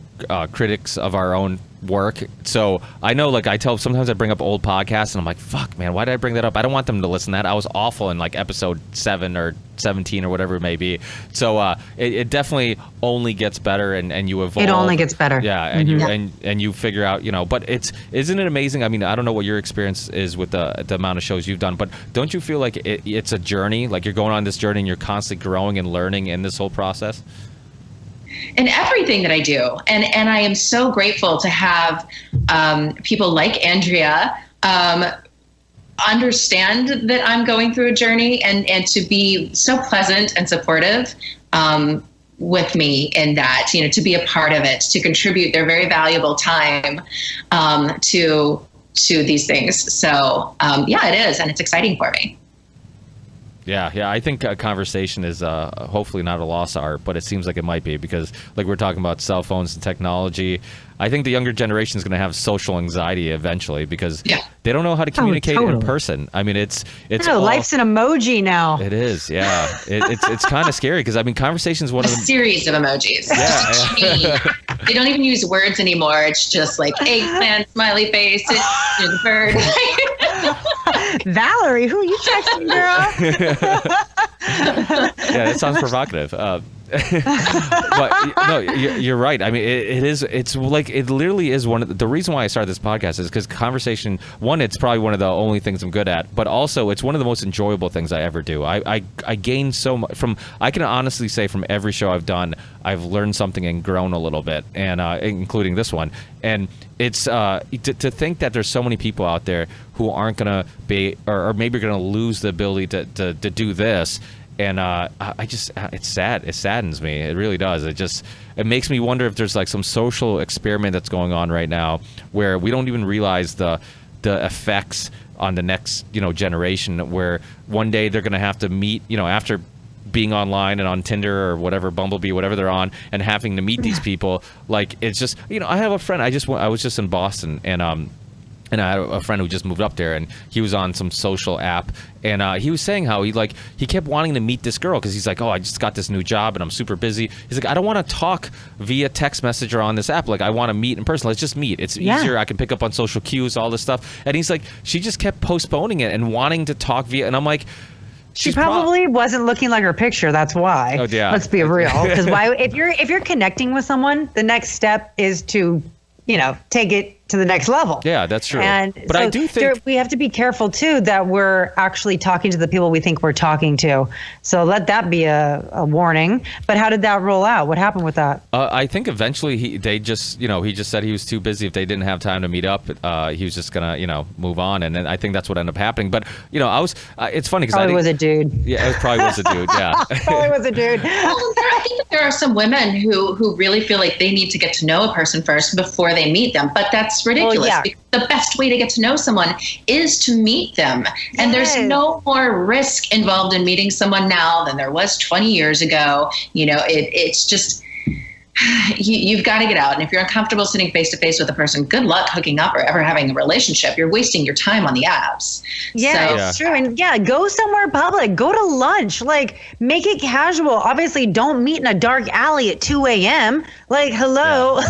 critics of our own work. So I know, like, sometimes I bring up old podcasts, and I'm like, fuck, man, why did I bring that up? I don't want them to listen to that. I was awful in like episode 7 or 17 or whatever it may be. So it definitely only gets better, and you evolve. It only gets better. Yeah, and you figure out, but isn't it amazing? I mean, I don't know what your experience is with the amount of shows you've done, but don't you feel like it's a journey? Like you're going on this journey and you're constantly growing and learning in this whole process? In everything that I do. And I am so grateful to have people like Andrea understand that I'm going through a journey and to be so pleasant and supportive with me in that, to be a part of it, to contribute their very valuable time to these things. So it is. And it's exciting for me. Yeah. I think conversation is hopefully not a lost art, but it seems like it might be because, like, we're talking about cell phones and technology. I think the younger generation is going to have social anxiety eventually because they don't know how to communicate in person. I mean, it's life's an emoji now. It is, yeah. It's kind of scary because, I mean, conversation's one of the series of emojis. Yeah. They don't even use words anymore. It's just like eggplant, smiley face, bird. Valerie, who are you texting, girl? Yeah, that sounds provocative. But no, you're right. I mean, it's like, it literally is one of the reason why I started this podcast is because conversation, one, it's probably one of the only things I'm good at, but also it's one of the most enjoyable things I ever do. I gain so much I can honestly say from every show I've done, I've learned something and grown a little bit, and including this one. And it's to think that there's so many people out there who aren't gonna be, or maybe are gonna lose the ability to do this. And it's sad. It saddens me. It really does. It makes me wonder if there's like some social experiment that's going on right now where we don't even realize the effects on the next, generation, where one day they're going to have to meet, after being online and on Tinder or whatever, Bumblebee, whatever they're on, and having to meet these people. Like, it's just, I have a friend, I was just in Boston, and I had a friend who just moved up there, and he was on some social app, and he was saying how he kept wanting to meet this girl because he's like, oh, I just got this new job and I'm super busy. He's like, I don't want to talk via text message or on this app. Like, I want to meet in person. Let's just meet. It's easier. I can pick up on social cues, all this stuff. And he's like, she just kept postponing it and wanting to talk via, and I'm like, she probably wasn't looking like her picture. That's why. Oh, yeah. Let's be real. Because if you're connecting with someone, the next step is to, take it to the next level. Yeah, that's true. But I do think we have to be careful too that we're actually talking to the people we think we're talking to. So let that be a warning. But how did that roll out? What happened with that? I think eventually he just said he was too busy. If they didn't have time to meet up, he was just gonna move on. And then I think that's what ended up happening. But it's funny because was a dude. Yeah, it probably was a dude. Yeah, probably was a dude. Well, I think that there are some women who really feel like they need to get to know a person first before they meet them. But that's ridiculous. Well, yeah. Because the best way to get to know someone is to meet them. And there's no more risk involved in meeting someone now than there was 20 years ago. It's just, you've got to get out. And if you're uncomfortable sitting face to face with a person, good luck hooking up or ever having a relationship. You're wasting your time on the apps. Yeah, it's true. And go somewhere public, go to lunch, make it casual. Obviously don't meet in a dark alley at 2 a.m. Like, hello.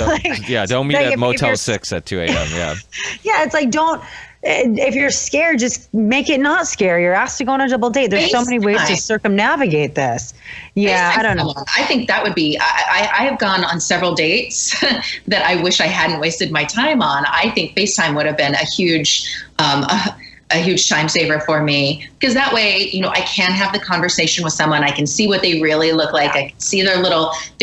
Don't meet at Motel 6 at 2 a.m. Yeah. Yeah. It's like, if you're scared, just make it not scary. You're asked to go on a double date. There's so many ways to circumnavigate this. Yeah, I don't know. I think that would be, I have gone on several dates that I wish I hadn't wasted my time on. I think FaceTime would have been a huge time saver for me, because that way, I can have the conversation with someone. I can see what they really look like. I can see their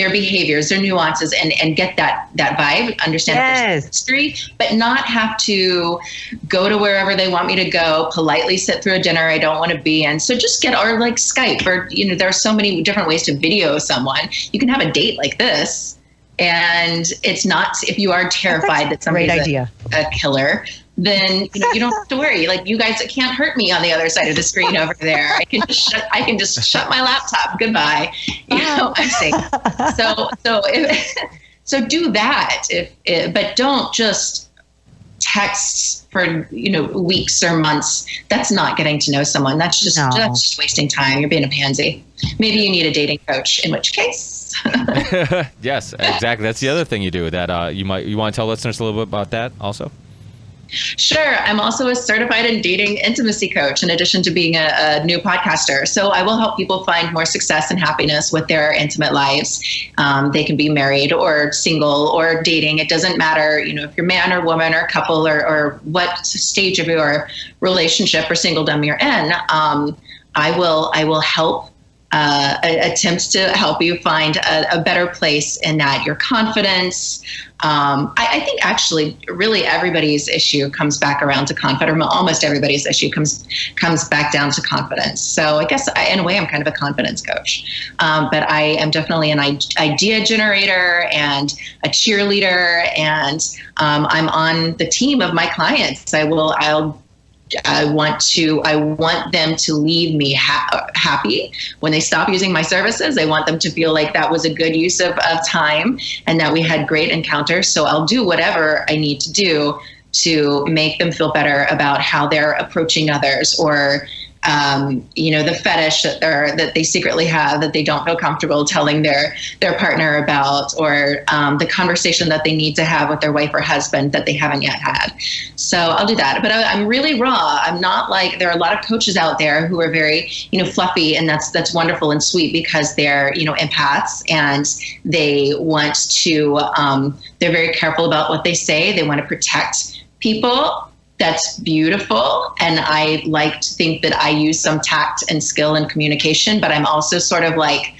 behaviors, their nuances, and get that vibe, understand their history, but not have to go to wherever they want me to go, politely sit through a dinner I don't want to be in. So just or Skype, or, there are so many different ways to video someone. You can have a date like this, and it's not, if you are terrified that somebody's a killer, then you don't have to worry. Like, you guys can't hurt me on the other side of the screen over there. I can just shut my laptop. Goodbye. I'm safe. So do that. But don't just text for weeks or months. That's not getting to know someone. That's just wasting time. You're being a pansy. Maybe you need a dating coach, in which case. Yes, exactly. That's the other thing you do. That you want to tell listeners a little bit about that also. Sure. I'm also a certified and dating intimacy coach, in addition to being a new podcaster. So I will help people find more success and happiness with their intimate lives. They can be married or single or dating. It doesn't matter, if you're man or woman or couple or what stage of your relationship or singledom you're in. I will help attempt to help you find a better place in that. Your confidence. I think actually really everybody's issue comes back around to confidence, or almost everybody's issue comes back down to confidence. So I guess in a way I'm kind of a confidence coach, but I am definitely an idea generator and a cheerleader, and I'm on the team of my clients. I want them to leave me happy when they stop using my services. I want them to feel like that was a good use of time and that we had great encounters. So I'll do whatever I need to do to make them feel better about how they're approaching others, or the fetish that they secretly have that they don't feel comfortable telling their partner about, or the conversation that they need to have with their wife or husband that they haven't yet had. So I'll do that. But I'm really raw. I'm not like, there are a lot of coaches out there who are very, fluffy, and that's wonderful and sweet because they're, empaths, and they want to, they're very careful about what they say. They want to protect people. That's beautiful. And I like to think that I use some tact and skill and communication, but I'm also sort of like,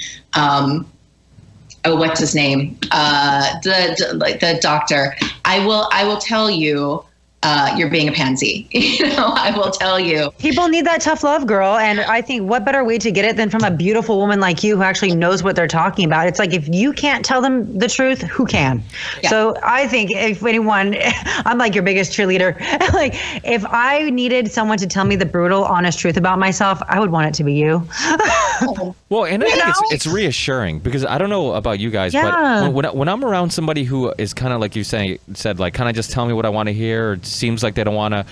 what's his name? The doctor. I will tell you you're being a pansy. I will tell you. People need that tough love, girl. And I think what better way to get it than from a beautiful woman like you who actually knows what they're talking about. It's like, if you can't tell them the truth, who can? Yeah. So I think if anyone, I'm like your biggest cheerleader. Like, if I needed someone to tell me the brutal, honest truth about myself, I would want it to be you. Well, and I think it's reassuring, because I don't know about you guys, but when I'm around somebody who is kind of like you said, like, kind of just tell me what I want to hear, or it seems like they don't want to,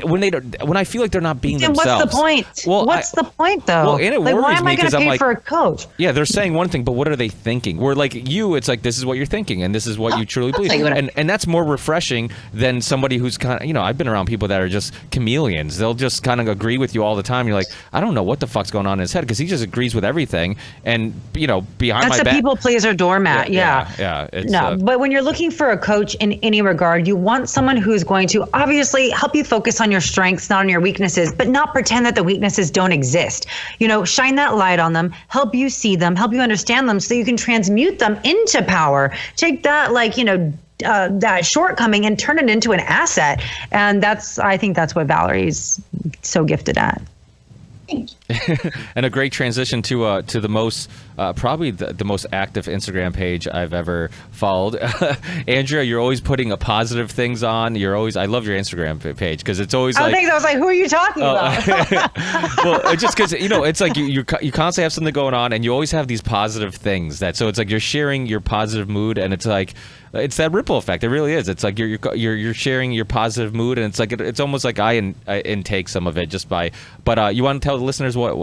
when I feel like they're not being themselves. What's the point? Well, what's the point, though? Well, and it worries why am I going to pay for a coach? Yeah, they're saying one thing, but what are they thinking? We're like you, it's like, this is what you're thinking, and this is what you truly believe. And that's more refreshing than somebody who's kind of, I've been around people that are just chameleons. They'll just kind of agree with you all the time. You're like, I don't know what the fuck's going on in his head, because he just agrees with everything. And, behind my back. That's a people pleaser doormat. Yeah. But when you're looking for a coach in any regard, you want someone who's going to obviously help you focus on your strengths, not on your weaknesses, but not pretend that the weaknesses don't exist. Shine that light on them, help you see them, help you understand them, so you can transmute them into power. Take that, that shortcoming and turn it into an asset. And I think that's what Valerie's so gifted at. And a great transition to the most probably the most active Instagram page I've ever followed. Andrea, you're always putting positive things on. I love your Instagram page, because it's always I was like, who are you talking about? Well, just because it's like you constantly have something going on, and you always have these positive things so it's like you're sharing your positive mood, and it's like, it's that ripple effect. It really is. It's like you're sharing your positive mood, and it's like it's almost like I intake some of it just by. But you want to tell the listeners what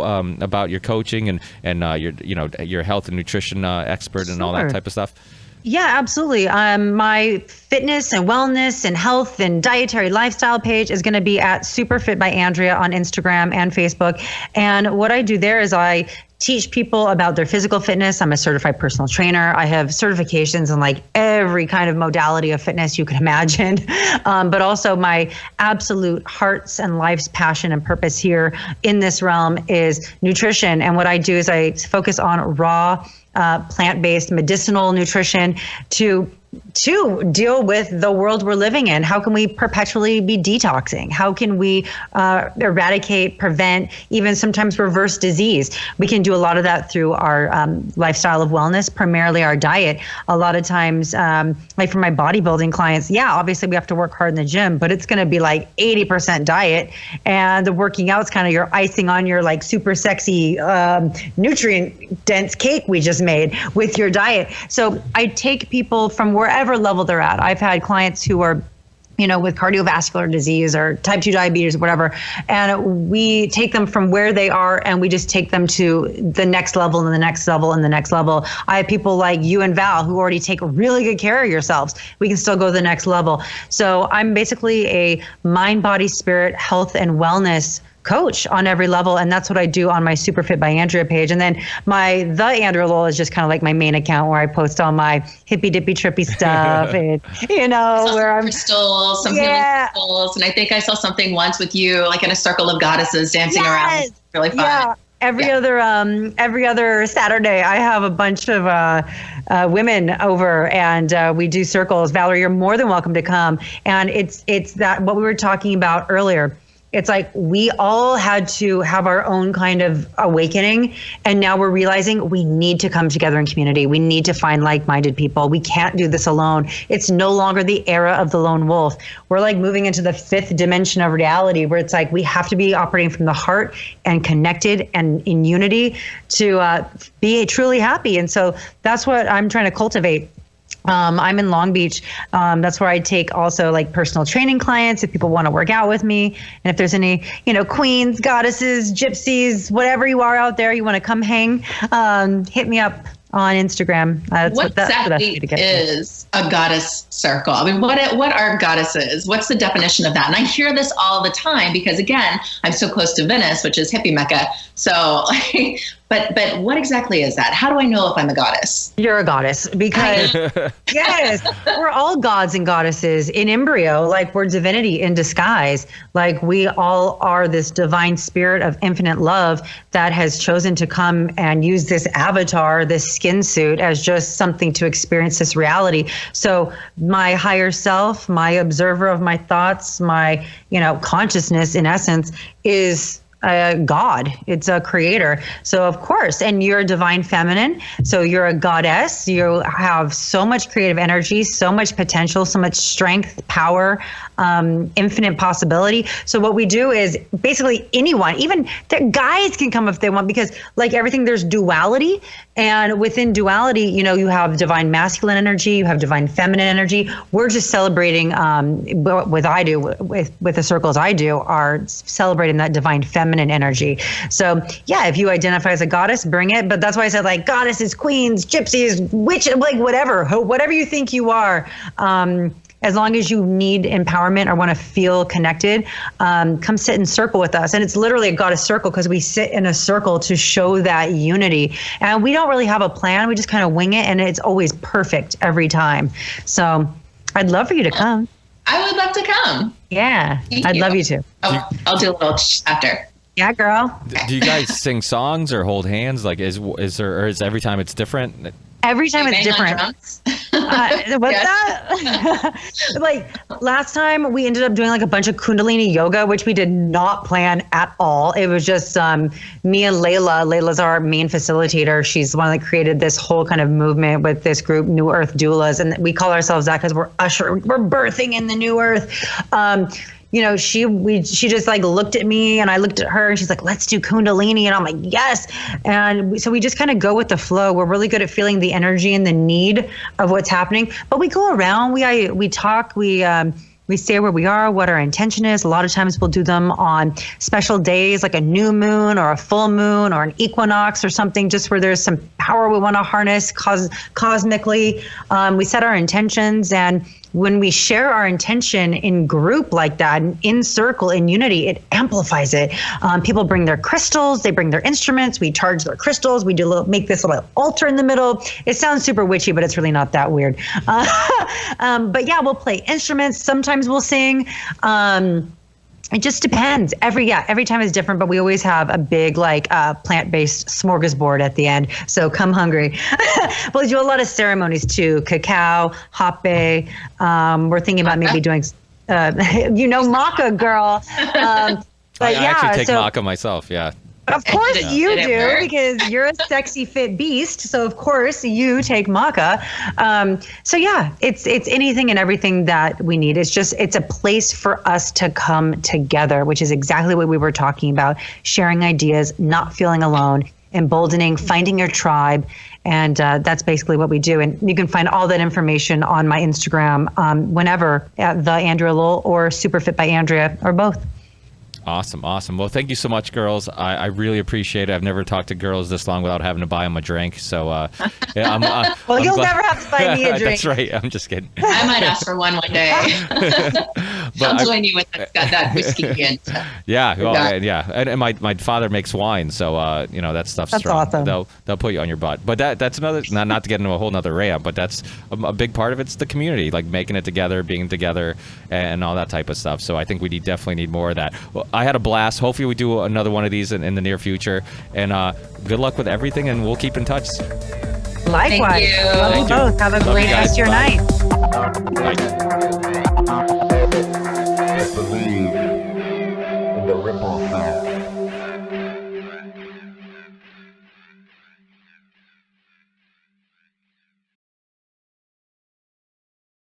about your coaching and your health and nutrition expert and all that type of stuff? Yeah, absolutely. My fitness and wellness and health and dietary lifestyle page is going to be at Superfit by Andrea on Instagram and Facebook. And what I do there is I teach people about their physical fitness. I'm a certified personal trainer. I have certifications in like every kind of modality of fitness you can imagine. But also my absolute heart's and life's passion and purpose here in this realm is nutrition. And what I do is I focus on raw, plant-based medicinal nutrition to deal with the world we're living in. How can we perpetually be detoxing? How can we eradicate, prevent, even sometimes reverse disease? We can do a lot of that through our lifestyle of wellness, primarily our diet. A lot of times, like for my bodybuilding clients, obviously we have to work hard in the gym, but it's going to be like 80% diet, and the working out's kind of your icing on your like super sexy nutrient dense cake we just made with your diet. So I take people from wherever level they're at. I've had clients who are, with cardiovascular disease or type 2 diabetes or whatever, and we take them from where they are and we just take them to the next level and the next level and the next level. I have people like you and Val who already take really good care of yourselves. We can still go to the next level. So I'm basically a mind, body, spirit, health, and wellness coach on every level. And that's what I do on my Superfit by Andrea page. And then the Andrea Lowell is just kind of like my main account where I post all my hippy dippy trippy stuff and, where I'm crystals, some healing crystals. And I think I saw something once with you, like in a circle of goddesses dancing around. It's really fun. Yeah. Every other Saturday, I have a bunch of women over, and we do circles. Valerie, you're more than welcome to come. And it's that what we were talking about earlier. It's like we all had to have our own kind of awakening. And now we're realizing we need to come together in community. We need to find like-minded people. We can't do this alone. It's no longer the era of the lone wolf. We're like moving into the fifth dimension of reality where it's like we have to be operating from the heart and connected and in unity to be truly happy. And so that's what I'm trying to cultivate. I'm in Long Beach. That's where I take also like personal training clients if people want to work out with me. And if there's any, queens, goddesses, gypsies, whatever you are out there, you want to come hang, hit me up on Instagram. What exactly is a goddess circle? I mean, what are goddesses? What's the definition of that? And I hear this all the time because, again, I'm so close to Venice, which is hippie Mecca. So But what exactly is that? How do I know if I'm a goddess? You're a goddess because yes, we're all gods and goddesses in embryo. Like we're divinity in disguise. Like we all are this divine spirit of infinite love that has chosen to come and use this avatar, this skin suit, as just something to experience this reality. So my higher self, my observer of my thoughts, my, consciousness in essence is God. It's a creator. So of course, and you're a divine feminine. So you're a goddess. You have so much creative energy, so much potential, so much strength, power, infinite possibility. So what we do is basically anyone, even the guys can come if they want, because like everything, there's duality. And within duality, you have divine masculine energy, you have divine feminine energy. We're just celebrating, what I do with the circles I do are celebrating that divine feminine energy. So yeah, if you identify as a goddess, bring it. But that's why I said like goddesses, queens, gypsies, witches, like whatever you think you are. As long as you need empowerment or want to feel connected, come sit in circle with us. And it's literally a goddess circle because we sit in a circle to show that unity. And we don't really have a plan. We just kind of wing it. And it's always perfect every time. So I'd love for you to come. I would love to come. Yeah, I'd love you to. I'll do a little chapter. Yeah, girl. Do you guys sing songs or hold hands? Like, is there, or is every time it's different? Every time it's different. What's Yes. that? Like last time we ended up doing like a bunch of Kundalini yoga, which we did not plan at all. It was just me and Layla. Layla's our main facilitator. She's the one that created this whole kind of movement with this group, New Earth Doulas. And we call ourselves that because we're birthing in the new earth. She just like looked at me and I looked at her and she's like, let's do Kundalini. And I'm like, yes. And so we just kind of go with the flow. We're really good at feeling the energy and the need of what's happening. But we go around, we talk, we say where we are, what our intention is. A lot of times we'll do them on special days like a new moon or a full moon or an equinox or something, just where there's some power we want to harness cosmically. We set our intentions, and when we share our intention in group like that, in circle, in unity, it amplifies it. People bring their crystals, they bring their instruments, we charge their crystals, we make this little altar in the middle. It sounds super witchy, but it's really not that weird. But yeah, we'll play instruments. Sometimes we'll sing. It just depends. Every time is different, but we always have a big plant-based smorgasbord at the end. So come hungry. We'll do a lot of ceremonies too. Cacao, hape. We're thinking about maybe doing, maca, girl. I actually take maca myself. Yeah. Of course you do, because you're a sexy fit beast. So of course you take maca. So yeah, it's anything and everything that we need. It's a place for us to come together, which is exactly what we were talking about. Sharing ideas, not feeling alone, emboldening, finding your tribe. And that's basically what we do. And you can find all that information on my Instagram whenever at the Andrea Lowell or Super Fit by Andrea or both. Awesome. Well, thank you so much, girls. I really appreciate it. I've never talked to girls this long without having to buy them a drink. So, yeah, you'll never have to buy me a drink. That's right. I'm just kidding. I might ask for one day. I'll join you with that whiskey again. So. Yeah. Well, yeah. And my father makes wine, so that stuff's that's strong. Awesome. They'll put you on your butt. But that's another. Not to get into a whole nother rant, but that's a big part of it's the community, like making it together, being together, and all that type of stuff. So I think we definitely need more of that. Well, I had a blast. Hopefully we do another one of these in the near future. And good luck with everything, and we'll keep in touch. Likewise. Thank you. Love you both. Have a great rest of your night. Bye. Believe in the ripple effect.